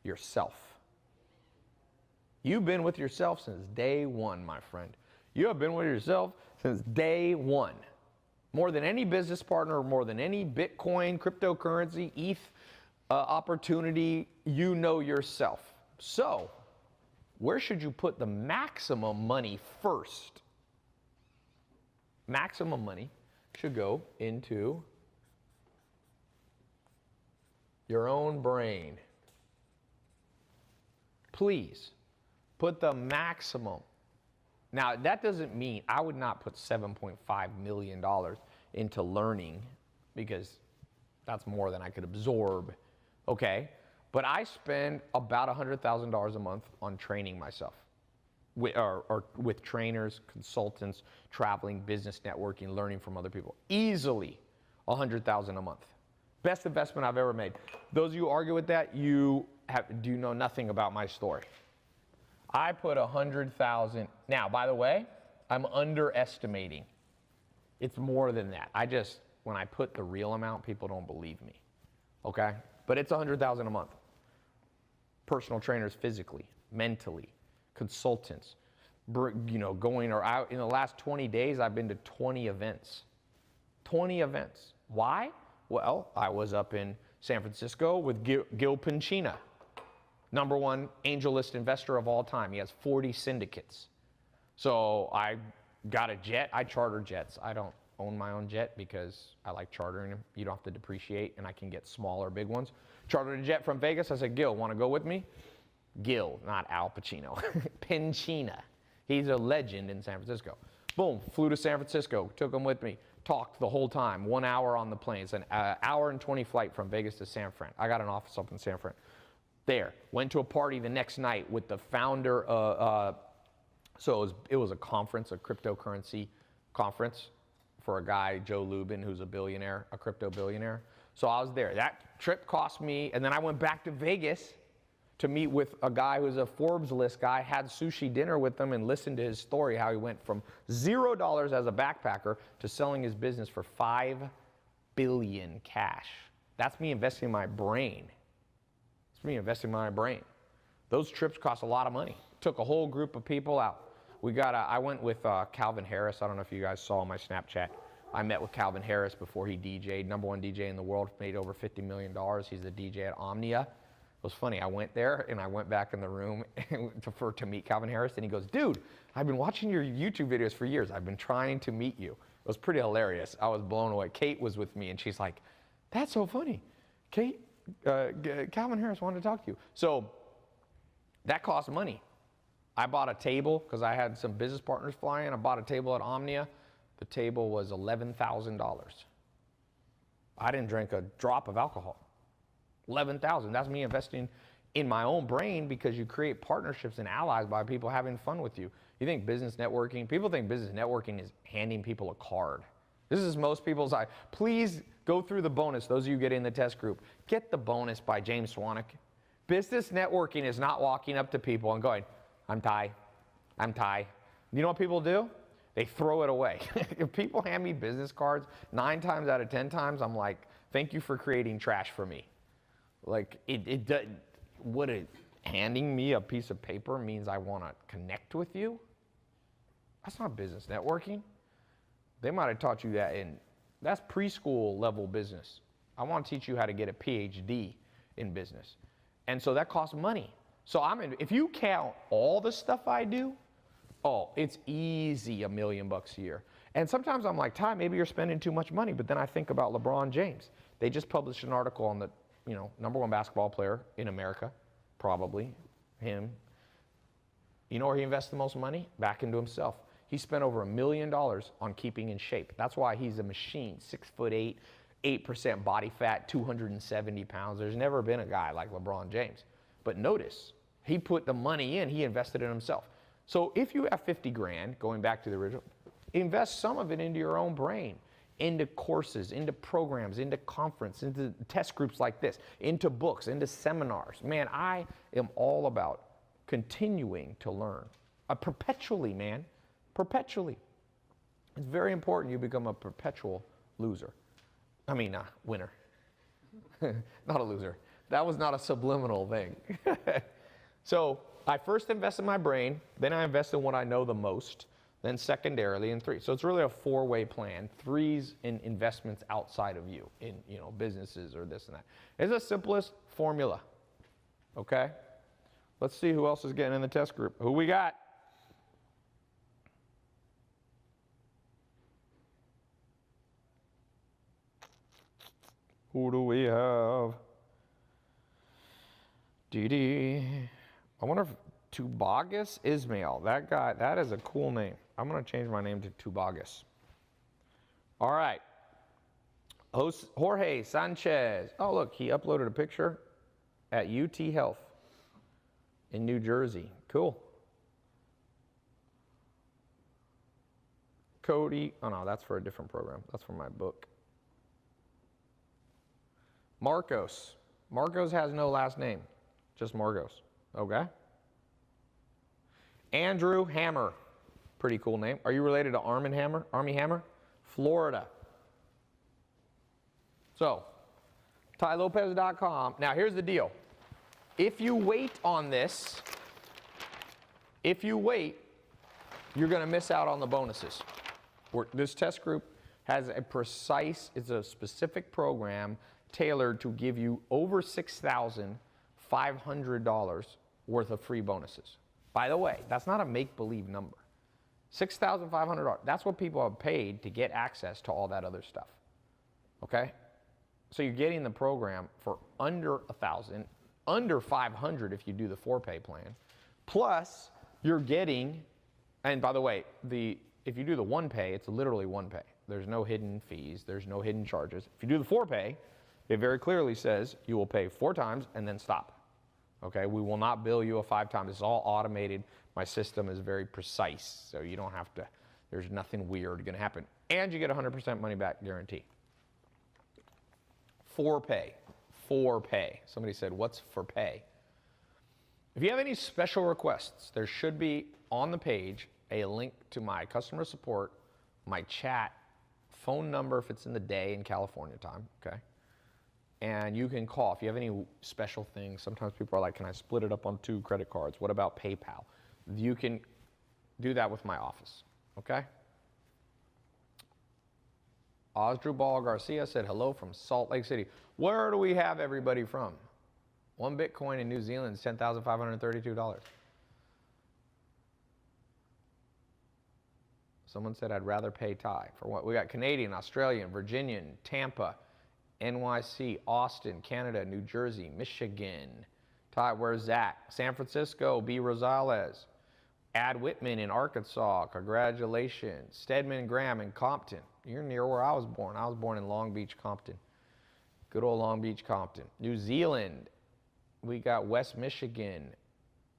Speaker 1: Yourself. You've been with yourself since day one, my friend. You have been with yourself since day one. More than any business partner, more than any Bitcoin, cryptocurrency, ETH opportunity, you know yourself. So, where should you put the maximum money first? Maximum money should go into your own brain. Please, put the maximum. Now, that doesn't mean I would not put $7.5 million into learning because that's more than I could absorb, okay? But I spend about $100,000 a month on training myself with trainers, consultants, traveling, business networking, learning from other people. Easily $100,000 a month. Best investment I've ever made. Those of you who argue with that, do know nothing about my story. I put 100,000. Now, by the way, I'm underestimating. It's more than that. When I put the real amount, people don't believe me. Okay? But it's 100,000 a month. Personal trainers physically, mentally, consultants, going or out. In the last 20 days, I've been to 20 events. 20 events. Why? Well, I was up in San Francisco with Gil Pinchina. #1 angel list investor of all time. He has 40 syndicates. So I got a jet. I charter jets. I don't own my own jet because I like chartering them. You don't have to depreciate, and I can get smaller, big ones. Chartered a jet from Vegas. I said, Gil, want to go with me? Gil, not Al Pacino. Pinchina. He's a legend in San Francisco. Boom, flew to San Francisco, took him with me, talked the whole time, 1 hour on the plane. It's an hour and 20 flight from Vegas to San Fran. I got an office up in San Fran. There, went to a party the next night with the founder. So it was a conference, a cryptocurrency conference for a guy, Joe Lubin, who's a billionaire, a crypto billionaire. So I was there. That trip cost me, and then I went back to Vegas to meet with a guy who's a Forbes list guy, had sushi dinner with him and listened to his story, how he went from $0 as a backpacker to selling his business for $5 billion cash. That's me investing my brain. It's me investing my brain. Those trips cost a lot of money. Took a whole group of people out. I went with Calvin Harris. I don't know if you guys saw my Snapchat. I met with Calvin Harris before he DJ'd, #1 DJ in the world, made over $50 million. He's the DJ at Omnia. It was funny. I went there and I went back in the room to meet Calvin Harris, and he goes, "Dude, I've been watching your YouTube videos for years. I've been trying to meet you." It was pretty hilarious. I was blown away. Kate was with me, and she's like, "That's so funny. Kate, Calvin Harris wanted to talk to you." So that cost money. I bought a table because I had some business partners flying. I bought a table at Omnia. The table was $11,000. I didn't drink a drop of alcohol. $11,000. That's me investing in my own brain, because you create partnerships and allies by people having fun with you. You think business networking, people think business networking is handing people a card. This is most people's eye. Please go through the bonus. Those of you getting in the test group, get the bonus by James Swanwick. Business networking is not walking up to people and going, "I'm Tai. I'm Tai." You know what people do? They throw it away. If people hand me business cards, 9 times out of 10 times, I'm like, "Thank you for creating trash for me." Like, handing me a piece of paper means I want to connect with you? That's not business networking. They might have taught you that that's preschool level business. I want to teach you how to get a PhD in business. And so that costs money. So if you count all the stuff I do, it's easy $1 million a year. And sometimes I'm like, "Tai, maybe you're spending too much money." But then I think about LeBron James. They just published an article on the, #1 basketball player in America, probably him. You know where he invests the most money? Back into himself. He spent over $1 million on keeping in shape. That's why he's a machine. 6'8", 8% body fat, 270 pounds. There's never been a guy like LeBron James. But notice, he put the money in, he invested in himself. So if you have 50 grand, going back to the original, invest some of it into your own brain, into courses, into programs, into conference, into test groups like this, into books, into seminars. Man, I am all about continuing to learn. Perpetually, man, perpetually. It's very important you become a perpetual loser. Winner. Not a loser. That was not a subliminal thing. So I first invest in my brain, then I invest in what I know the most, then secondarily in 3. So it's really a 4-way plan. 3's in investments outside of you, in businesses or this and that. It's the simplest formula. Okay? Let's see who else is getting in the test group. Who we got? Who do we have? I wonder if Tubagus Ismail, that guy, that is a cool name. I'm going to change my name to Tubagus. All right. Jorge Sanchez. Oh, look, he uploaded a picture at UT Health in New Jersey. Cool. Cody. Oh, no, that's for a different program. That's for my book. Marcos. Marcos has no last name, just Marcos. Okay. Andrew Hammer. Pretty cool name. Are you related to Armie Hammer? Florida. So, TaiLopez.com. Now, here's the deal. If you wait on this, you're going to miss out on the bonuses. This test group has it's a specific program tailored to give you over $6,500 worth of free bonuses. By the way, that's not a make-believe number. $6,500, that's what people have paid to get access to all that other stuff. Okay? So you're getting the program for under $1,000, under $500 if you do the 4-pay plan. Plus, you're getting And by the way, if you do the one pay, it's literally one pay. There's no hidden fees. There's no hidden charges. If you do the 4-pay, it very clearly says you will pay 4 times and then stop. Okay, we will not bill you a 5 times. It's all automated. My system is very precise, so you don't have to, there's nothing weird going to happen. And you get 100% money back guarantee. 4-pay. 4-pay. Somebody said, what's for pay? If you have any special requests, there should be on the page a link to my customer support, my chat, phone number if it's in the day in California time, okay? And you can call if you have any special things. Sometimes people are like, can I split it up on 2 credit cards? What about PayPal? You can do that with my office, okay? Osdrubal Garcia said hello from Salt Lake City. Where do we have everybody from? 1 Bitcoin in New Zealand is $10,532. Someone said I'd rather pay Tai. For what? We got Canadian, Australian, Virginian, Tampa, NYC, Austin, Canada, New Jersey, Michigan. Tai, where's Zach? San Francisco, B. Rosales. Ad Whitman in Arkansas, congratulations. Stedman Graham in Compton. You're near where I was born. I was born in Long Beach, Compton. Good old Long Beach, Compton. New Zealand, we got West Michigan,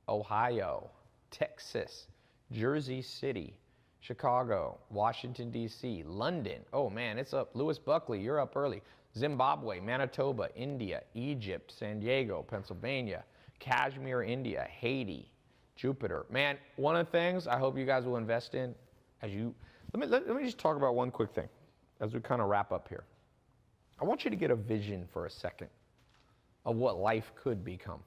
Speaker 1: Ohio, Texas, Jersey City, Chicago, Washington, D.C., London. Oh, man, it's up. Lewis Buckley, you're up early. Zimbabwe, Manitoba, India, Egypt, San Diego, Pennsylvania, Kashmir, India, Haiti, Jupiter. Man, one of the things I hope you guys will invest in as you, let me just talk about one quick thing as we kind of wrap up here. I want you to get a vision for a second of what life could become.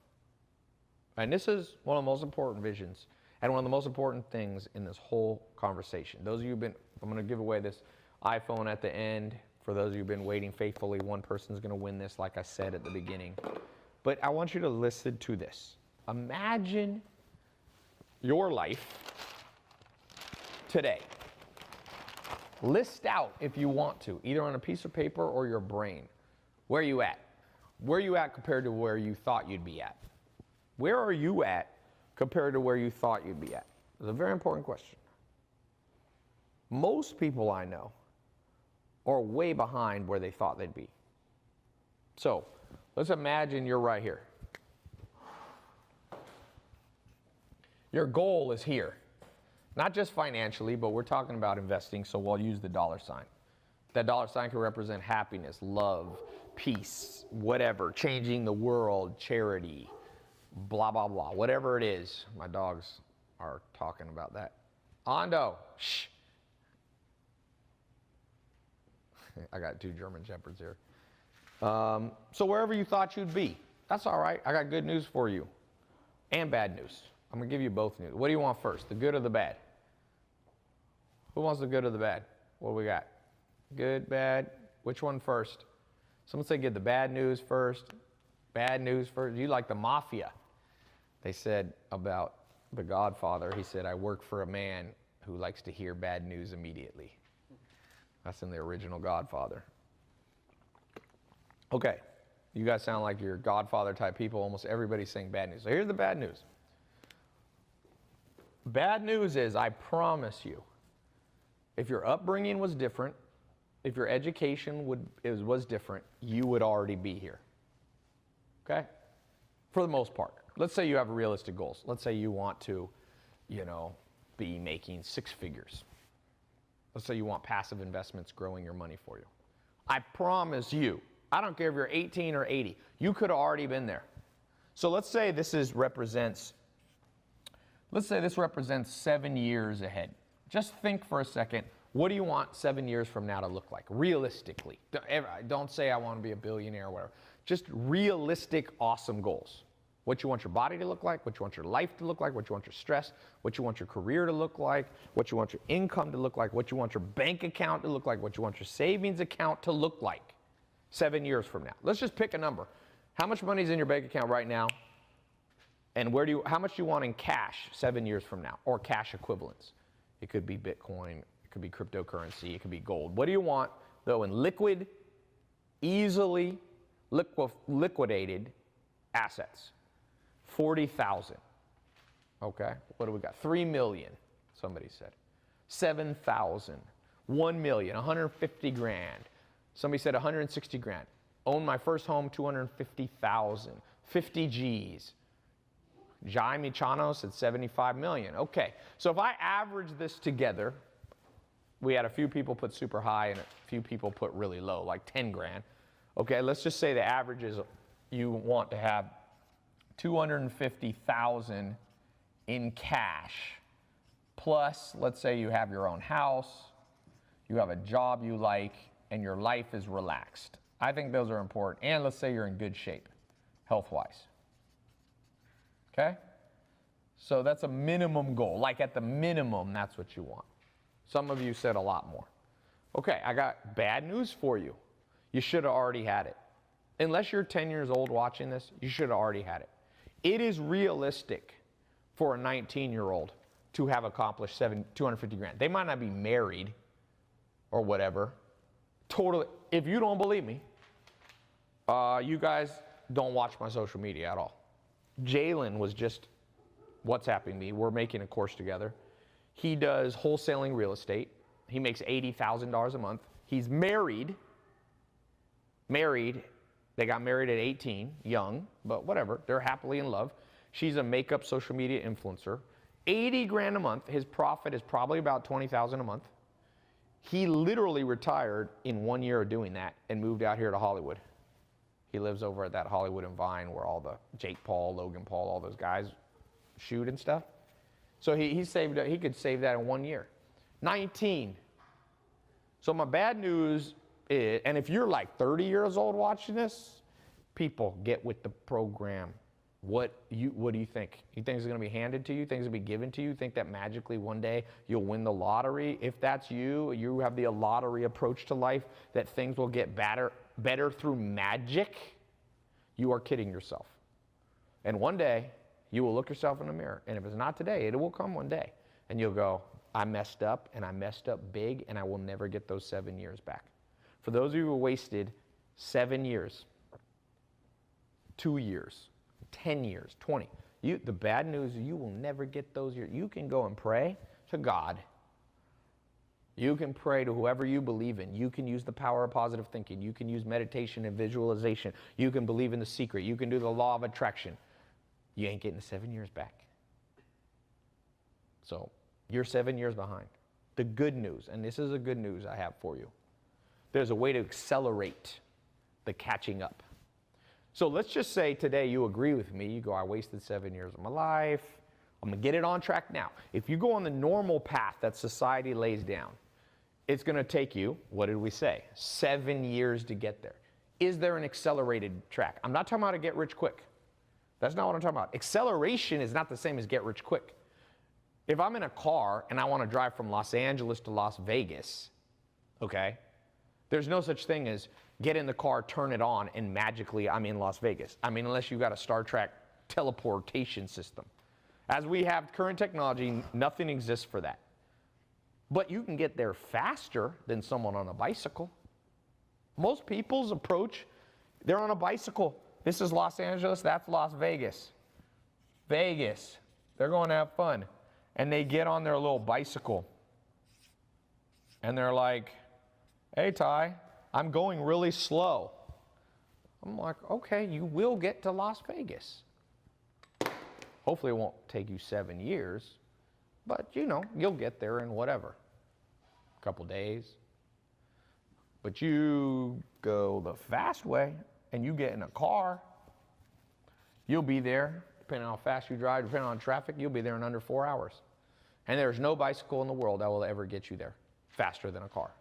Speaker 1: And this is one of the most important visions and one of the most important things in this whole conversation. Those of you who've been, I'm going to give away this iPhone at the end. For those of you who've been waiting faithfully, one person's going to win this, like I said at the beginning. But I want you to listen to this. Imagine your life today. List out, if you want to, either on a piece of paper or your brain, where are you at? Where are you at compared to where you thought you'd be at? Where are you at compared to where you thought you'd be at? It's a very important question. Most people I know are way behind where they thought they'd be. So let's imagine you're right here. Your goal is here. Not just financially, but we're talking about investing, so we'll use the dollar sign. That dollar sign can represent happiness, love, peace, whatever, changing the world, charity, blah, blah, blah, whatever it is. My dogs are talking about that. Ando, shh. I got 2 German Shepherds here. So wherever you thought you'd be, that's all right. I got good news for you and bad news. I'm going to give you both news. What do you want first, the good or the bad? Who wants the good or the bad? What do we got? Good, bad? Which one first? Someone say give the bad news first. Bad news first. You like the mafia. They said about the Godfather, he said, I work for a man who likes to hear bad news immediately. That's in the original Godfather. Okay, you guys sound like you're Godfather type people. Almost everybody's saying bad news. So here's the bad news. Bad news is, I promise you, if your upbringing was different, if your education was different, you would already be here. Okay? For the most part. Let's say you have realistic goals. Let's say you want to, be making 6 figures. Let's say you want passive investments growing your money for you. I promise you, I don't care if you're 18 or 80, you could have already been there. So let's say this represents 7 years ahead. Just think for a second, what do you want 7 years from now to look like, realistically? Don't say I want to be a billionaire or whatever. Just realistic, awesome goals. What you want your body to look like, what you want your life to look like, what you want your stress, what you want your career to look like, what you want your income to look like, what you want your bank account to look like, what you want your savings account to look like 7 years from now. Let's just pick a number. How much money is in your bank account right now? And how much do you want in cash 7 years from now, or cash equivalents? It could be Bitcoin, it could be cryptocurrency, it could be gold. What do you want, though, in liquid, easily liquidated assets? 40,000. Okay, what do we got? 3 million. somebody said. 7,000, 1 million, 150 grand. Somebody said 160 grand. Owned my first home, 250,000, 50 G's. Jaime Chano said 75 million. Okay, so if I average this together, we had a few people put super high and a few people put really low, like 10 grand. Okay, let's just say the average is you want to have 250,000 in cash, plus let's say you have your own house, you have a job you like, and your life is relaxed. I think those are important. And let's say you're in good shape, health-wise. Okay? So that's a minimum goal. Like at the minimum, that's what you want. Some of you said a lot more. Okay, I got bad news for you. You should have already had it. Unless you're 10 years old watching this, you should have already had it. It is realistic for a 19-year-old to have accomplished 250 grand. They might not be married or whatever. Totally. If you don't believe me, you guys don't watch my social media at all. Jalen was just WhatsApping me. We're making a course together. He does wholesaling real estate. He makes $80,000 a month. He's married. They got married at 18, young, but whatever. They're happily in love. She's a makeup social media influencer. 80 grand a month. His profit is probably about 20,000 a month. He literally retired in 1 year of doing that and moved out here to Hollywood. He lives over at that Hollywood and Vine where all the Jake Paul, Logan Paul, all those guys shoot and stuff. So he could save that in 1 year. 19. So my bad news is, and if you're like 30 years old watching this, people get with the program. What do you think? You think it's going to be handed to you? Think it's going to be given to you? Think that magically one day you'll win the lottery? If that's you, you have the lottery approach to life, that things will get better through magic, you are kidding yourself. And one day, you will look yourself in the mirror. And if it's not today, it will come one day. And you'll go, I messed up, and I messed up big, and I will never get those 7 years back. For those of you who wasted 7 years, 2 years, 10 years, 20, the bad news is you will never get those years. You can go and pray to God. You can pray to whoever you believe in. You can use the power of positive thinking. You can use meditation and visualization. You can believe in the secret. You can do the law of attraction. You ain't getting the 7 years back. So you're 7 years behind. The good news, and this is the good news I have for you, there's a way to accelerate the catching up. So let's just say today you agree with me. You go, I wasted 7 years of my life. I'm going to get it on track now. If you go on the normal path that society lays down, it's going to take you, what did we say, 7 years to get there. Is there an accelerated track? I'm not talking about a get rich quick. That's not what I'm talking about. Acceleration is not the same as get rich quick. If I'm in a car and I want to drive from Los Angeles to Las Vegas, okay, there's no such thing as get in the car, turn it on, and magically I'm in Las Vegas. I mean, unless you've got a Star Trek teleportation system. As we have current technology, nothing exists for that. But you can get there faster than someone on a bicycle. Most people's approach, they're on a bicycle. This is Los Angeles, that's Las Vegas. Vegas, they're going to have fun. And they get on their little bicycle. And they're like, hey, Tai, I'm going really slow. I'm like, okay, you will get to Las Vegas. Hopefully it won't take you 7 years, but you'll get there in whatever, a couple days. But you go the fast way and you get in a car, you'll be there, depending on how fast you drive, depending on traffic, you'll be there in under 4 hours. And there's no bicycle in the world that will ever get you there faster than a car.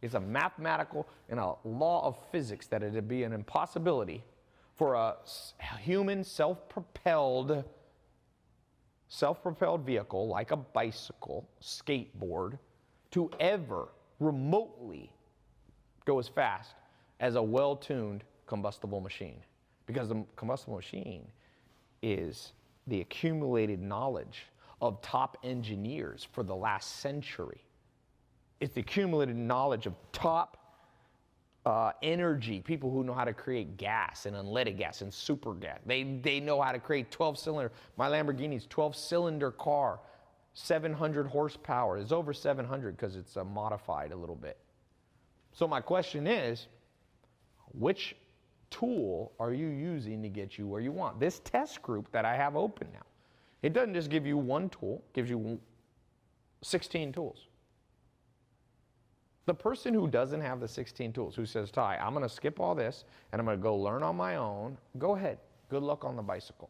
Speaker 1: It's a mathematical and a law of physics that it'd be an impossibility for a human self-propelled vehicle like a bicycle, skateboard, to ever remotely go as fast as a well-tuned combustible machine. Because the combustible machine is the accumulated knowledge of top engineers for the last century. It's the accumulated knowledge of top energy, people who know how to create gas and unleaded gas and super gas. They know how to create 12-cylinder. My Lamborghini's 12-cylinder car 700 horsepower. It's over 700 because it's modified a little bit. So my question is, which tool are you using to get you where you want? This test group that I have open now, it doesn't just give you one tool, it gives you 16 tools. The person who doesn't have the 16 tools, who says, Tai, I'm going to skip all this and I'm going to go learn on my own, go ahead. Good luck on the bicycle.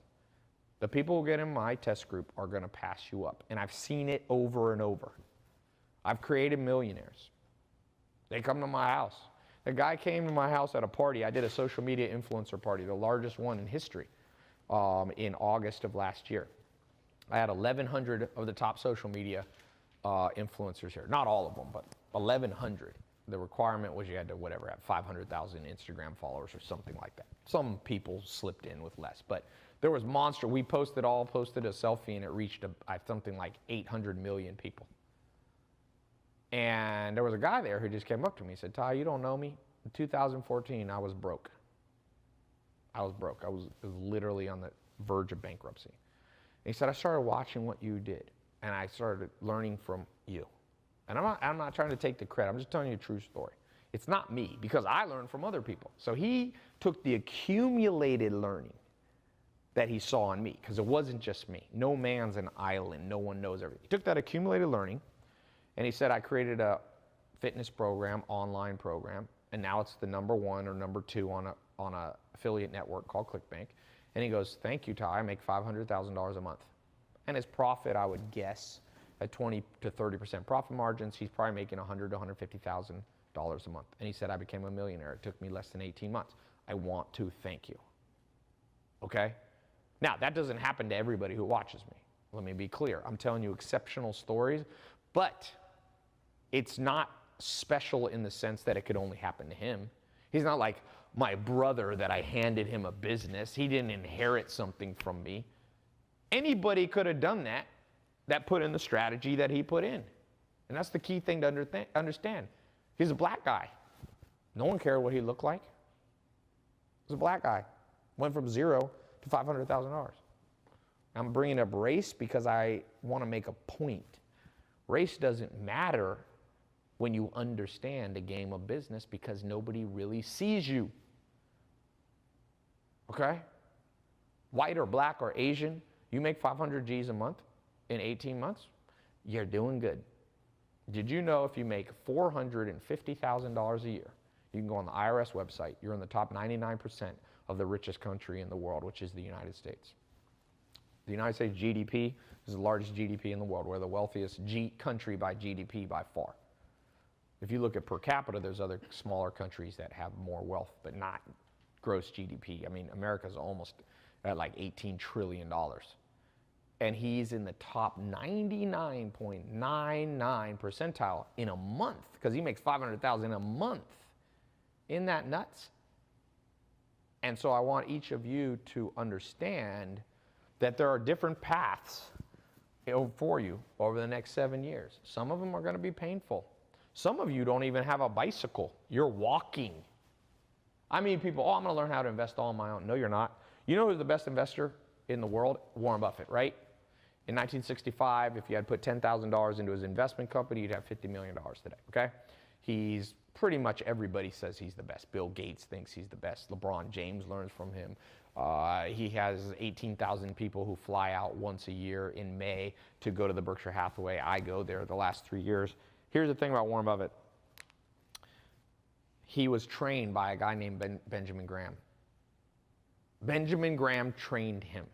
Speaker 1: The people who get in my test group are going to pass you up. And I've seen it over and over. I've created millionaires. They come to my house. A guy came to my house at a party. I did a social media influencer party, the largest one in history, in August of last year. I had 1,100 of the top social media influencers here. Not all of them, but 1,100. The requirement was you had to, whatever, have 500,000 Instagram followers or something like that. Some people slipped in with less, but there was monster. We posted a selfie and it reached something like 800 million people. And there was a guy there who just came up to me and said, Tai, you don't know me? In 2014, I was broke. I was broke. I was literally on the verge of bankruptcy. And he said, I started watching what you did, and I started learning from you. And I'm not trying to take the credit. I'm just telling you a true story. It's not me, because I learned from other people. So he took the accumulated learning that he saw in me, because it wasn't just me. No man's an island. No one knows everything. He took that accumulated learning, and he said, I created a fitness program, online program, and now it's the number 1 or number 2 on a affiliate network called ClickBank. And he goes, thank you, Tai. I make $500,000 a month. And his profit, I would guess, at 20 to 30% profit margins, he's probably making $100,000 to $150,000 a month. And he said, I became a millionaire. It took me less than 18 months. I want to thank you. Okay? Now, that doesn't happen to everybody who watches me. Let me be clear. I'm telling you exceptional stories, but it's not special in the sense that it could only happen to him. He's not like my brother that I handed him a business. He didn't inherit something from me. Anybody could have done that put in the strategy that he put in. And that's the key thing to understand. He's a black guy. No one cared what he looked like. He's a black guy. Went from 0 to $500,000. I'm bringing up race because I want to make a point. Race doesn't matter when you understand a game of business, because nobody really sees you. Okay? White or black or Asian, you make 500 G's a month in 18 months, you're doing good. Did you know if you make $450,000 a year, you can go on the IRS website, you're in the top 99% of the richest country in the world, which is the United States. The United States GDP is the largest GDP in the world. We're the wealthiest country by GDP by far. If you look at per capita, there's other smaller countries that have more wealth, but not gross GDP. I mean, America's almost at like $18 trillion. And he's in the top 99.99 percentile in a month, because he makes $500,000 in a month. Isn't that nuts? And so I want each of you to understand that there are different paths for you over the next 7 years. Some of them are going to be painful. Some of you don't even have a bicycle. You're walking. I mean, people, I'm going to learn how to invest all on my own. No, you're not. You know who's the best investor in the world? Warren Buffett, right? In 1965, if you had put $10,000 into his investment company, you'd have $50 million today, okay? He's pretty much, everybody says he's the best. Bill Gates thinks he's the best. LeBron James learns from him. He has 18,000 people who fly out once a year in May to go to the Berkshire Hathaway. I go there the last 3 years. Here's the thing about Warren Buffett. He was trained by a guy named Benjamin Graham. Benjamin Graham trained him.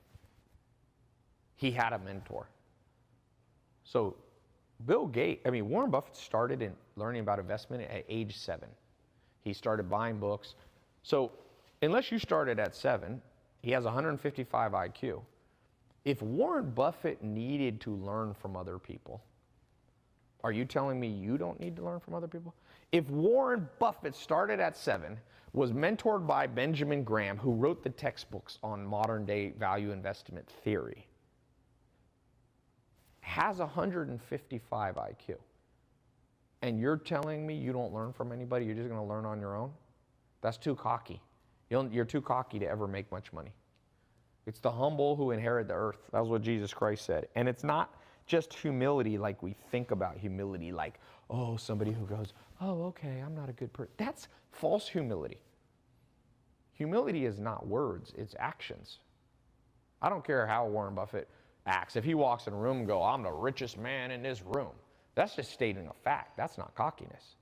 Speaker 1: He had a mentor. So Warren Buffett started in learning about investment at age 7. He started buying books. So unless you started at 7, he has 155 IQ. If Warren Buffett needed to learn from other people, are you telling me you don't need to learn from other people? If Warren Buffett started at 7, was mentored by Benjamin Graham, who wrote the textbooks on modern day value investment theory, has 155 IQ, and you're telling me you don't learn from anybody, you're just going to learn on your own? That's too cocky. You're too cocky to ever make much money. It's the humble who inherit the earth. That's what Jesus Christ said. And it's not just humility like we think about humility, like, oh, somebody who goes, oh, okay, I'm not a good person. That's false humility. Humility is not words, it's actions. I don't care how Warren Buffett acts. If he walks in a room and goes, I'm the richest man in this room, that's just stating a fact. That's not cockiness.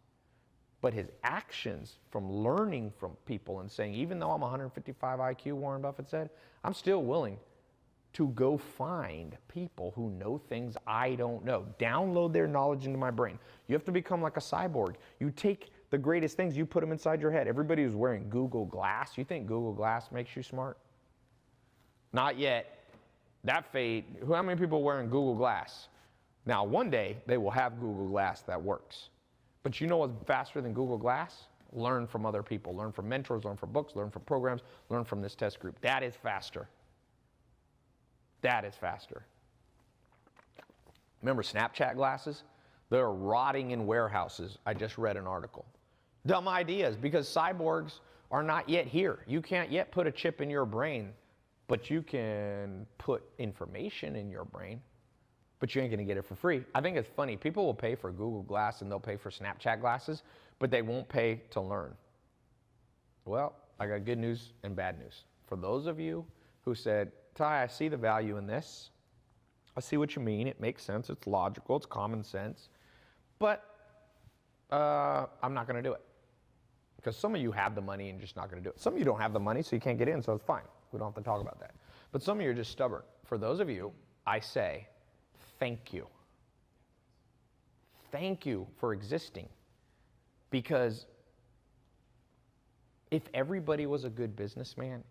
Speaker 1: But his actions from learning from people and saying, even though I'm 155 IQ, Warren Buffett said, I'm still willing to go find people who know things I don't know. Download their knowledge into my brain. You have to become like a cyborg. You take the greatest things, you put them inside your head. Everybody who's wearing Google Glass, you think Google Glass makes you smart? Not yet. That fade, how many people are wearing Google Glass? Now, one day, they will have Google Glass that works. But you know what's faster than Google Glass? Learn from other people. Learn from mentors, learn from books, learn from programs, learn from this test group. That is faster. That is faster. Remember Snapchat glasses? They're rotting in warehouses. I just read an article. Dumb ideas, because cyborgs are not yet here. You can't yet put a chip in your brain, but you can put information in your brain. But you ain't gonna get it for free. I think it's funny. People will pay for Google Glass and they'll pay for Snapchat glasses, but they won't pay to learn. Well, I got good news and bad news. For those of you who said, Tai, I see the value in this. I see what you mean. It makes sense. It's logical. It's common sense. But I'm not gonna do it. Because some of you have the money and just not gonna do it. Some of you don't have the money, so you can't get in, so it's fine. We don't have to talk about that. But some of you are just stubborn. For those of you, I say, thank you. Thank you for existing. Because if everybody was a good businessman,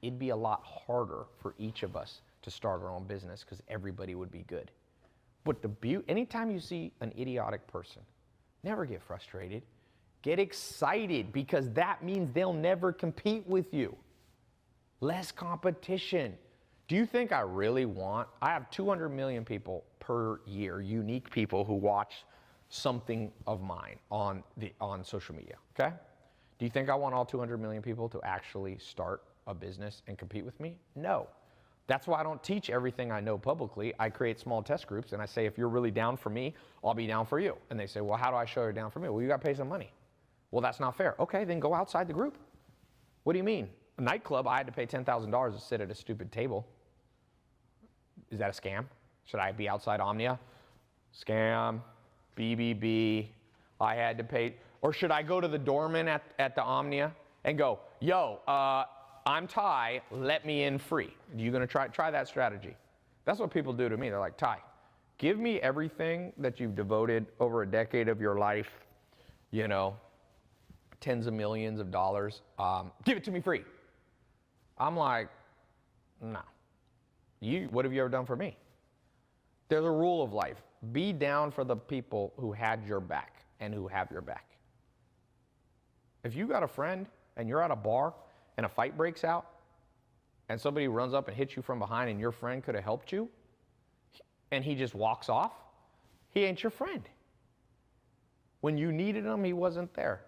Speaker 1: it'd be a lot harder for each of us to start our own business because everybody would be good. But anytime you see an idiotic person, never get frustrated. Get excited because that means they'll never compete with you. Less competition. Do you think I really want, I have 200 million people per year, unique people who watch something of mine on social media, okay? Do you think I want all 200 million people to actually start a business and compete with me? No. That's why I don't teach everything I know publicly. I create small test groups and I say, if you're really down for me, I'll be down for you. And they say, well, how do I show you're down for me? Well, you got to pay some money. Well, that's not fair. Okay, then go outside the group. What do you mean? A nightclub, I had to pay $10,000 to sit at a stupid table. Is that a scam? Should I be outside Omnia? Scam, BBB, I had to pay. Or should I go to the doorman at the Omnia and go, yo, I'm Tai, let me in free. You gonna try that strategy? That's what people do to me. They're like, Tai, give me everything that you've devoted over a decade of your life, you know, tens of millions of dollars, give it to me free. I'm like, no. What have you ever done for me? There's a rule of life. Be down for the people who had your back and who have your back. If you got a friend and you're at a bar and a fight breaks out and somebody runs up and hits you from behind and your friend could have helped you and he just walks off, he ain't your friend. When you needed him, he wasn't there.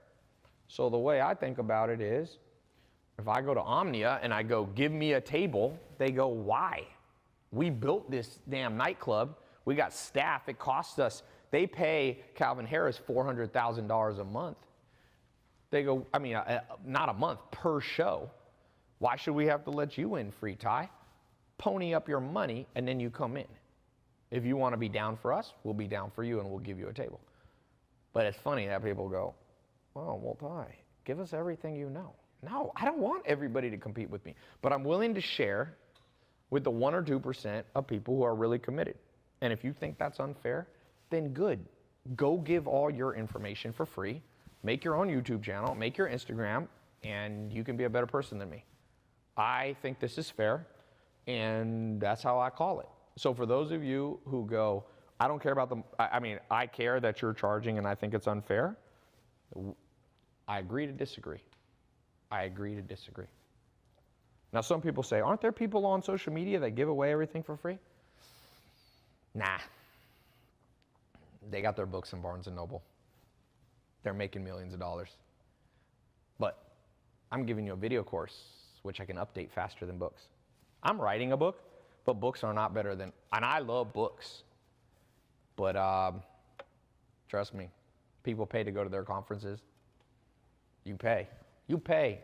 Speaker 1: So the way I think about it is, if I go to Omnia and I go, give me a table, they go, why? We built this damn nightclub. We got staff. It costs us, they pay Calvin Harris $400,000 a month. They go, I mean, not a month, per show. Why should we have to let you in free, Tai? Pony up your money and then you come in. If you want to be down for us, we'll be down for you and we'll give you a table. But it's funny that people go, oh, well, Tai, give us everything you know. No, I don't want everybody to compete with me. But I'm willing to share with the 1 or 2% of people who are really committed. And if you think that's unfair, then good. Go give all your information for free. Make your own YouTube channel, make your Instagram, and you can be a better person than me. I think this is fair, and that's how I call it. So for those of you who go, I don't care about I care that you're charging and I think it's unfair, I agree to disagree. I agree to disagree. Now some people say, aren't there people on social media that give away everything for free? Nah. They got their books in Barnes & Noble. They're making millions of dollars. But I'm giving you a video course which I can update faster than books. I'm writing a book, but books are not better than, and I love books. But trust me, people pay to go to their conferences. You pay. You pay.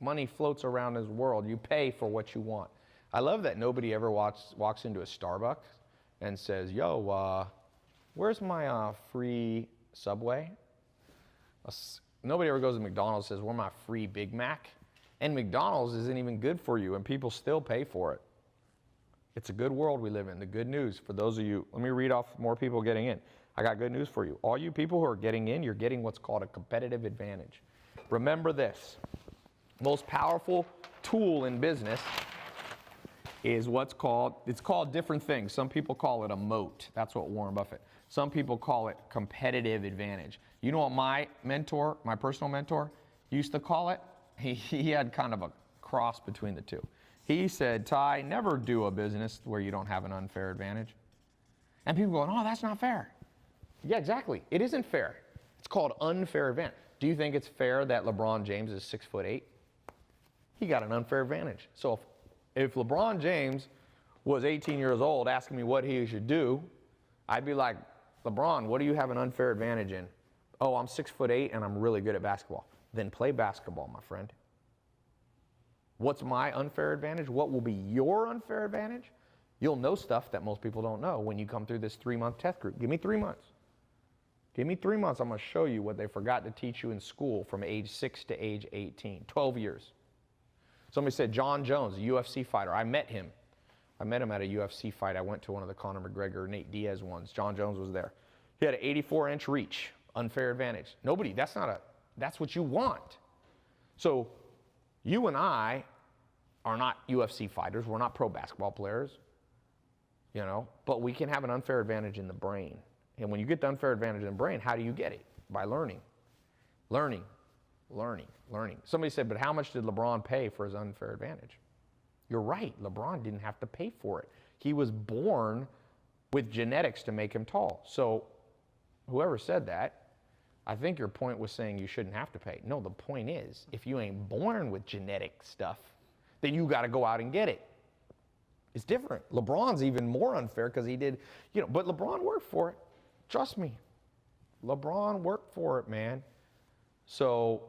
Speaker 1: Money floats around this world. You pay for what you want. I love that nobody ever walks into a Starbucks and says, yo, where's my free Subway? Nobody ever goes to McDonald's and says, where's my free Big Mac? And McDonald's isn't even good for you, and people still pay for it. It's a good world we live in. The good news for those of you, let me read off more people getting in. I got good news for you. All you people who are getting in, you're getting what's called a competitive advantage. Remember this. Most powerful tool in business is it's called different things. Some people call it a moat. That's what Warren Buffett. Some people call it competitive advantage. You know what my mentor, my personal mentor, used to call it? He had kind of a cross between the two. He said, Tai, never do a business where you don't have an unfair advantage. And people go, oh, that's not fair. Yeah, exactly. It isn't fair. It's called unfair advantage. Do you think it's fair that LeBron James is 6'8"? He got an unfair advantage. So if LeBron James was 18 years old asking me what he should do, I'd be like, LeBron, what do you have an unfair advantage in? Oh, I'm 6'8" and I'm really good at basketball. Then play basketball, my friend. What's my unfair advantage? What will be your unfair advantage? You'll know stuff that most people don't know when you come through this 3-month test group. Give me 3 months. Give me 3 months. I'm going to show you what they forgot to teach you in school from age 6 to age 18. 12 years. Somebody said John Jones, a UFC fighter. I met him. I met him at a UFC fight. I went to one of the Conor McGregor, Nate Diaz ones. John Jones was there. He had an 84-inch reach. Unfair advantage. Nobody, that's what you want. So you and I are not UFC fighters. We're not pro basketball players, but we can have an unfair advantage in the brain. And when you get the unfair advantage in the brain, how do you get it? By learning. Learning. Somebody said, but how much did LeBron pay for his unfair advantage? You're right. LeBron didn't have to pay for it. He was born with genetics to make him tall. So whoever said that, I think your point was saying you shouldn't have to pay. No, the point is, if you ain't born with genetic stuff, then you got to go out and get it. It's different. LeBron's even more unfair because he did, but LeBron worked for it. Trust me. LeBron worked for it, man. So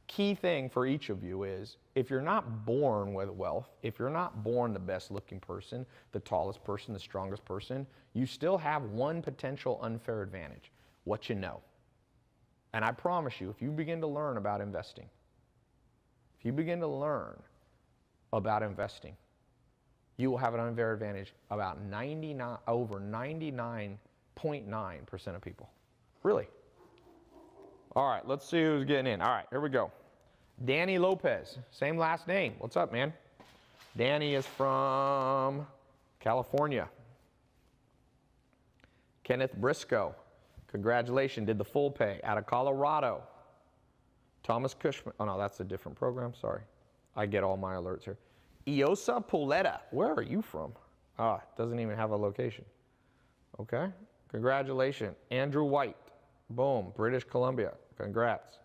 Speaker 1: key thing for each of you is, if you're not born with wealth, if you're not born the best looking person, the tallest person, the strongest person, you still have one potential unfair advantage: what you know. And I promise you, if you begin to learn about investing, you will have an unfair advantage about over 99.9% of people. Really. All right, let's see who's getting in. All right, here we go. Danny Lopez, same last name. What's up, man? Danny is from California. Kenneth Briscoe, congratulations, did the full pay out of Colorado. Thomas Cushman, oh no, that's a different program, sorry. I get all my alerts here. Iosa Poletta, where are you from? Ah, doesn't even have a location. Okay, congratulations. Andrew White, boom, British Columbia, congrats.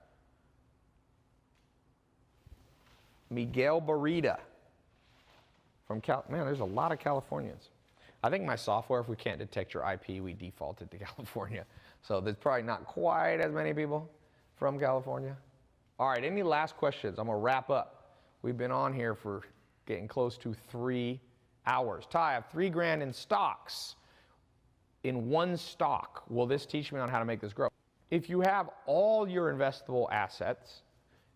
Speaker 1: Miguel Barita from man, there's a lot of Californians. I think my software, if we can't detect your IP, we default it to California. So there's probably not quite as many people from California. All right, any last questions? I'm gonna wrap up. We've been on here for getting close to 3 hours. Tai, I have $3,000 in stocks. In one stock, will this teach me on how to make this grow? If you have all your investable assets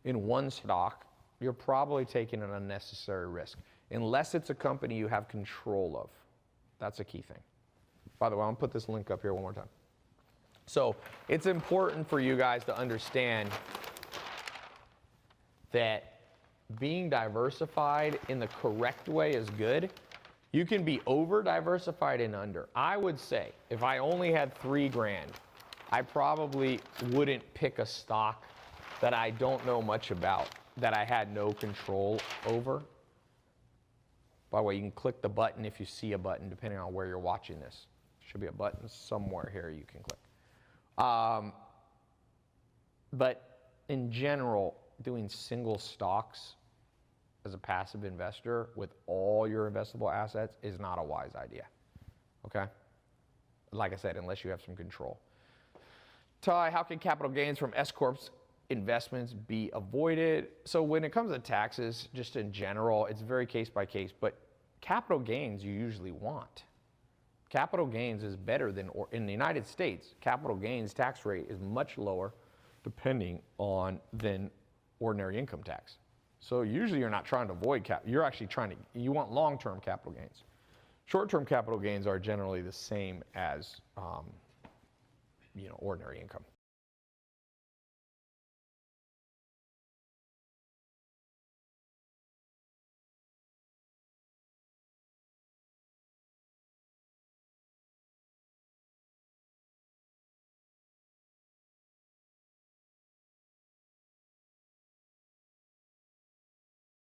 Speaker 1: in one stock, you're probably taking an unnecessary risk, unless it's a company you have control of. That's a key thing. By the way, I'm gonna put this link up here one more time. So it's important for you guys to understand that being diversified in the correct way is good. You can be over diversified and under. I would say if I only had $3,000, I probably wouldn't pick a stock that I don't know much about, that I had no control over. By the way, you can click the button if you see a button, depending on where you're watching this. Should be a button somewhere here you can click. But in general, doing single stocks as a passive investor with all your investable assets is not a wise idea, okay? Like I said, unless you have some control. Ty, how can capital gains from S Corp's investments be avoided? So when it comes to taxes, just in general, it's very case by case, but capital gains you usually want. Capital gains is better than, or in the United States, capital gains tax rate is much lower depending on than ordinary income tax. So usually you're not trying to avoid you're actually trying to, you want long-term capital gains. Short-term capital gains are generally the same as, ordinary income.